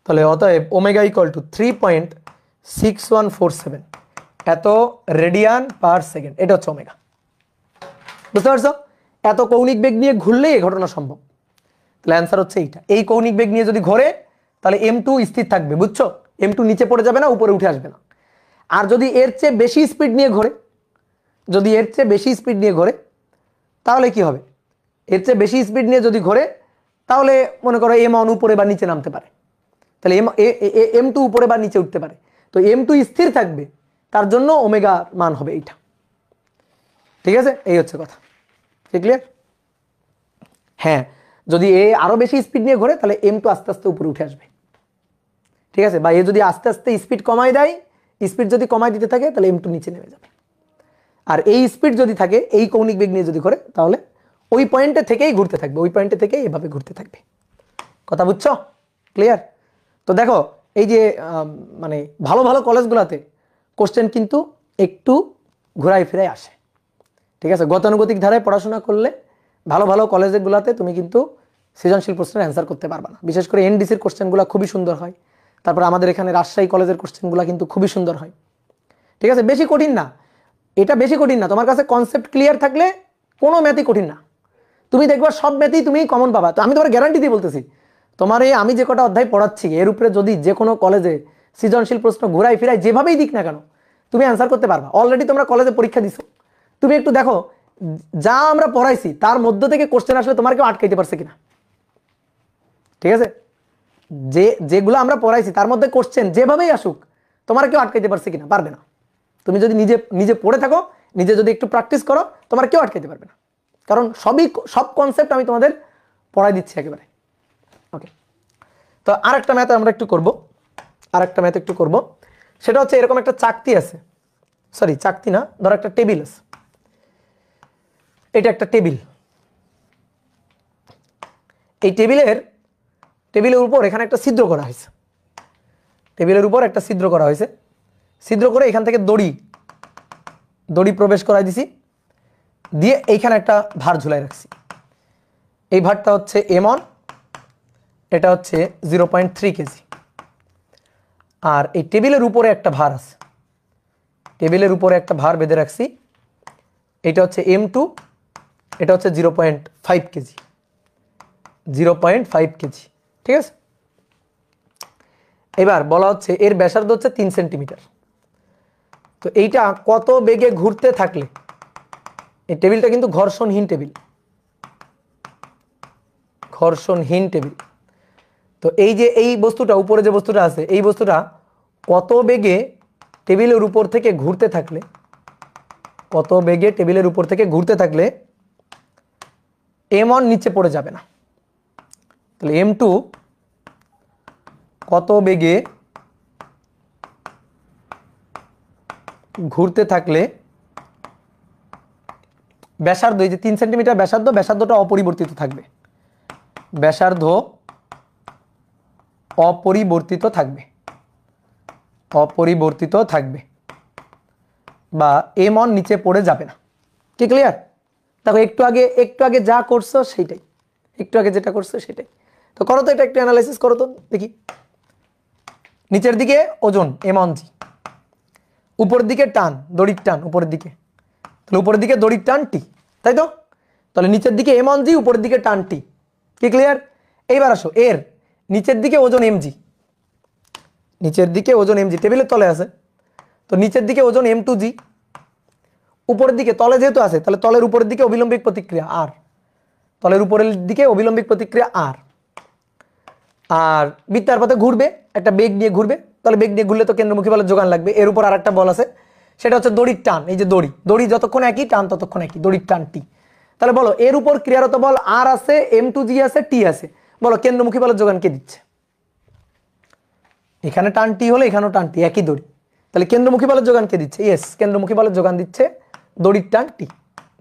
তাহলে অতএব ওমেগা ইকুয়াল টু 3.6147 এত রেডিয়ান পার সেকেন্ড, এটা হচ্ছে ওমেগা। বুঝতে পারছো? এত কৌণিক বেগ নিয়ে ঘুরলেই এই ঘটনা সম্ভব। তাহলে অ্যান্সার হচ্ছে এইটা। এই কৌণিক বেগ নিয়ে যদি ঘোরে তাহলে m2 স্থির থাকবে, বুঝছো? m2 নিচে পড়ে যাবে না, উপরে উঠে আসবে না। আর যদি এর চেয়ে বেশি স্পিড নিয়ে ঘোরে, যদি এর চেয়ে বেশি স্পিড নিয়ে ঘোরে তাহলে কি হবে? এর চেয়ে বেশি স্পিড নিয়ে যদি ঘোরে তাহলে মনে করো m1 উপরে বা নিচে নামতে পারে, তাহলে m2 উপরে বা নিচে উঠতে পারে। তো m2 স্থির থাকবে, তার জন্য ওমেগা মান হবে এইটা। ঠিক আছে, এই হচ্ছে কথা। ক্লিয়ার? হ্যাঁ, যদি এ আরো বেশি স্পিড নিয়ে ঘোরে তাহলে m2 আস্তে আস্তে উপরে উঠে আসবে। ঠিক আছে, বা এ যদি আস্তে আস্তে স্পিড কমাই দেয়, স্পিড যদি কমাই দিতে থাকে তাহলে m2 নিচে নেমে যাবে। আর এই স্পিড যদি থাকে, এই কৌণিক বেগ নিয়ে যদি ঘোরে তাহলে ওই পয়েন্টে থেকেই ঘুরতে থাকবে, ওই পয়েন্টে থেকেই এভাবে ঘুরতে থাকবে। কথা বুঝছো? ক্লিয়ার? তো দেখো এই যে মানে ভালো ভালো কলেজগুলোতে কোশ্চেন কিন্তু একটু ঘোরাই ফিরাই আসে। ঠিক আছে, গতানুগতিক ধারায় পড়াশোনা করলে ভালো ভালো কলেজগুলোতে তুমি কিন্তু সৃজনশীল প্রশ্নের অ্যান্সার করতে পারবা না। বিশেষ করে এনডিসির কোশ্চেনগুলো খুবই সুন্দর হয়। তারপর আমাদের এখানে রাজশাহী কলেজের কোশ্চেনগুলো কিন্তু খুবই সুন্দর হয়। ঠিক আছে, বেশি কঠিন না, এটা বেশি কঠিন না। তোমার কাছে কনসেপ্ট ক্লিয়ার থাকলে কোনো ম্যাথই কঠিন না। তুমি দেখবা সব ম্যাথই তুমি কমন পাবা। তো আমি তোমার গ্যারান্টি দিয়ে বলতেছি, তোমার এই আমি যে কটা অধ্যায় পড়াচ্ছি এর উপরে যদি যে কোনো কলেজে সৃজনশীল প্রশ্ন ঘুরাই ফিরাই যেভাবেই দিক না কেন তুমি অ্যান্সার করতে পারবা। অলরেডি তোমরা কলেজে পরীক্ষা দিছো, তুমি একটু দেখো যা আমরা পড়াইছি তার মধ্য থেকে কোশ্চেন আসলে তোমার কেউ আটকাইতে পারছে কিনা। ঠিক আছে, যেগুলো আমরা পড়াইছি তার মধ্যে কোশ্চেন যেভাবেই আসুক তোমার কেউ আটকাইতে পারছে কিনা? পারবে না। তুমি যদি নিজে নিজে পড়ে থাকো, নিজে যদি একটু প্র্যাকটিস করো, তোমার কেউ আটকাইতে পারবে না। কারণ সব কনসেপ্ট আমি তোমাদের পড়াই দিচ্ছি একেবারে। ওকে, তো আরেকটা ম্যাথ আমরা একটু করব, সেটা হচ্ছে এরকম একটা চাকতি আছে, সরি চাকতি না, ধরো একটা টেবিল আছে, এটা একটা টেবিল। এই টেবিলের উপর এখানে একটা ছিদ্র করা হয়েছে, টেবিলের উপর একটা ছিদ্র করা হয়েছে। ছিদ্র করে এখান থেকে দড়ি প্রবেশ করাই দিছি, দিয়ে এইখানে একটা ভার ঝুলাই রাখছি। এই ভারটা হচ্ছে m1, এটা হচ্ছে 0.3 কেজি। আর এই টেবিলের উপরে একটা ভার আছে, টেবিলের উপরে একটা ভার বেঁধে রাখছি, এটা হচ্ছে m2, এটা হচ্ছে 0.5 কেজি, 0.5 কেজি। ঠিক আছে, এবার বলা হচ্ছে এর ব্যাসার্ধ হচ্ছে 3 সেন্টিমিটার। তো এইটা কত বেগে ঘুরতে থাকলে, এই টেবিলটা কিন্তু ঘর্ষণহীন টেবিল, তো এই যে এই বস্তুটা উপরে যে বস্তুটা আছে, এই বস্তুটা কত বেগে টেবিলের উপর থেকে ঘুরতে থাকলে, m1 নিচে পড়ে যাবে না। তাহলে m2 কত বেগে ঘুরতে থাকলে ব্যাসার্ধ, এই যে 3 সেন্টিমিটার ব্যাসার্ধটা অপরিবর্তিত থাকবে, ব্যাসার্ধ অপরিবর্তিত থাকবে, বা m1 নিচে পড়ে যাবে না। কি ক্লিয়ার? দেখো একটু আগে যা করছো সেইটাই, একটু আগে যেটা করছে সেটাই। তো করো তো এটা একটু অ্যানালাইসিস করো তো দেখি। নিচের দিকে ওজন m/g, উপরের দিকে টান দড়ির টান উপরের দিকে, তাহলে উপরের দিকে দড়ির টান টি, তাই তো? তাহলে নিচের দিকে m/g, উপরের দিকে টান টি, কি ক্লিয়ার? এইবার আসো এর নিচের দিকে ওজন mg, নিচের দিকে ওজন mg টেবিলের তলে আছে, তো নিচের দিকে ওজন m2g, উপরের দিকে তলে যেহেতু আছে তাহলে তলের উপরের দিকে অবিলম্বিক প্রতিক্রিয়া r, তলের উপরের দিকে অবিলম্বিক প্রতিক্রিয়া r, আর বৃত্তার পথে ঘুরবে, একটা বেগ নিয়ে ঘুরবে, তাহলে বেগ নিয়ে ঘুরলে তো কেন্দ্রমুখী বলের যোগান লাগবে। এর উপর আরেকটা বল আছে, সেটা হচ্ছে দড়ির টান। এই যে দড়ি, দড়ি যতক্ষণ একই টান ততক্ষণ একই, দড়ির টান টি। তাহলে বলো এর উপর ক্রিয়ারত বল r আছে, m2g আছে, t আছে, বলো কেন্দ্রমুখী বলের যোগান কে দিচ্ছে? এখানে টান টি হলে এখানেও টান টি, একই দড়ি, তাহলে কেন্দ্রমুখী বলের যোগান কে দিচ্ছে? ইয়েস, কেন্দ্রমুখী বলের যোগান দিচ্ছে দড়ির টান টি,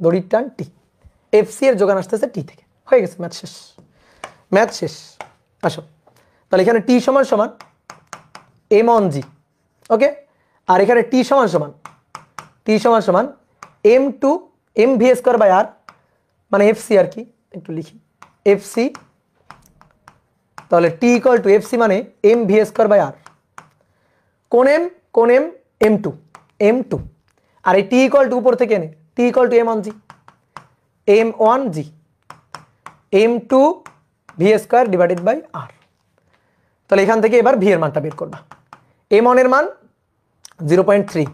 দড়ির টান টি। এফসি এর যোগান আসতেছে টি থেকে। হয়ে গেছে, ম্যাথ শেষ, ম্যাথ শেষ। আসো তাহলে এখানে টি সমান সমান m/g, ওকে, আর এখানে টি সমান সমান m2 mv²/r, মানে এফসি আর কি, একটু লিখি এফসি, তাহলে টি ইকুয়াল টু এফসি মানে mv²/r, কোন m m2, আর এই টি ইকুয়াল টু উপর থেকে এনে টি equal two m1g, m2 v²/r। তাহলে এখান থেকে এবার ভি এর মানটা বের করবা। m1 এর মান 0.3,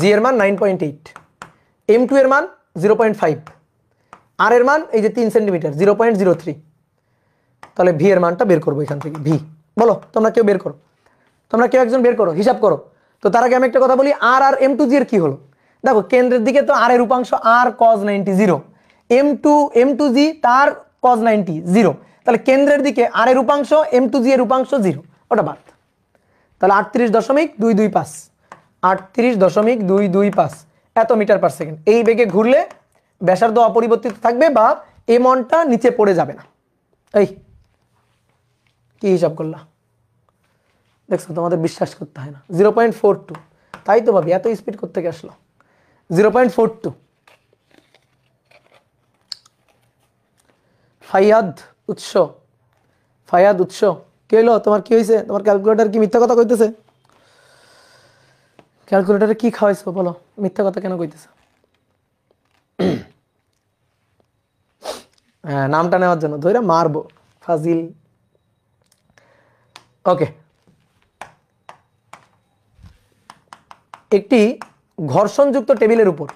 জি এর মান 9.8, m2 এর মান 0.5, আর এর মান এই যে 3 সেন্টিমিটার 0.03। তাহলে ভি এর মানটা বের করবো এখান থেকে। ভি বলো তোমরা কেউ বের করো, তোমরা কেউ একজন বের করো, হিসাব করো। তো তার আগে আমি একটা কথা বলি, আর আর m2g এর কি হলো? দেখো কেন্দ্রের দিকে তো আর এর উপাংশ r cos 90 0, m2g তার cos 90 0, তাহলে কেন্দ্রের দিকে আর এর উপাংশ m2g এর উপাংশ 0, ওটা বাদ। তাহলে 38.225, 38.225 এত মিটার পার সেকেন্ড। এই বেগে ঘুরলে ব্যাসার্ধ অপরিবর্তিত থাকবে বা m1টা নিচে পড়ে যাবে না। এই কি হিসাব করলা? দেখছো তোমাদের বিশ্বাস করতে হয় না। 0.42, তাই তো ভাবি এত স্পিড করতে গিয়ে আসলো। 0.42। ফাইয়াদ উৎস কি হইলো? তোমার কি হয়েছে? তোমার ক্যালকুলেটর কি মিথ্যা কথা কইতেছে? ক্যালকুলেটরে কি খাওয়াইছো বলো, মিথ্যা কথা কেন কইতেছে? হ্যাঁ, নামটা নেওয়ার জন্য ধরে মারবো, ফাজিল। ওকে, একটি ঘর্ষণযুক্ত টেবিলের উপর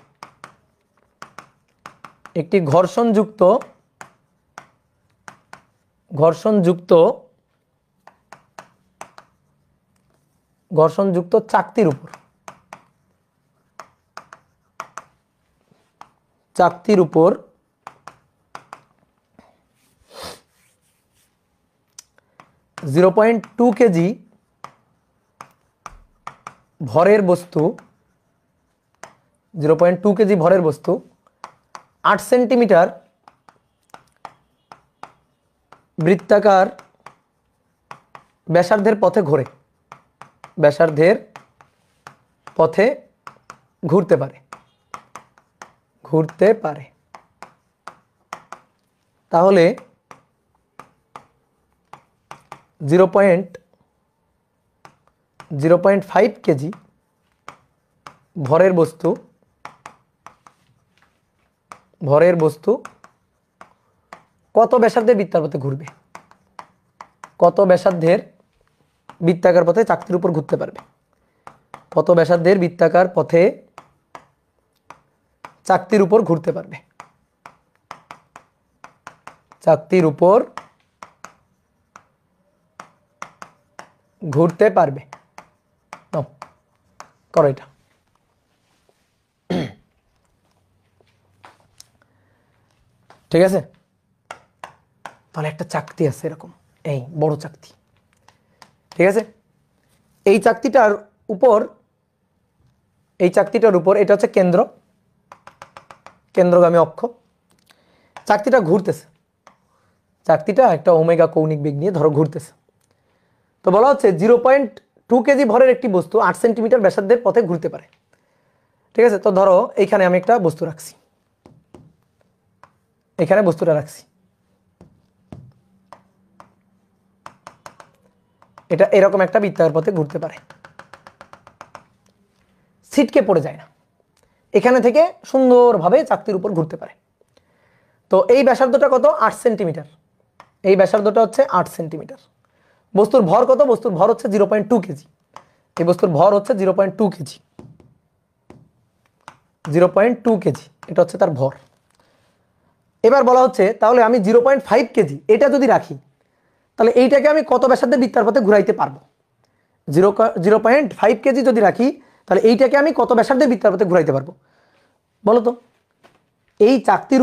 একটি ঘর্ষণযুক্ত চাকতির উপর 0.2 কেজি ভরের বস্তু 0.2 কেজি ভরের বস্তু 8 সেন্টিমিটার বৃত্তাকার ব্যাসার্ধের পথে ঘুরতে পারে, তাহলে 0.5 কেজি ভরের বস্তু কত ব্যাসার্ধের বৃত্তাকার পথে ঘুরবে? কত ব্যাসার্ধের বৃত্তাকার পথে চাকতির উপর ঘুরতে পারবে? কত ব্যাসার্ধের বৃত্তাকার পথে চাকতির উপর ঘুরতে পারবে? চাকতির উপর ঘুরতে পারবে। করো এটা। ঠিক আছে, তাহলে একটা চাকতি আছে এরকম, এই বড় চাকতি। ঠিক আছে, এই চাকতিটার উপর এটা হচ্ছে কেন্দ্রগামী অক্ষ। চাকতিটা ঘুরতেছে, চাকতিটা একটা ওমেগা কৌণিক বেগ নিয়ে ধরো ঘুরতেছে। তো বলা হচ্ছে 0.2 কেজি ভরের একটি বস্তু 8 সেন্টিমিটার ব্যাসার্ধের পথে ঘুরতে পারে। ঠিক আছে, তো ধরো এইখানে আমি একটা বস্তু রাখছি, এখানে বস্তুটা রাখছি। এটা এরকম একটা বৃত্তাকার পথে ঘুরতে পারে, ছিটকে পড়ে যায় না, এখানে থেকে সুন্দরভাবে চাকতির উপর ঘুরতে পারে। তো এই ব্যাসার্ধটা কত? 8 সেন্টিমিটার। এই ব্যাসার্ধটা হচ্ছে 8 সেন্টিমিটার। বস্তুর ভর কত? বস্তুর ভর হচ্ছে 0.2 কেজি। এই বস্তুর ভর হচ্ছে 0.2 কেজি, 0.2 কেজি, এটা হচ্ছে তার ভর। এবার বলা হচ্ছে তাহলে আমি 0.5 কেজি এটা যদি রাখি, তাহলে এইটাকে আমি কত ব্যাসার্ধের বৃত্তার পথে ঘুরাইতে পারবো? 0.5 কেজি যদি রাখি, তাহলে এইটাকে আমি কত ব্যাসার্ধের বৃত্তার পথে ঘুরাইতে পারবো বলো তো? এই চাকতির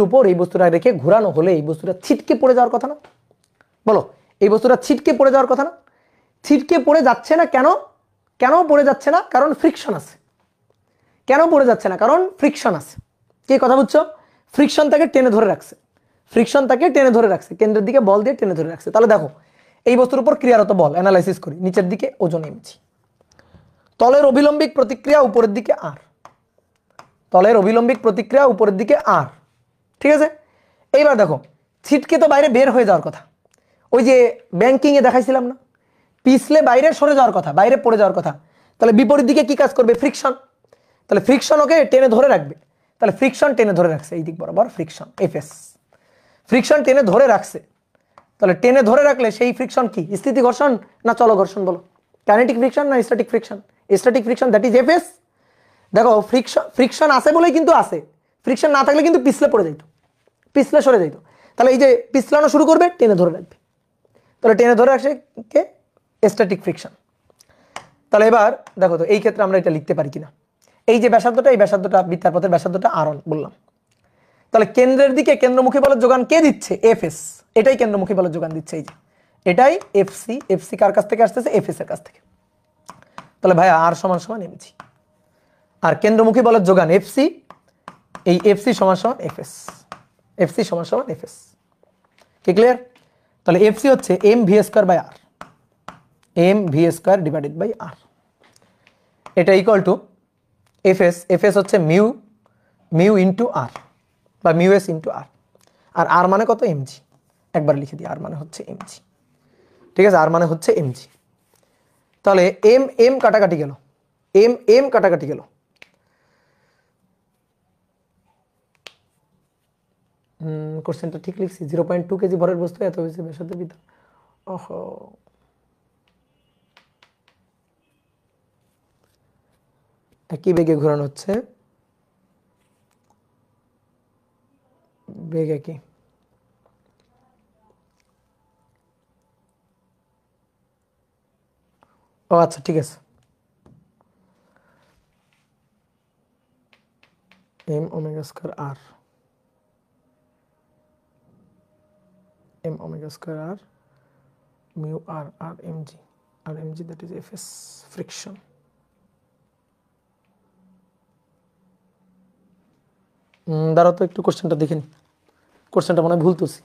উপর এই বস্তুটা রেখে ঘোরানো হলে এই বস্তুটা ছিটকে পড়ে যাওয়ার কথা না? বলো, এই বস্তুটা ছিটকে পড়ে যাওয়ার কথা না? ছিটকে পড়ে যাচ্ছে না কেন? কেন পড়ে যাচ্ছে না? কারণ ফ্রিকশন আছে। কেন পড়ে যাচ্ছে না? কারণ ফ্রিকশন আছে। কি কথা বুঝছো? ফ্রিকশন তাকে টেনে ধরে রাখছে, ফ্রিকশন তাকে টেনে ধরে রাখছে, কেন্দ্রের দিকে বল দিয়ে টেনে ধরে রাখছে। তাহলে দেখো, এই বস্তুর উপর ক্রিয়ারত বল অ্যানালাইসিস করি। নিচের দিকে ওজন এমজি, তলের অভিলম্বিক প্রতিক্রিয়া উপরের দিকে আর, তলের অভিলম্বিক প্রতিক্রিয়া উপরের দিকে আর, ঠিক আছে? এইবার দেখো, ছিটকে তো বাইরে বের হয়ে যাওয়ার কথা, ওই যে ব্যাংকিং এ দেখাইছিলাম না, পিছলে বাইরে সরে যাওয়ার কথা, বাইরে পড়ে যাওয়ার কথা। তাহলে বিপরীত দিকে কি কাজ করবে? ফ্রিকশন। তাহলে ফ্রিকশন ওকে টেনে ধরে রাখবে। তাহলে ফ্রিকশন টেনে ধরে রাখছে এই দিক বরাবর, ফ্রিকশন এফএস, ফ্রিকশন টেনে ধরে রাখছে। তাহলে টেনে ধরে রাখলে সেই ফ্রিকশন কি? স্থিতি ঘর্ষণ না চল ঘর্ষণ? বলো, কাইনেটিক ফ্রিকশন না static friction? Static friction, that is FS. দেখো, ফ্রিকশন আছে বলেই কিন্তু আছে, ফ্রিকশন না থাকলে কিন্তু পিছলে পড়ে যাইতো, পিছলে সরে যাইতো। তাহলে এই যে পিছলানো শুরু করবে, টেনে ধরে রাখবে। তাহলে টেনে ধরে রাখছে কে? Static friction. তাহলে এবার দেখো তো এই ক্ষেত্রে আমরা এটা লিখতে পারি কিনা। এই যে ব্যাসার্ধটা, এই ব্যাসার্ধটা বৃত্তার পথের ব্যাসার্ধটা আর1 বললাম। তাহলে কেন্দ্রের দিকে কেন্দ্রমুখী বলের যোগান কে দিচ্ছে? এফএস। এটাই কেন্দ্রমুখী বলের যোগান দিচ্ছে, এই যে এটাই এফসি। এফসি কার কাছ থেকে আসতেছে? এফএস এর কাছ থেকে। তাহলে ভাই আর সমান সমান এমজি, আর কেন্দ্রমুখী বলের যোগান এফসি, এই এফসি সমান সমান এফএস, এফসি সমান সমান এফএস। কি ক্লিয়ার? তাহলে এফসি হচ্ছে M V square by R, M V square divided by R. এটা ইকুয়াল টু এফএস, এফএস হচ্ছে মিউ, মিউ ইন্টু আর বা মিউ এস ইন্টু আর। আর আর মানে কত? এমজি। একবার লিখে দিই, আর মানে হচ্ছে এমজি, ঠিক আছে? আর মানে হচ্ছে এমজি। তাহলে এম এম কাটাকাটি গেল, এম এম কাটাকাটি গেল। কোশ্চেনটা ঠিক লিখছি? 0.2 কেজি ভরের বস্তু এত বেশি ব্যাসার্ধের ভিতর। ওহো, একই বেগে ঘোরানো হচ্ছে, বেগ একই। ও আচ্ছা, ঠিক আছে। M omega square R, m omega square R mu R, R mg, R mg that is FS friction. দাঁড়াও তো একটু কোশ্চেনটা দেখে নি, কোশ্চেনটা মনে হয় ভুল তুলছি।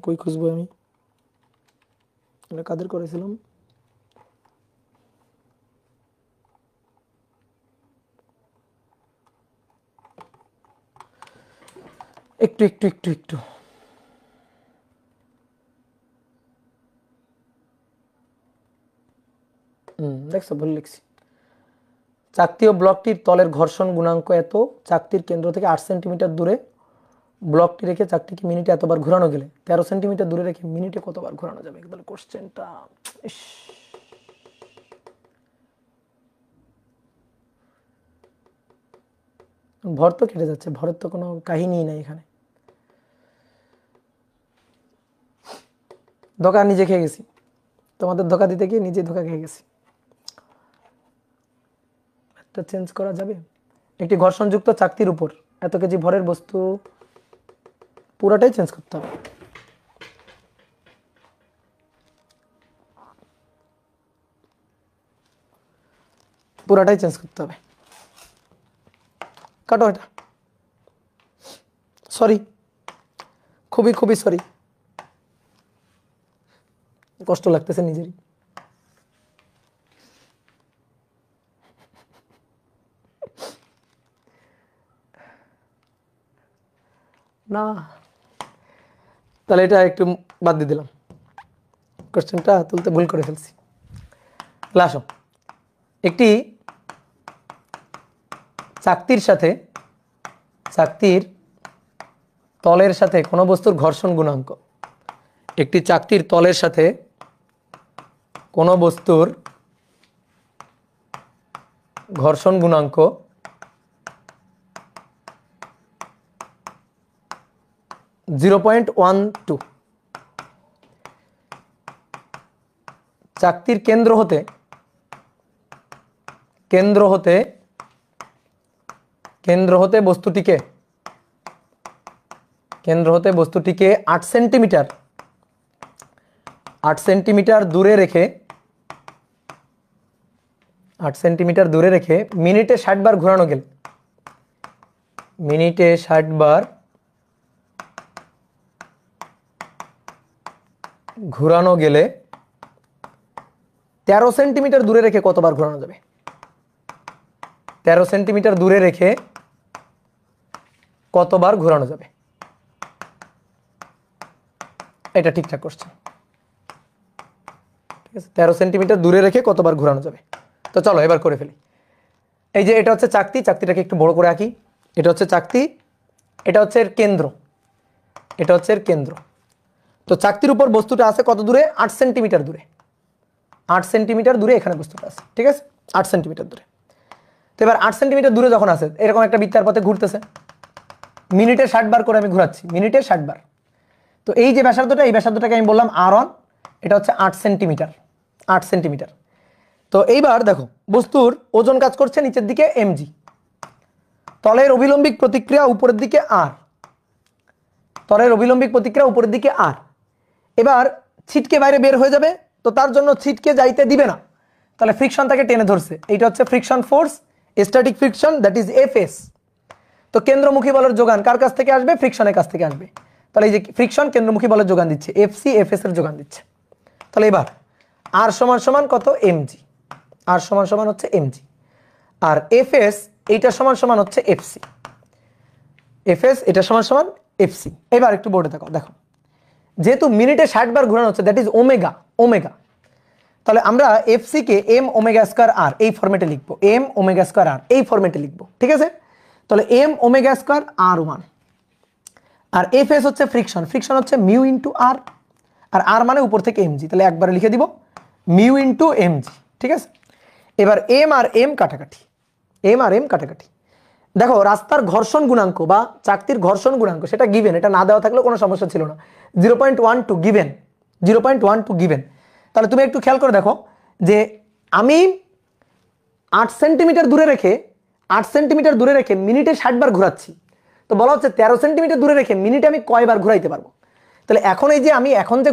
কই খুঁজবো আমি? এটা কাদের করেছিলাম? একটু একটু একটু একটু দেখছো, ভুল লিখছি। চাকতি ও ব্লকটির তলের ঘর্ষণ গুণাঙ্ক এত, চাকতির কেন্দ্র থেকে 8 সেন্টিমিটার দূরে ব্লকটি রেখে চাকতিকে মিনিটে এতবার ঘোরানো গেলে 13 সেন্টিমিটার দূরে রেখে মিনিটে কতবার ঘোরানো যাবে? তাহলে কোশ্চেনটা ভর তো কেটে যাচ্ছে, ভরের তো কোনো কাহিনী নাই এখানে। ধোকা নিজে খেয়ে গেছি, তোমাদের ধোকা দিতে গিয়ে নিজে ধোকা খেয়ে গেছি। একটা চেঞ্জ করা যাবে? একটি ঘর্ষণযুক্ত চাকতির উপর এত কেজি ভরের বস্তু, পুরাটাই চেঞ্জ করতে হবে। পুরাটাই চেঞ্জ করতে হবে। কাটো এটা, সরি, খুবই খুবই সরি, কষ্ট লাগতেছে নিজেরই। না, তাহলে এটা একটু বাদ দিয়ে দিলাম, কোশ্চেনটা তুলতে ভুল করে ফেলছি। তাহলে আসো, একটি চাকতির তলের সাথে কোনো বস্তুর ঘর্ষণ গুণাঙ্ক, একটি চাকতির তলের সাথে কোনো বস্তুর ঘর্ষণ গুণাঙ্ক 0.12। চাকতির কেন্দ্র হতে বস্তুটিকে 8 সেন্টিমিটার দূরে রেখে মিনিটে 60 বার ঘোরানো গেলে, মিনিটে 60 বার ঘোরানো গেলে 13 সেন্টিমিটার দূরে রেখে কতবার ঘোরানো যাবে? 13 সেন্টিমিটার দূরে রেখে কতবার ঘোরানো যাবে? এটা ঠিকঠাক কোশ্চেন, ঠিক আছে? 13 সেন্টিমিটার দূরে রেখে কতবার ঘোরানো যাবে? তো চলো এবার করে ফেলি। এই যে এটা হচ্ছে চাকতি, চাকতিটাকে একটু বড় করে আঁকি। এটা হচ্ছে চাকতি, এটা হচ্ছে এর কেন্দ্র, তো চাকতির উপর বস্তুটা আছে কত দূরে? 8 সেন্টিমিটার দূরে। 8 সেন্টিমিটার দূরে এখানে বস্তুটা আছে, ঠিক আছে? 8 সেন্টিমিটার দূরে। তো এবার 8 সেন্টিমিটার দূরে যখন আছে, এরকম একটা বৃত্তার পথে ঘুরতেছে, মিনিটে 60 বার করে আমি ঘোরাচ্ছি, মিনিটে 60 বার। তো এই যে ব্যাসার্ধটা, এই ব্যাসার্ধটাকে আমি বললাম r1, এটা হচ্ছে 8 সেন্টিমিটার। তো এইবার দেখো, বস্তুর ওজন কাজ করছে নিচের দিকে mg, তলের অভিলম্বিক প্রতিক্রিয়া উপরের দিকে r, এবার ছিটকে বাইরে বের হয়ে যাবে, তো তার জন্য ছিটকে যাইতে দিবে না, তাহলে ফ্রিকশন তাকে টেনে ধরছে, এইটা হচ্ছে friction force, static friction, that is Fs। তো কেন্দ্রমুখী বলের যোগান কার কাছ থেকে আসবে? ফ্রিকশনের কাছ থেকে আসবে। তাহলে এই যে ফ্রিকশন কেন্দ্রমুখী বলের যোগান দিচ্ছে, Fc Fs এর যোগান দিচ্ছে। তাহলে এবার r সমান কত? mg, r সমান হচ্ছে mg, আর Fs এইটা সমান হচ্ছে Fc, Fs এটা সমান Fc। এবার একটু বোর্ডে দেখো, যেহেতু মিনিটে 60 বার ঘোরানো হচ্ছে, দ্যাট ইজ ওমেগা, তাহলে আমরা Fc কে m ওমেগা স্কয়ার r এই ফরম্যাটে লিখবো, m ওমেগা স্কয়ার r এই ফরম্যাটে লিখবো, ঠিক আছে? তাহলে m ওমেগা স্কয়ার r1, আর Fs হচ্ছে ফ্রিকশন হচ্ছে মিউ ইনটু r, আর r মানে উপর থেকে mg, তাহলে একবারে লিখে দিব মিউ ইনটু mg, ঠিক আছে? এবার m আর m কাটাকাটি, দেখো রাস্তার ঘর্ষণ গুণাঙ্ক বা চাকতির ঘর্ষণ গুণাঙ্ক সেটা গিভেন, এটা না দেওয়া থাকলেও কোনো সমস্যা ছিল না, 0.12 গিভেন, 0.12 গিভেন। তাহলে তুমি একটু খেয়াল করে দেখো যে আমি 8 সেন্টিমিটার দূরে রেখে মিনিটে 60 বার ঘোরাচ্ছি, তো বলা হচ্ছে 13 সেন্টিমিটার দূরে রেখে মিনিটে আমি কয়বার ঘোরাইতে পারবো? তাহলে এখন এই যে আমি এখন যে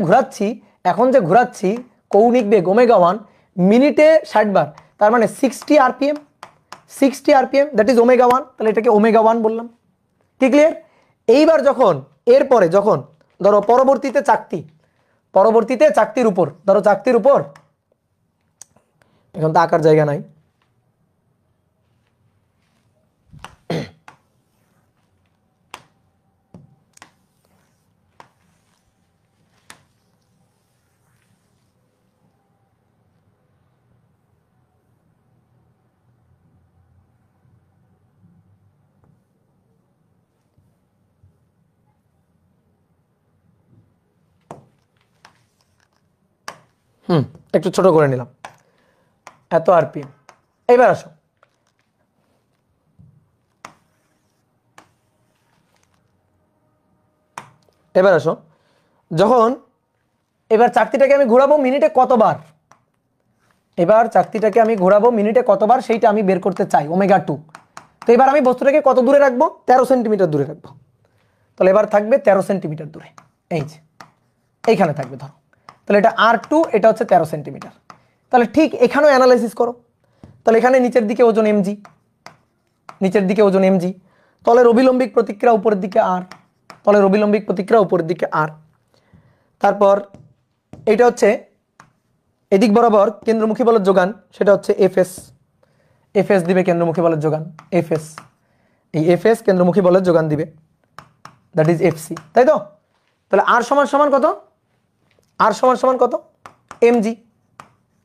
ঘোরাচ্ছি কৌণিক বেগ ওমেগা 1, মিনিটে 60 বার, তার মানে 60 rpm, দ্যাট ইজ ওমেগা 1, তাহলে এটাকে ওমেগা 1 বললাম, কি ক্লিয়ার? এইবার এরপরে যখন ধরো পরবর্তীতে চাকতির উপর, এখন তো আঁকার জায়গা নাই, একটু ছোট করে নিলাম, এত আরপিএম। এবার আসো, যখন এবার চাকতিটাকে আমি ঘোরাবো মিনিটে কতবার, সেইটা আমি বের করতে চাই, ওমেগা 2। তো এবার আমি বস্তুটাকে কত দূরে রাখবো? 13 সেন্টিমিটার দূরে রাখবো। তাহলে এবার থাকবে 13 সেন্টিমিটার দূরে, এই যে এইখানে থাকবে ধরো, তাহলে এটা r2, এটা হচ্ছে 13 সেন্টিমিটার। তাহলে ঠিক এখানেও অ্যানালাইসিস করো, তাহলে এখানে নিচের দিকে ওজন mg, তলের অভিলম্বিক প্রতিক্রিয়া উপরের দিকে r, তারপর এটা হচ্ছে এদিক বরাবর কেন্দ্রমুখী বলের যোগান, সেটা হচ্ছে Fs দিবে কেন্দ্রমুখী বলের যোগান, এই Fs কেন্দ্রমুখী বলের যোগান দিবে। দ্যাট ইজ এফসি, তাই তো? তাহলে আর সমান সমান কত? আর সমান সমান কত? এমজি।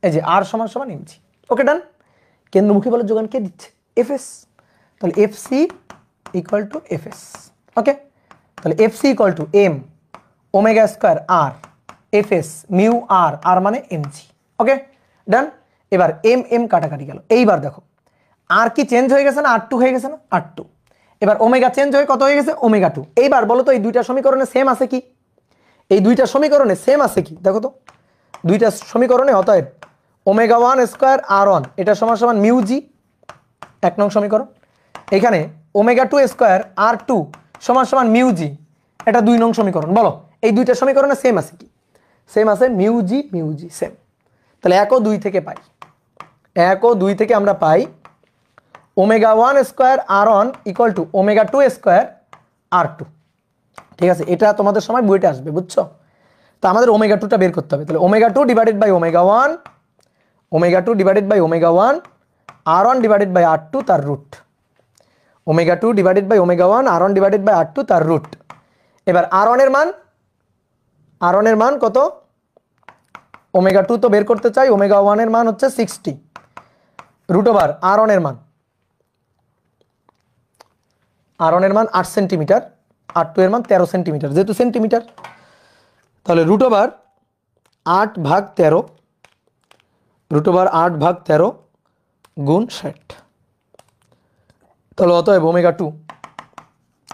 এই যে আর সমান সমান এমজি। ওকে, ডান। কেন্দ্রমুখী বলের যোগান কে দিচ্ছে? এফএস। তাহলে FC equal to FS. Okay, তাহলে FC equal to M omega square R FS mu R, R মানে এমজি। ওকে, ডান। এবার এম এম কাটাকাটি গেল। এইবার দেখো আর কি চেঞ্জ হয়ে গেছে না? আর টু হয়ে গেছে না? R two. এবার ওমেগা চেঞ্জ হয়ে কত হয়ে গেছে? Omega two. এইবার বলো তো এই দুইটা সমীকরণে সেম আছে কি? এই দুইটা সমীকরণে সেম আছে কি দেখো তো। দুইটা সমীকরণে অতএব omega one square R one এটা সমান সমান মিউ জি, 1 নং সমীকরণ। এখানে omega two square R two সমান সমান মিউ জি, এটা 2 নং সমীকরণ। বলো এই দুইটা সমীকরণে সেম আছে কি? সেম আছে, মিউ জি সেম। তাহলে 1 ও 2 থেকে পাই, 1 ও 2 থেকে আমরা পাই omega one square R one equal to omega two square R two. ঠিক আছে, এটা তোমাদের সময় বইটা আসবে, বুঝছো? তো আমাদের ওমেগা টুটা বের করতে হবে। তাহলে omega two divided by omega one, omega two divided by omega one R one divided by R two তার root. Omega two divided by omega one R one divided by R two তার root. এবার R ওয়ানের মান, আর ওয়ানের মান কত? Omega two তো বের করতে চাই, ওমেগা ওয়ানের মান হচ্ছে 60 রুট ওভার আর ওয়ানের মান, আর ওয়ানের মান 8 সেন্টিমিটার, আর টু এর মান 13 সেন্টিমিটার, যেহেতু সেন্টিমিটার। তাহলে রুট ওভার 8/13, রুট ওভার 8/13 গুণ 60। তাহলে অতএব ওমেগা টু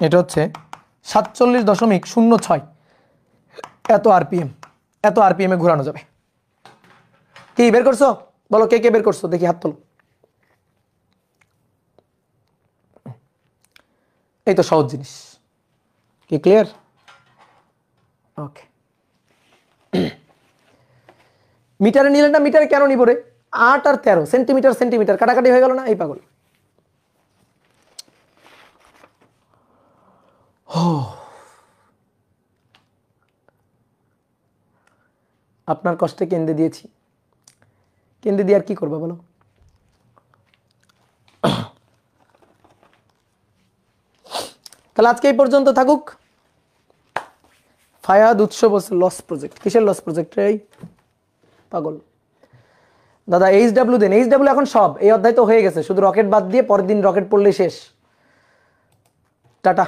এটা হচ্ছে 47.06 এত আরপিএম, এত আরপিএম এ ঘোরানো যাবে। কি বের করছো? বলো কে কে বের করছো, দেখি হাত তোলো। এই তো সহজ জিনিস, কি ক্লিয়ার? ওকে, মিটারে নিলে না, মিটারে কেন নিব রে? 8 আর 13 সেন্টিমিটার, সেন্টিমিটার কাটাকাটি হয়ে গেল না? এই পাগল। আপনার কষ্টে কেন্দ্রে দিয়েছি, কেন্দ্রে দিয়ে আর কি করবো বলো? তাহলে আজকে এই পর্যন্ত থাকুক। ফায়াদ উৎস বলছে লস প্রজেক্ট। কিসের লস প্রজেক্ট রে? এই পাগল দাদা এইচডাব্লিউ দেন। এইচডাব্লিউ এখন সব, এই অধ্যায় তো হয়ে গেছে, শুধু রকেট বাদ দিয়ে পরের দিন রকেট পড়লেই শেষ। টাটা।